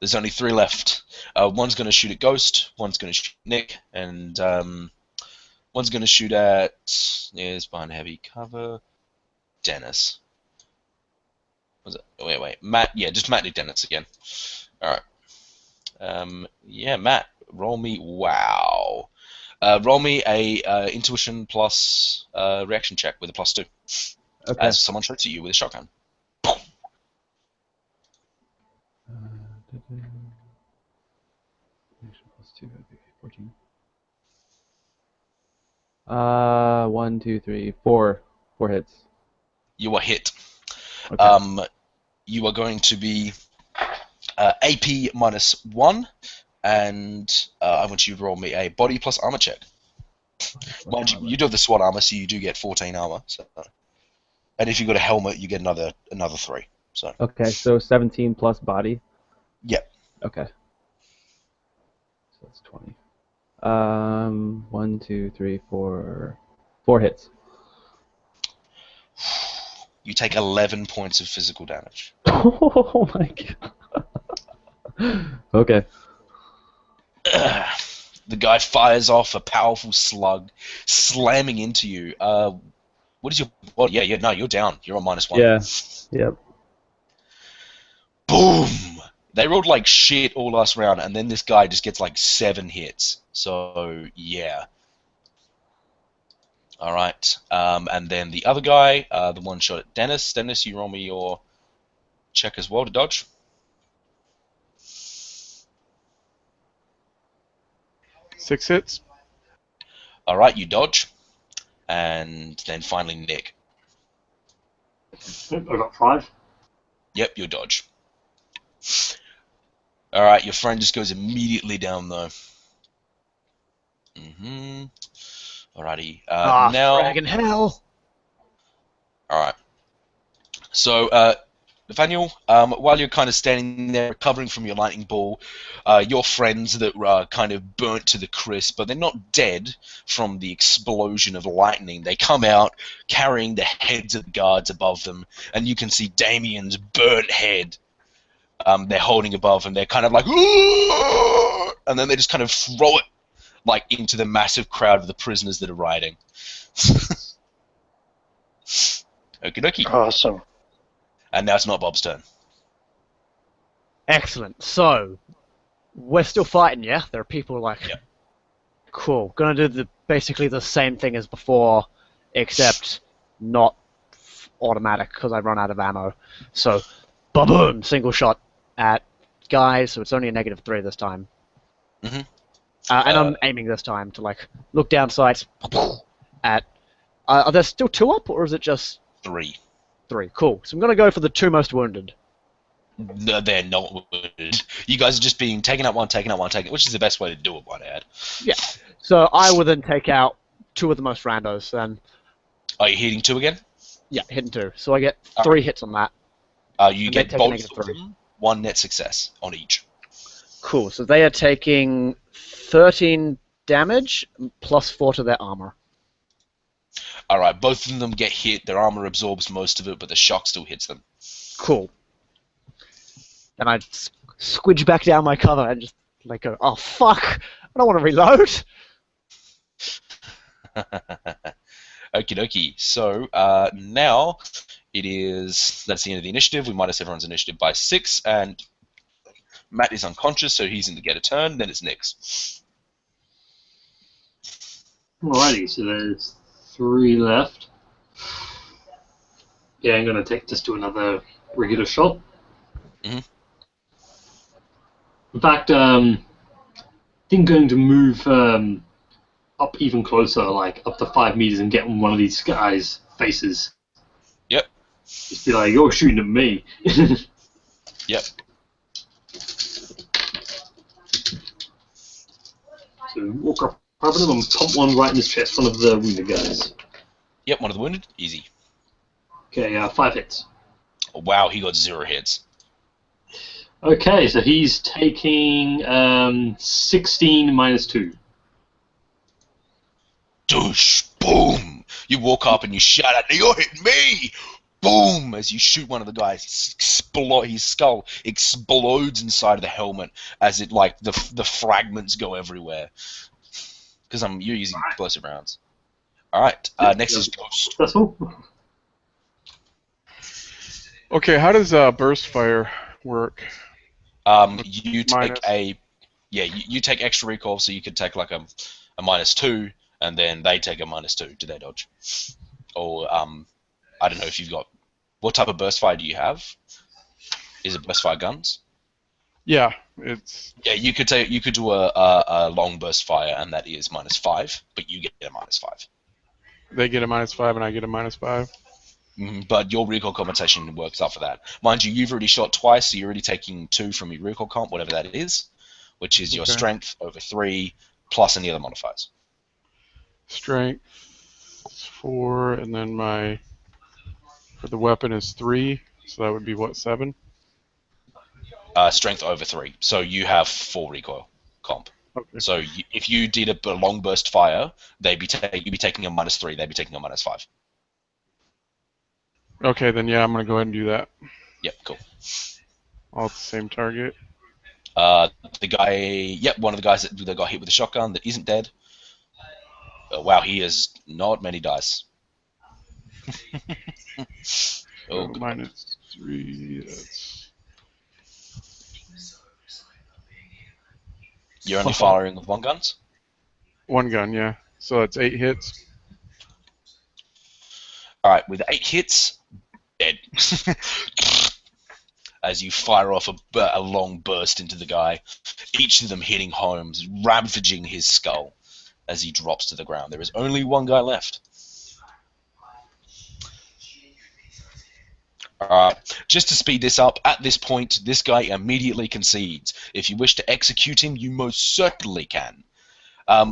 There's only 3 left. One's going to shoot at Ghost, one's going to shoot at Nick, and one's going to shoot at... Yes, behind heavy cover. Dennis. Was it? Wait. Matt. Yeah, just Matt and Dennis again. All right. Yeah, Matt. Roll me... Wow. Roll me a intuition plus reaction check with a +2. Okay. As someone shoots at you with a shotgun. 14. 1, 2, 3, 4 hits. You are hit. Okay. You are going to be AP -1, and I want you to roll me a body plus armor check. Mind you do have the SWAT armor, so you do get 14 armor. So. And if you've got a helmet, you get another 3. So. Okay, so 17 plus body. Yep. Okay. So that's 20. 1, 2, 3, 4. 4 hits. You take 11 points of physical damage. Oh my god. Okay. The guy fires off a powerful slug, slamming into you. What is your body? Yeah, no, you're down. You're on -1. Yeah. Yep. Boom! They rolled like shit all last round, and then this guy just gets like 7 hits. So, yeah. Alright. And then the other guy, the one shot at Dennis. Dennis, you roll me your check as well to dodge. 6 hits. Alright, you dodge. And then finally Nick. I got 5. Yep, you dodge. Alright, your friend just goes immediately down though. Alrighty. Now. Dragon hell! Alright. So, Nathaniel, while you're kind of standing there recovering from your lightning ball, your friends that were kind of burnt to the crisp, but they're not dead from the explosion of lightning. They come out carrying the heads of the guards above them, and you can see Damien's burnt head. They're holding above, and they're kind of like, "Ooh!" And then they just kind of throw it like into the massive crowd of the prisoners that are riding. Okie dokie. Awesome. And now it's not Bob's turn. Excellent. So, we're still fighting, yeah? There are people like... Yep. Cool. Gonna do basically the same thing as before, except not automatic because I run out of ammo. So, boom, single shot at guys. So it's only a -3 this time. Mhm. And I'm aiming this time to like look down sights at. Are there still 2 up, or is it just 3. 3? Cool. So I'm gonna go for the 2 most wounded. No, they're not wounded. You guys are just being taken out one, which is the best way to do it, might I add. Yeah. So I will then take out 2 of the most randos. Then Are you hitting 2 again? yeah, hitting 2. So I get 3 hits on that. You And they get take a both negative of 3. them, 1 net success on each. Cool. So they are taking 13 damage plus 4 to their armor. Alright, both of them get hit, their armor absorbs most of it, but the shock still hits them. Cool. Then I squidge back down my cover and just like go, oh fuck, I don't want to reload. Okie dokie. So now that's the end of the initiative. We minus everyone's initiative by 6, and Matt is unconscious, so he's in to get a turn. Then it's Nick's. Alrighty, so there's 3 left. Yeah, I'm gonna just do another regular shot. Mhm. In fact, I think going to move up even closer, like up to 5 meters, and get on one of these guys' faces. Yep. Just be like, you're shooting at me. Yep. So walk up of him and pump one right in his chest, one of the wounded guys. Yep, one of the wounded. Easy. Okay, 5 hits. Oh, wow, he got 0 hits. Okay, so he's taking 16 minus 2. Douche! Boom! You walk up and you shout at, "You're hitting me!" Boom! As you shoot one of the guys, his skull explodes inside of the helmet as it like the fragments go everywhere. Because you're using explosive rounds. All right. Next is Ghost. That's all. Okay, how does burst fire work? You take you take extra recoil, so you could take like a -2, and then they take a -2 to their dodge. Or I don't know if you've got what type of burst fire do you have? Is it burst fire guns? Yeah, it's Yeah, you could do a long burst fire, and that is -5, but you get a -5. they get a -5 and I get a -5. But your recoil compensation works up for that. Mind you, you've already shot twice, so you're already taking 2 from your recoil comp, whatever that is, which is your Okay. strength over 3 plus any other modifiers. Strength 4, and then for the weapon is 3, so that would be what, 7? Strength over 3, so you have 4 recoil comp. Okay. So if you did a long burst fire, you'd be taking a -3, they'd be taking a -5. Okay, then yeah, I'm gonna go ahead and do that. Yep, cool. All at the same target. The guy, one of the guys that got hit with a shotgun that isn't dead. Wow, he has not many dice. So -3. That's You're only firing with 1 guns? 1 gun, yeah. So that's 8 hits. Alright, with 8 hits, dead. As you fire off a long burst into the guy, each of them hitting home, ravaging his skull as he drops to the ground. There is only 1 guy left. Just to speed this up, at this point, this guy immediately concedes. If you wish to execute him, you most certainly can.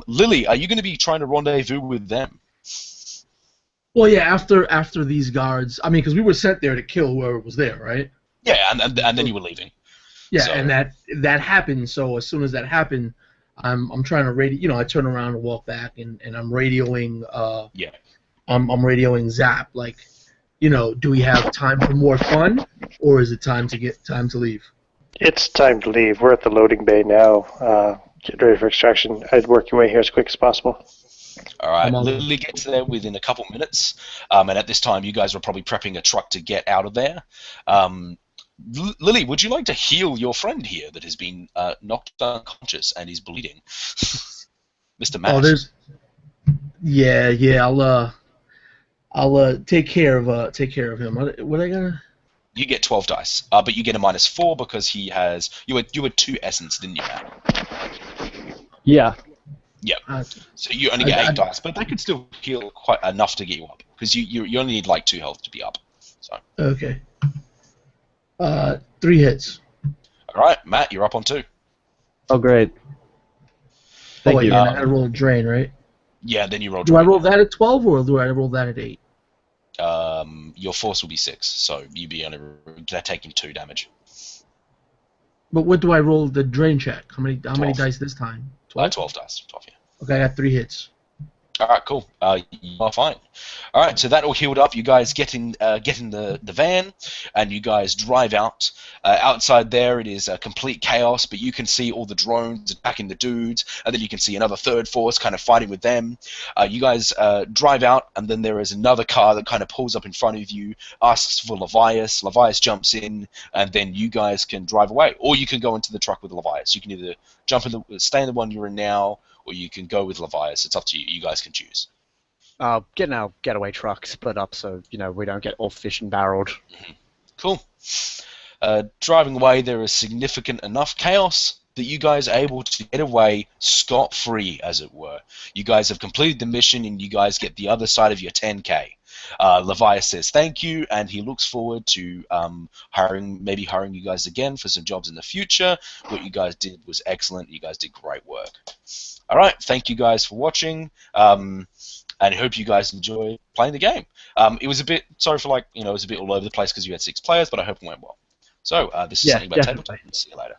Lily, are you going to be trying to rendezvous with them? Well, yeah, after these guards, I mean, because we were sent there to kill whoever was there, right? Yeah, and then you were leaving. Yeah, So- and that happened. So as soon as that happened, I'm trying to radio. You know, I turn around and walk back, and I'm radioing. Yeah. I'm radioing Zap. Like, you know, do we have time for more fun, or is it time to leave? It's time to leave. We're at the loading bay now. Get ready for extraction. I'd work your way here as quick as possible. All right, I'm on- Lily gets there within a couple minutes, and at this time, you guys are probably prepping a truck to get out of there. Lily, would you like to heal your friend here that has been knocked unconscious and is bleeding? Mr. Matt. Oh, yeah. I'll take care of him. What I gotta? You get 12 dice, but you get a -4 because he has. You had 2 essence, didn't you, Matt? Yeah. Yeah. Uh, So you only get 8 I- dice, but that could still heal quite enough to get you up because you only need like 2 health to be up. So. Okay. 3 hits. All right, Matt, you're up on 2. Oh, great. Thank wait, you. and I gotta roll a drain, right? Yeah, then you roll. Do I roll that at 12 or do I roll that at 8? Your force will be 6, so you'd be only taking 2 damage. But what do I roll the drain check? How many dice this time? 12 dice. 12, yeah. Okay, I got 3 hits. All right, cool. You are fine. All right, so that all healed up. You guys get in the van, and you guys drive out. Outside there, it is complete chaos, but you can see all the drones attacking the dudes, and then you can see another third force kind of fighting with them. You guys drive out, and then there is another car that kind of pulls up in front of you, asks for Levias. Levias jumps in, and then you guys can drive away, or you can go into the truck with Levias. You can either stay in the one you're in now, or you can go with Levias. It's up to you. You guys can choose. Getting our getaway truck split up so we don't get all fish and barreled. Cool. Driving away, there is significant enough chaos that you guys are able to get away scot-free, as it were. You guys have completed the mission, and you guys get the other side of your 10K. Levias says thank you, and he looks forward to hiring you guys again for some jobs in the future. What you guys did was excellent. You guys did great work. All right, thank you guys for watching, and I hope you guys enjoy playing the game. It was a bit, sorry for it was a bit all over the place because you had 6 players, but I hope it went well. So this is Yeah, something about definitely. tabletop. See you later.